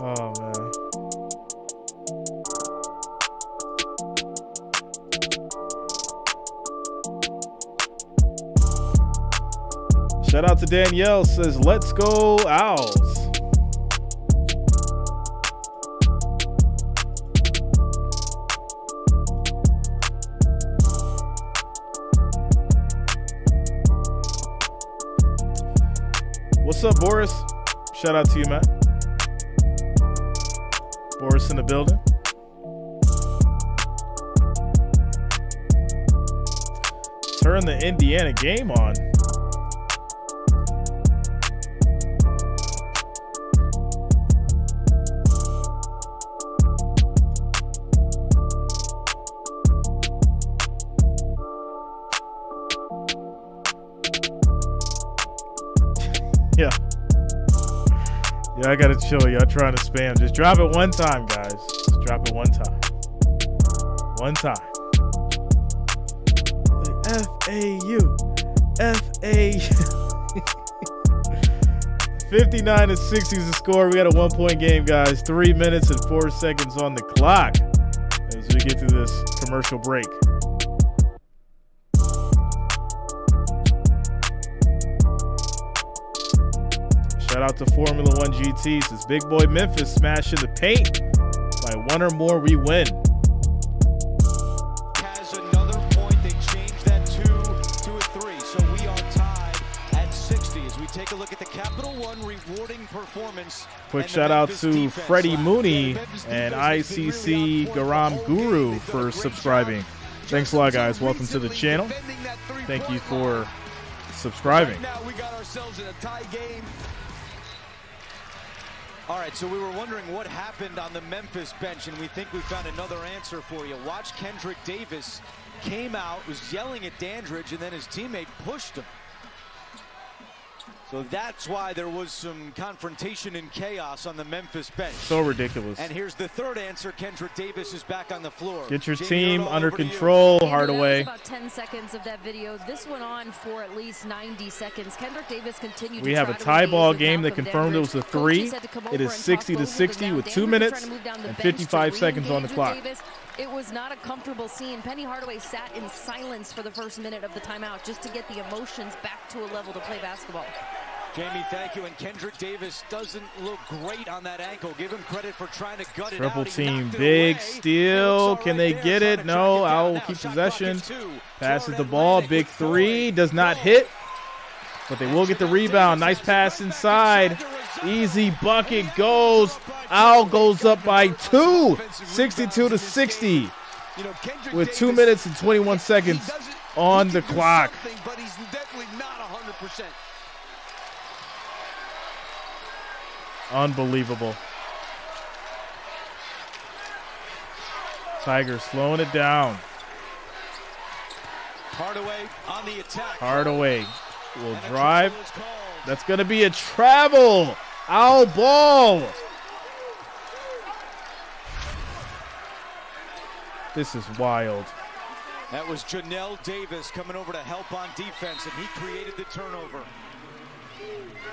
Oh, man. Shout out to Danielle, says, let's go Owls. What's up, Boris? Shout out to you, Matt. Boris in the building. Turn the Indiana game on. Yeah. Yeah, I gotta chill. Y'all trying to spam. Just drop it one time, guys. Just drop it one time. One time. FAU. FAU. 59-60 is the score. We got a 1-point game, guys. 3 minutes and 4 seconds on the clock as we get to this commercial break. Shout out to Formula One GT. Says Big Boy Memphis smashing the paint. By one or more, we win. Has another point. They changed that 2 to a 3. So we are tied at 60 as we take a look at the Capital One rewarding performance. Quick shout out to Freddie Mooney and ICC Garam Guru for subscribing. Thanks a lot, guys. Welcome to the channel. Thank you for subscribing. Now we got ourselves in a tie game. All right, so we were wondering what happened on the Memphis bench, and we think we found another answer for you. Watch Kendrick Davis came out, was yelling at Dandridge, and then his teammate pushed him. So that's why there was some confrontation and chaos on the Memphis bench. So ridiculous. And here's the third answer. Kendrick Davis is back on the floor. Get your team under control, Hardaway. About 10 seconds of that video. This went on for at least 90 seconds. Kendrick Davis continued We to have try a to tie engage ball with game that Malcolm confirmed it was a Dandridge. 3. Coaches had to come It over is and 60 talk to both of 60 them with down. 2 Dandridge minutes trying to move down the and bench to 55 seconds on the re-engage clock. with Davis. It was not a comfortable scene. Penny Hardaway sat in silence for the first minute of the timeout just to get the emotions back to a level to play basketball. Jamie, thank you. And Kendrick Davis doesn't look great on that ankle. Give him credit for trying to gut it Triple out. He team, knocked it big away. steal. It Can looks they all right get there. it? Trying to No. track it Owl down will now. keep Shot possession. clock at 2. Passes Florida the ball. Atlantic Big with 3. Thorne. Does not Go. hit. But they will get the rebound. Nice pass inside. Easy bucket goes. Owl goes up by 2. 62 to 60. With 2 minutes and 21 seconds on the clock. But he's definitely not 100%. Unbelievable. Tigers slowing it down. Hardaway on the attack. Hardaway will And a drive. travel is called. That's going to be a travel. Owl ball. This is wild. That was Janelle Davis coming over to help on defense, and he created the turnover.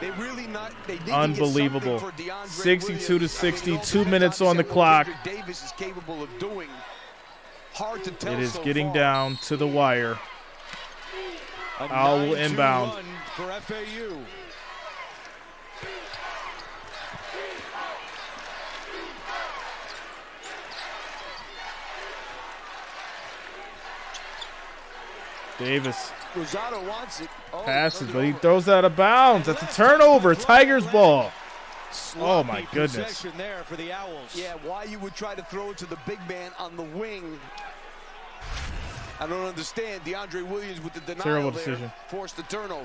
They really not. They need Unbelievable. To get something for DeAndre 62 to Williams. 60, I mean, 2 minutes on the what clock. Kendrick Davis is capable of doing. Hard to tell. It is so getting far. down to the wire. A Owl 9-2 inbound. run for FAU. Davis Rosado wants it. Oh, passes, throws it but he over. throws that out of bounds. That's a turnover. Tigers ball. Oh, my Sloppy goodness. possession there for the Owls. Yeah, why you would try to throw it to the big man on the wing? I don't understand. DeAndre Williams with the denial Terrible there decision. forced the turnover.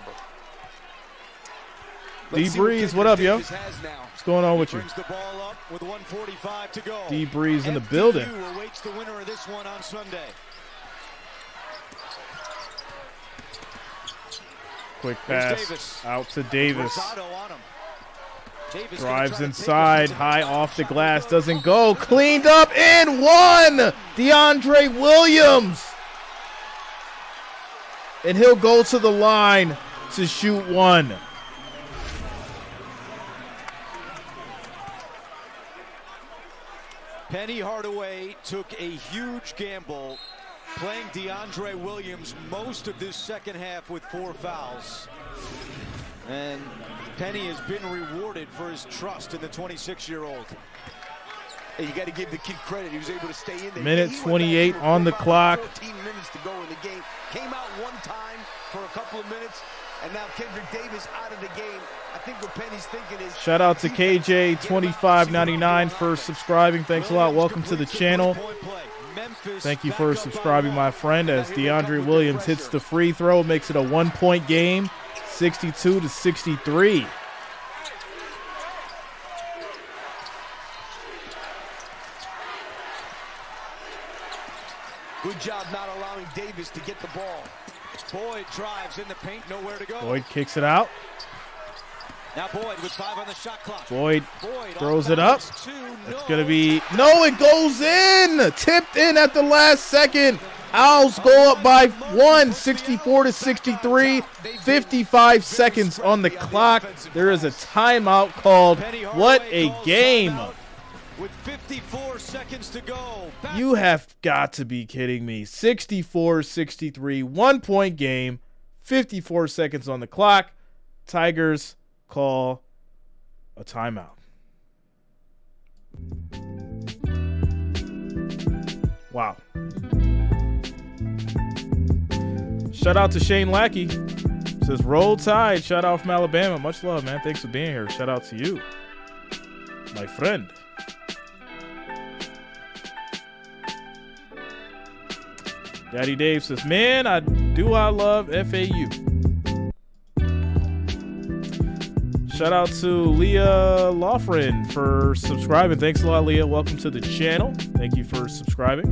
D Let's see Breeze, what up, yo? Davis has now. What's going on with you? Brings the ball up with 1:45 to go. D Breeze in the FAU building. awaits the winner of this one on Sunday. Quick pass Davis. out to Davis. Rosado on him. Davis Drives inside, high off the glass, doesn't go. Cleaned up and one! DeAndre Williams. And he'll go to the line to shoot one. Penny Hardaway took a huge gamble playing DeAndre Williams most of this second half with 4 fouls. And Penny has been rewarded for his trust in the 26-year-old. Hey, you got to give the kid credit. He was able to stay in there. Minute 28 on the clock. 14 minutes to go in the game. Came out one time for a couple of minutes, and now Kendrick Davis out of the game. I think what Penny's thinking is... Shout out to KJ2599 for subscribing. Thanks a lot. Welcome to the channel. Thank you for subscribing, my friend, as DeAndre Williams hits the free throw, makes it a 1-point game, 62-63. Good job not allowing Davis to get the ball. Boyd drives in the paint, nowhere to go. Boyd kicks it out. Now Boyd with 5 on the shot clock. Boyd throws it up. It's going to be... No, it goes in! Tipped in at the last second. Owls go up by 1, 64-63. 55 seconds on the clock. There is a timeout called. What a game. With 54 seconds to go. You have got to be kidding me. 64-63, 1-point game, 54 seconds on the clock. Tigers call a timeout. Wow. Shout out to Shane Lackey. Says, roll tide. Shout out from Alabama. Much love, man. Thanks for being here. Shout out to you, my friend. Daddy Dave says, man, I love FAU. Shout out to Leah Lawfren for subscribing. Thanks a lot, Leah. Welcome to the channel. Thank you for subscribing.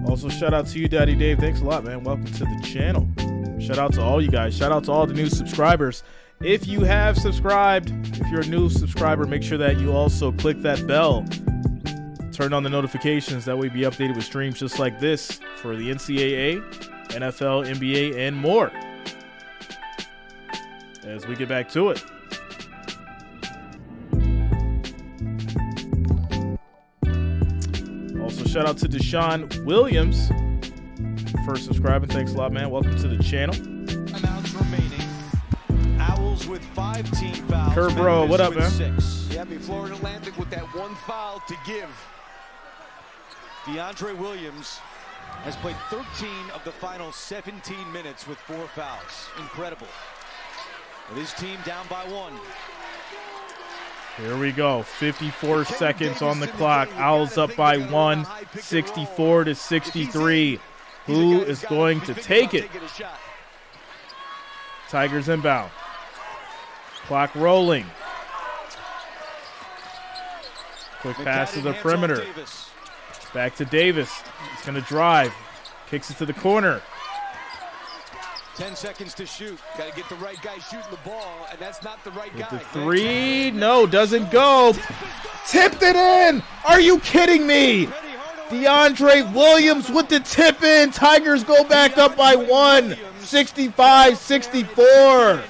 Also, shout out to you, Daddy Dave. Thanks a lot, man. Welcome to the channel. Shout out to all you guys. Shout out to all the new subscribers. If you have subscribed, if you're a new subscriber, make sure that you also click that bell. Turn on the notifications. That way be updated with streams just like this for the NCAA, NFL, NBA, and more. As we get back to it. Also, shout out to Deshaun Williams for subscribing. Thanks a lot, man. Welcome to the channel. Timeouts remaining. Owls with 5 team fouls. Kerr, bro, what up, man? 6. Yeah, Florida Atlantic with that one foul to give. DeAndre Williams has played 13 of the final 17 minutes with 4 fouls. Incredible. With his team down by 1. Here we go. 54 seconds on the clock. Owls up by 1, 64-63. Who is going to take it? Tigers inbound. Clock rolling. Quick pass to the perimeter. Back to Davis. He's going to drive. Kicks it to the corner. 10 seconds to shoot. Got to get the right guy shooting the ball, and that's not the right guy. The 3, no, doesn't go. Tipped it in. Are you kidding me? DeAndre Williams with the tip in. Tigers go back up by 1, 65-64.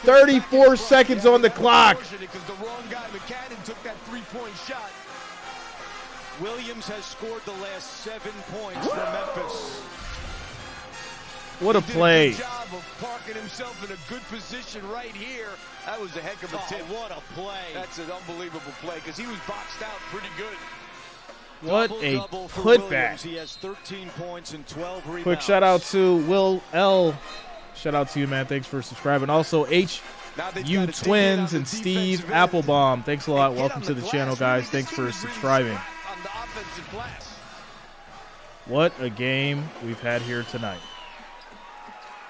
34 seconds on the clock. Because the wrong guy, McCadden, took that three-point shot. Williams has scored the last 7 points for Memphis. What a play. Good job of parking himself in a good position right here. That was a heck of a tip. What a play. That's an unbelievable play because he was boxed out pretty good. What a putback. He has 13 points and 12 rebounds. Quick shout out to Will L. Shout out to you, man. Thanks for subscribing. Also, HU Twins and Steve Applebaum. Thanks a lot. Welcome to the channel, guys. Thanks for subscribing. What a game we've had here tonight.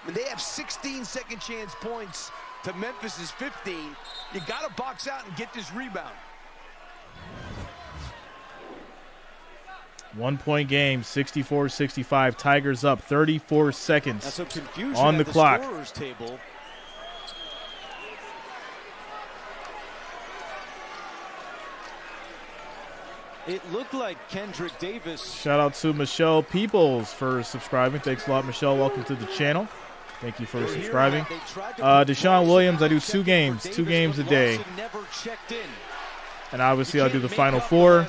They have 16 second chance points to Memphis's 15. You got to box out and get this rebound. 1-point game, 64-65. Tigers up 34 seconds That's some confusion on the at clock. Scorer's table. It looked like Kendrick Davis. Shout out to Michelle Peoples for subscribing. Thanks a lot, Michelle. Welcome to the channel. Thank you for subscribing. Deshaun Williams, I do two games a day. And obviously I'll do the Final Four.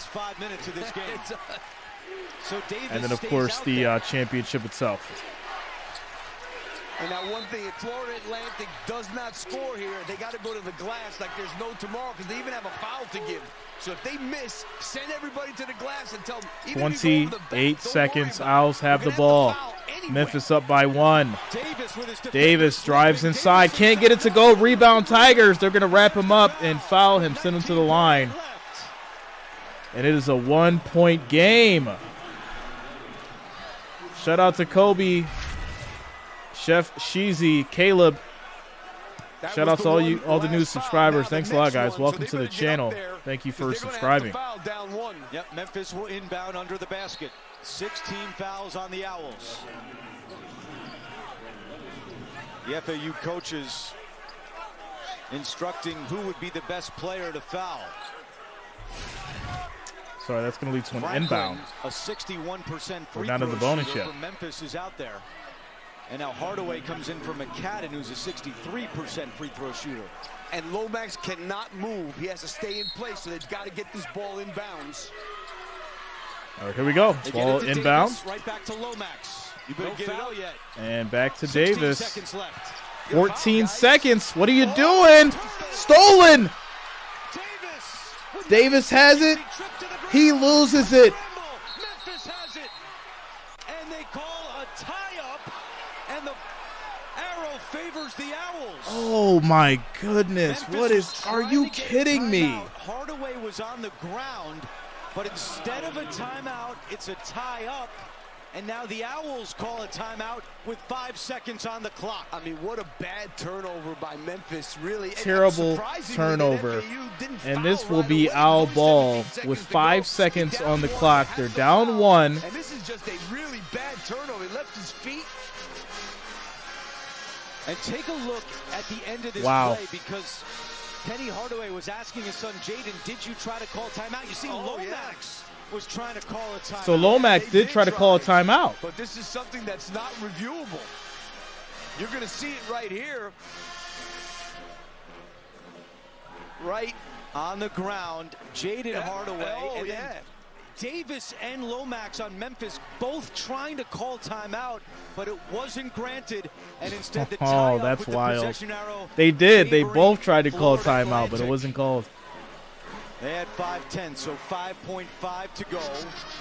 And then, of course, the championship itself. And now one thing, if Florida Atlantic does not score here, they got to go to the glass like there's no tomorrow because they even have a foul to give. So if they miss, send everybody to the glass and tell them. 28 seconds. Owls have the ball. Memphis up by 1. Davis drives inside. Can't get it to go. Rebound Tigers. They're going to wrap him up and foul him, send him to the line. And it is a 1-point game. Shout out to Kobe, Chef Sheezy, Caleb. Shout out to all the new subscribers. Thanks a lot, guys. Welcome to the channel. Thank you for subscribing. Yep, Memphis will inbound under the basket. 16 fouls on the Owls. The FAU coaches instructing who would be the best player to foul. Sorry, that's going to lead to an Franklin, inbound. A 61% free down to throw the bonus shooter yet. from Memphis is out there. And now Hardaway comes in for McCadden, who's a 63% free throw shooter. And Lomax cannot move. He has to stay in place, so they've got to get this ball inbounds. All right, here we go. Ball inbound. Davis, right back to Lomax. You better get it out yet. And back to 16 Davis. seconds left. 14 seconds. What are you doing? Stolen. Davis has it. He loses it. Memphis has it. And they call a tie-up. And the arrow favors the Owls. Oh, my goodness. Memphis What was is, trying are you to get a kidding me? timeout. Hardaway was on the ground, but instead of a timeout, it's a tie-up. And now the Owls call a timeout with 5 seconds on the clock. I mean, what a bad turnover by Memphis, really. Terrible turnover. And this will be Owl ball with 5 seconds on the clock. They're down 1. And this is just a really bad turnover. He left his feet. And take a look at the end of this Wow. play, because Penny Hardaway was asking his son Jaden, did you try to call timeout? You see, Lomax was trying to call a timeout. So Lomax did try to call a timeout. But this is something that's not reviewable. You're going to see it right here. Right on the ground, Jaden Hardaway. And then Davis and Lomax on Memphis both trying to call timeout, but it wasn't granted. And instead the tie-up that's with the wild. possession arrow They did. They favoring both tried to call Florida timeout, but it Atlantic. wasn't called. They had 5:10, so 5.5 to go.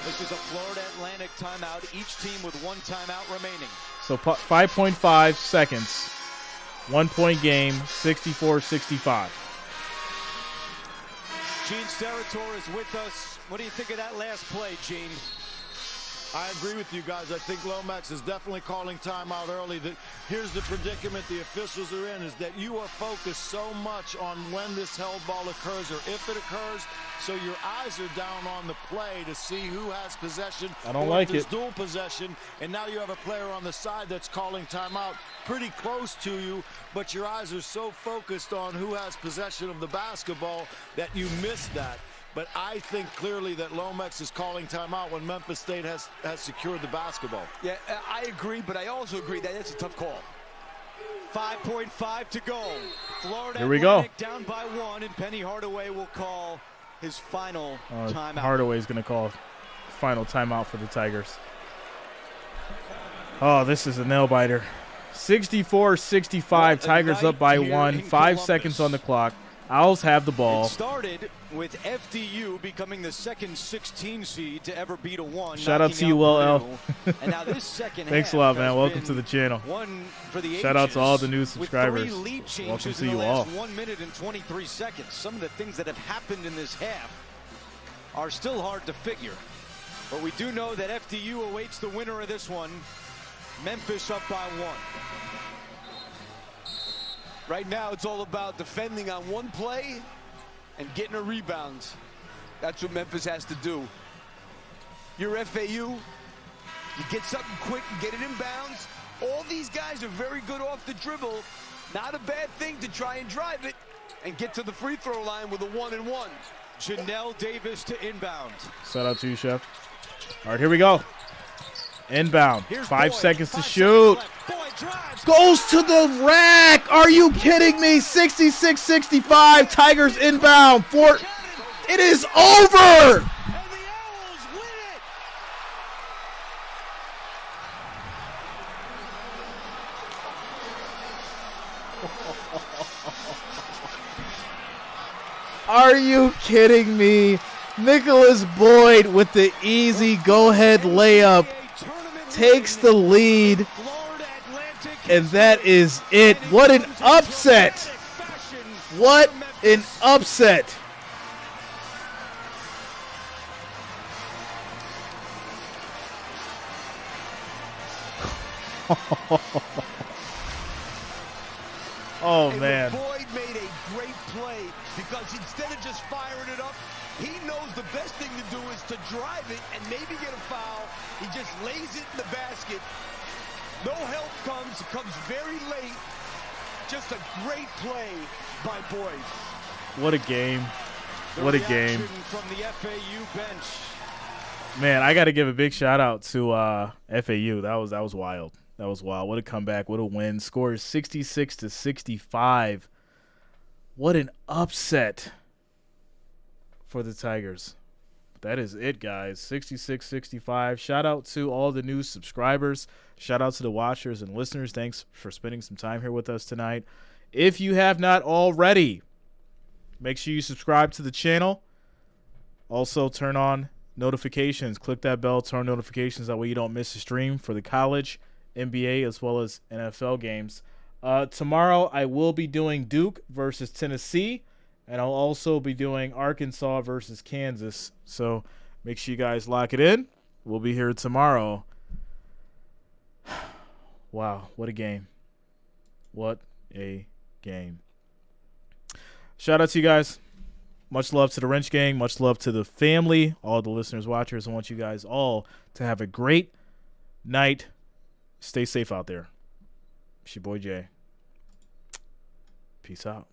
This is a Florida Atlantic timeout, each team with 1 timeout remaining. So 5.5 seconds. 1-point game, 64-65. Gene Steratore is with us. What do you think of that last play, Gene? I agree with you guys. I think Lomax is definitely calling timeout early. Here's the predicament the officials are in, is that you are focused so much on when this held ball occurs or if it occurs, so your eyes are down on the play to see who has possession. I don't or like if there's it. dual possession, and now you have a player on the side that's calling timeout pretty close to you, but your eyes are so focused on who has possession of the basketball that you miss that. But I think clearly that Lomax is calling timeout when Memphis State has secured the basketball. Yeah, I agree, but I also agree that it's a tough call. 5.5 to go. Florida Here we go. Atlantic down by 1, and Penny Hardaway will call his final timeout. Hardaway's going to call final timeout for the Tigers. Oh, this is a nail-biter. 64-65, Tigers up by 1. 5 seconds on the clock. Owls have the ball. It started with FDU becoming the second 16 seed to ever beat a 1. Shout out to knocking you, out LL. Purdue. And now this second Thanks half a lot, man. has Welcome been to the channel. one for the Shout out to all the new ages, subscribers. with 3 lead changes Welcome to in you the all. last 1 minute and 23 seconds. Some of the things that have happened in this half are still hard to figure. But we do know that FDU awaits the winner of this one. Memphis up by 1. Right now, it's all about defending on one play and getting a rebound. That's what Memphis has to do. You're FAU. You get something quick and get it in bounds. All these guys are very good off the dribble. Not a bad thing to try and drive it and get to the free throw line with a 1-and-1. Janelle Davis to inbound. Shout out to you, Chef. All right, here we go. Inbound. Here's 5 Boyd. seconds to 5 shoot. seconds left. Boyd drives. Goes to the rack. Are you kidding me? 66-65. Tigers inbound. It is over. And the Owls win it. Are you kidding me? Nicholas Boyd with the easy go-ahead layup takes the lead, and that is it. What an upset! What an upset! Oh, man. Boyd made a great play because instead of just firing it up, he knows the best thing to do is to drive it and maybe get a foul. He just lays it in the basket. No help comes. It comes very late. Just a great play by Boyd. What a game. What a game. From the FAU bench. Man, I got to give a big shout out to FAU. That was wild. That was wild. What a comeback. What a win. Score is 66-65. What an upset for the Tigers. That is it, guys. 66-65. Shout out to all the new subscribers. Shout out to the watchers and listeners. Thanks for spending some time here with us tonight. If you have not already, make sure you subscribe to the channel. Also, turn on notifications. Click that bell, turn on notifications. That way you don't miss a stream for the college, NBA, as well as NFL games. Tomorrow, I will be doing Duke versus Tennessee. And I'll also be doing Arkansas versus Kansas. So make sure you guys lock it in. We'll be here tomorrow. Wow, what a game. What a game. Shout out to you guys. Much love to the Wrench Gang. Much love to the family, all the listeners, watchers. I want you guys all to have a great night. Stay safe out there. It's your boy Jay. Peace out.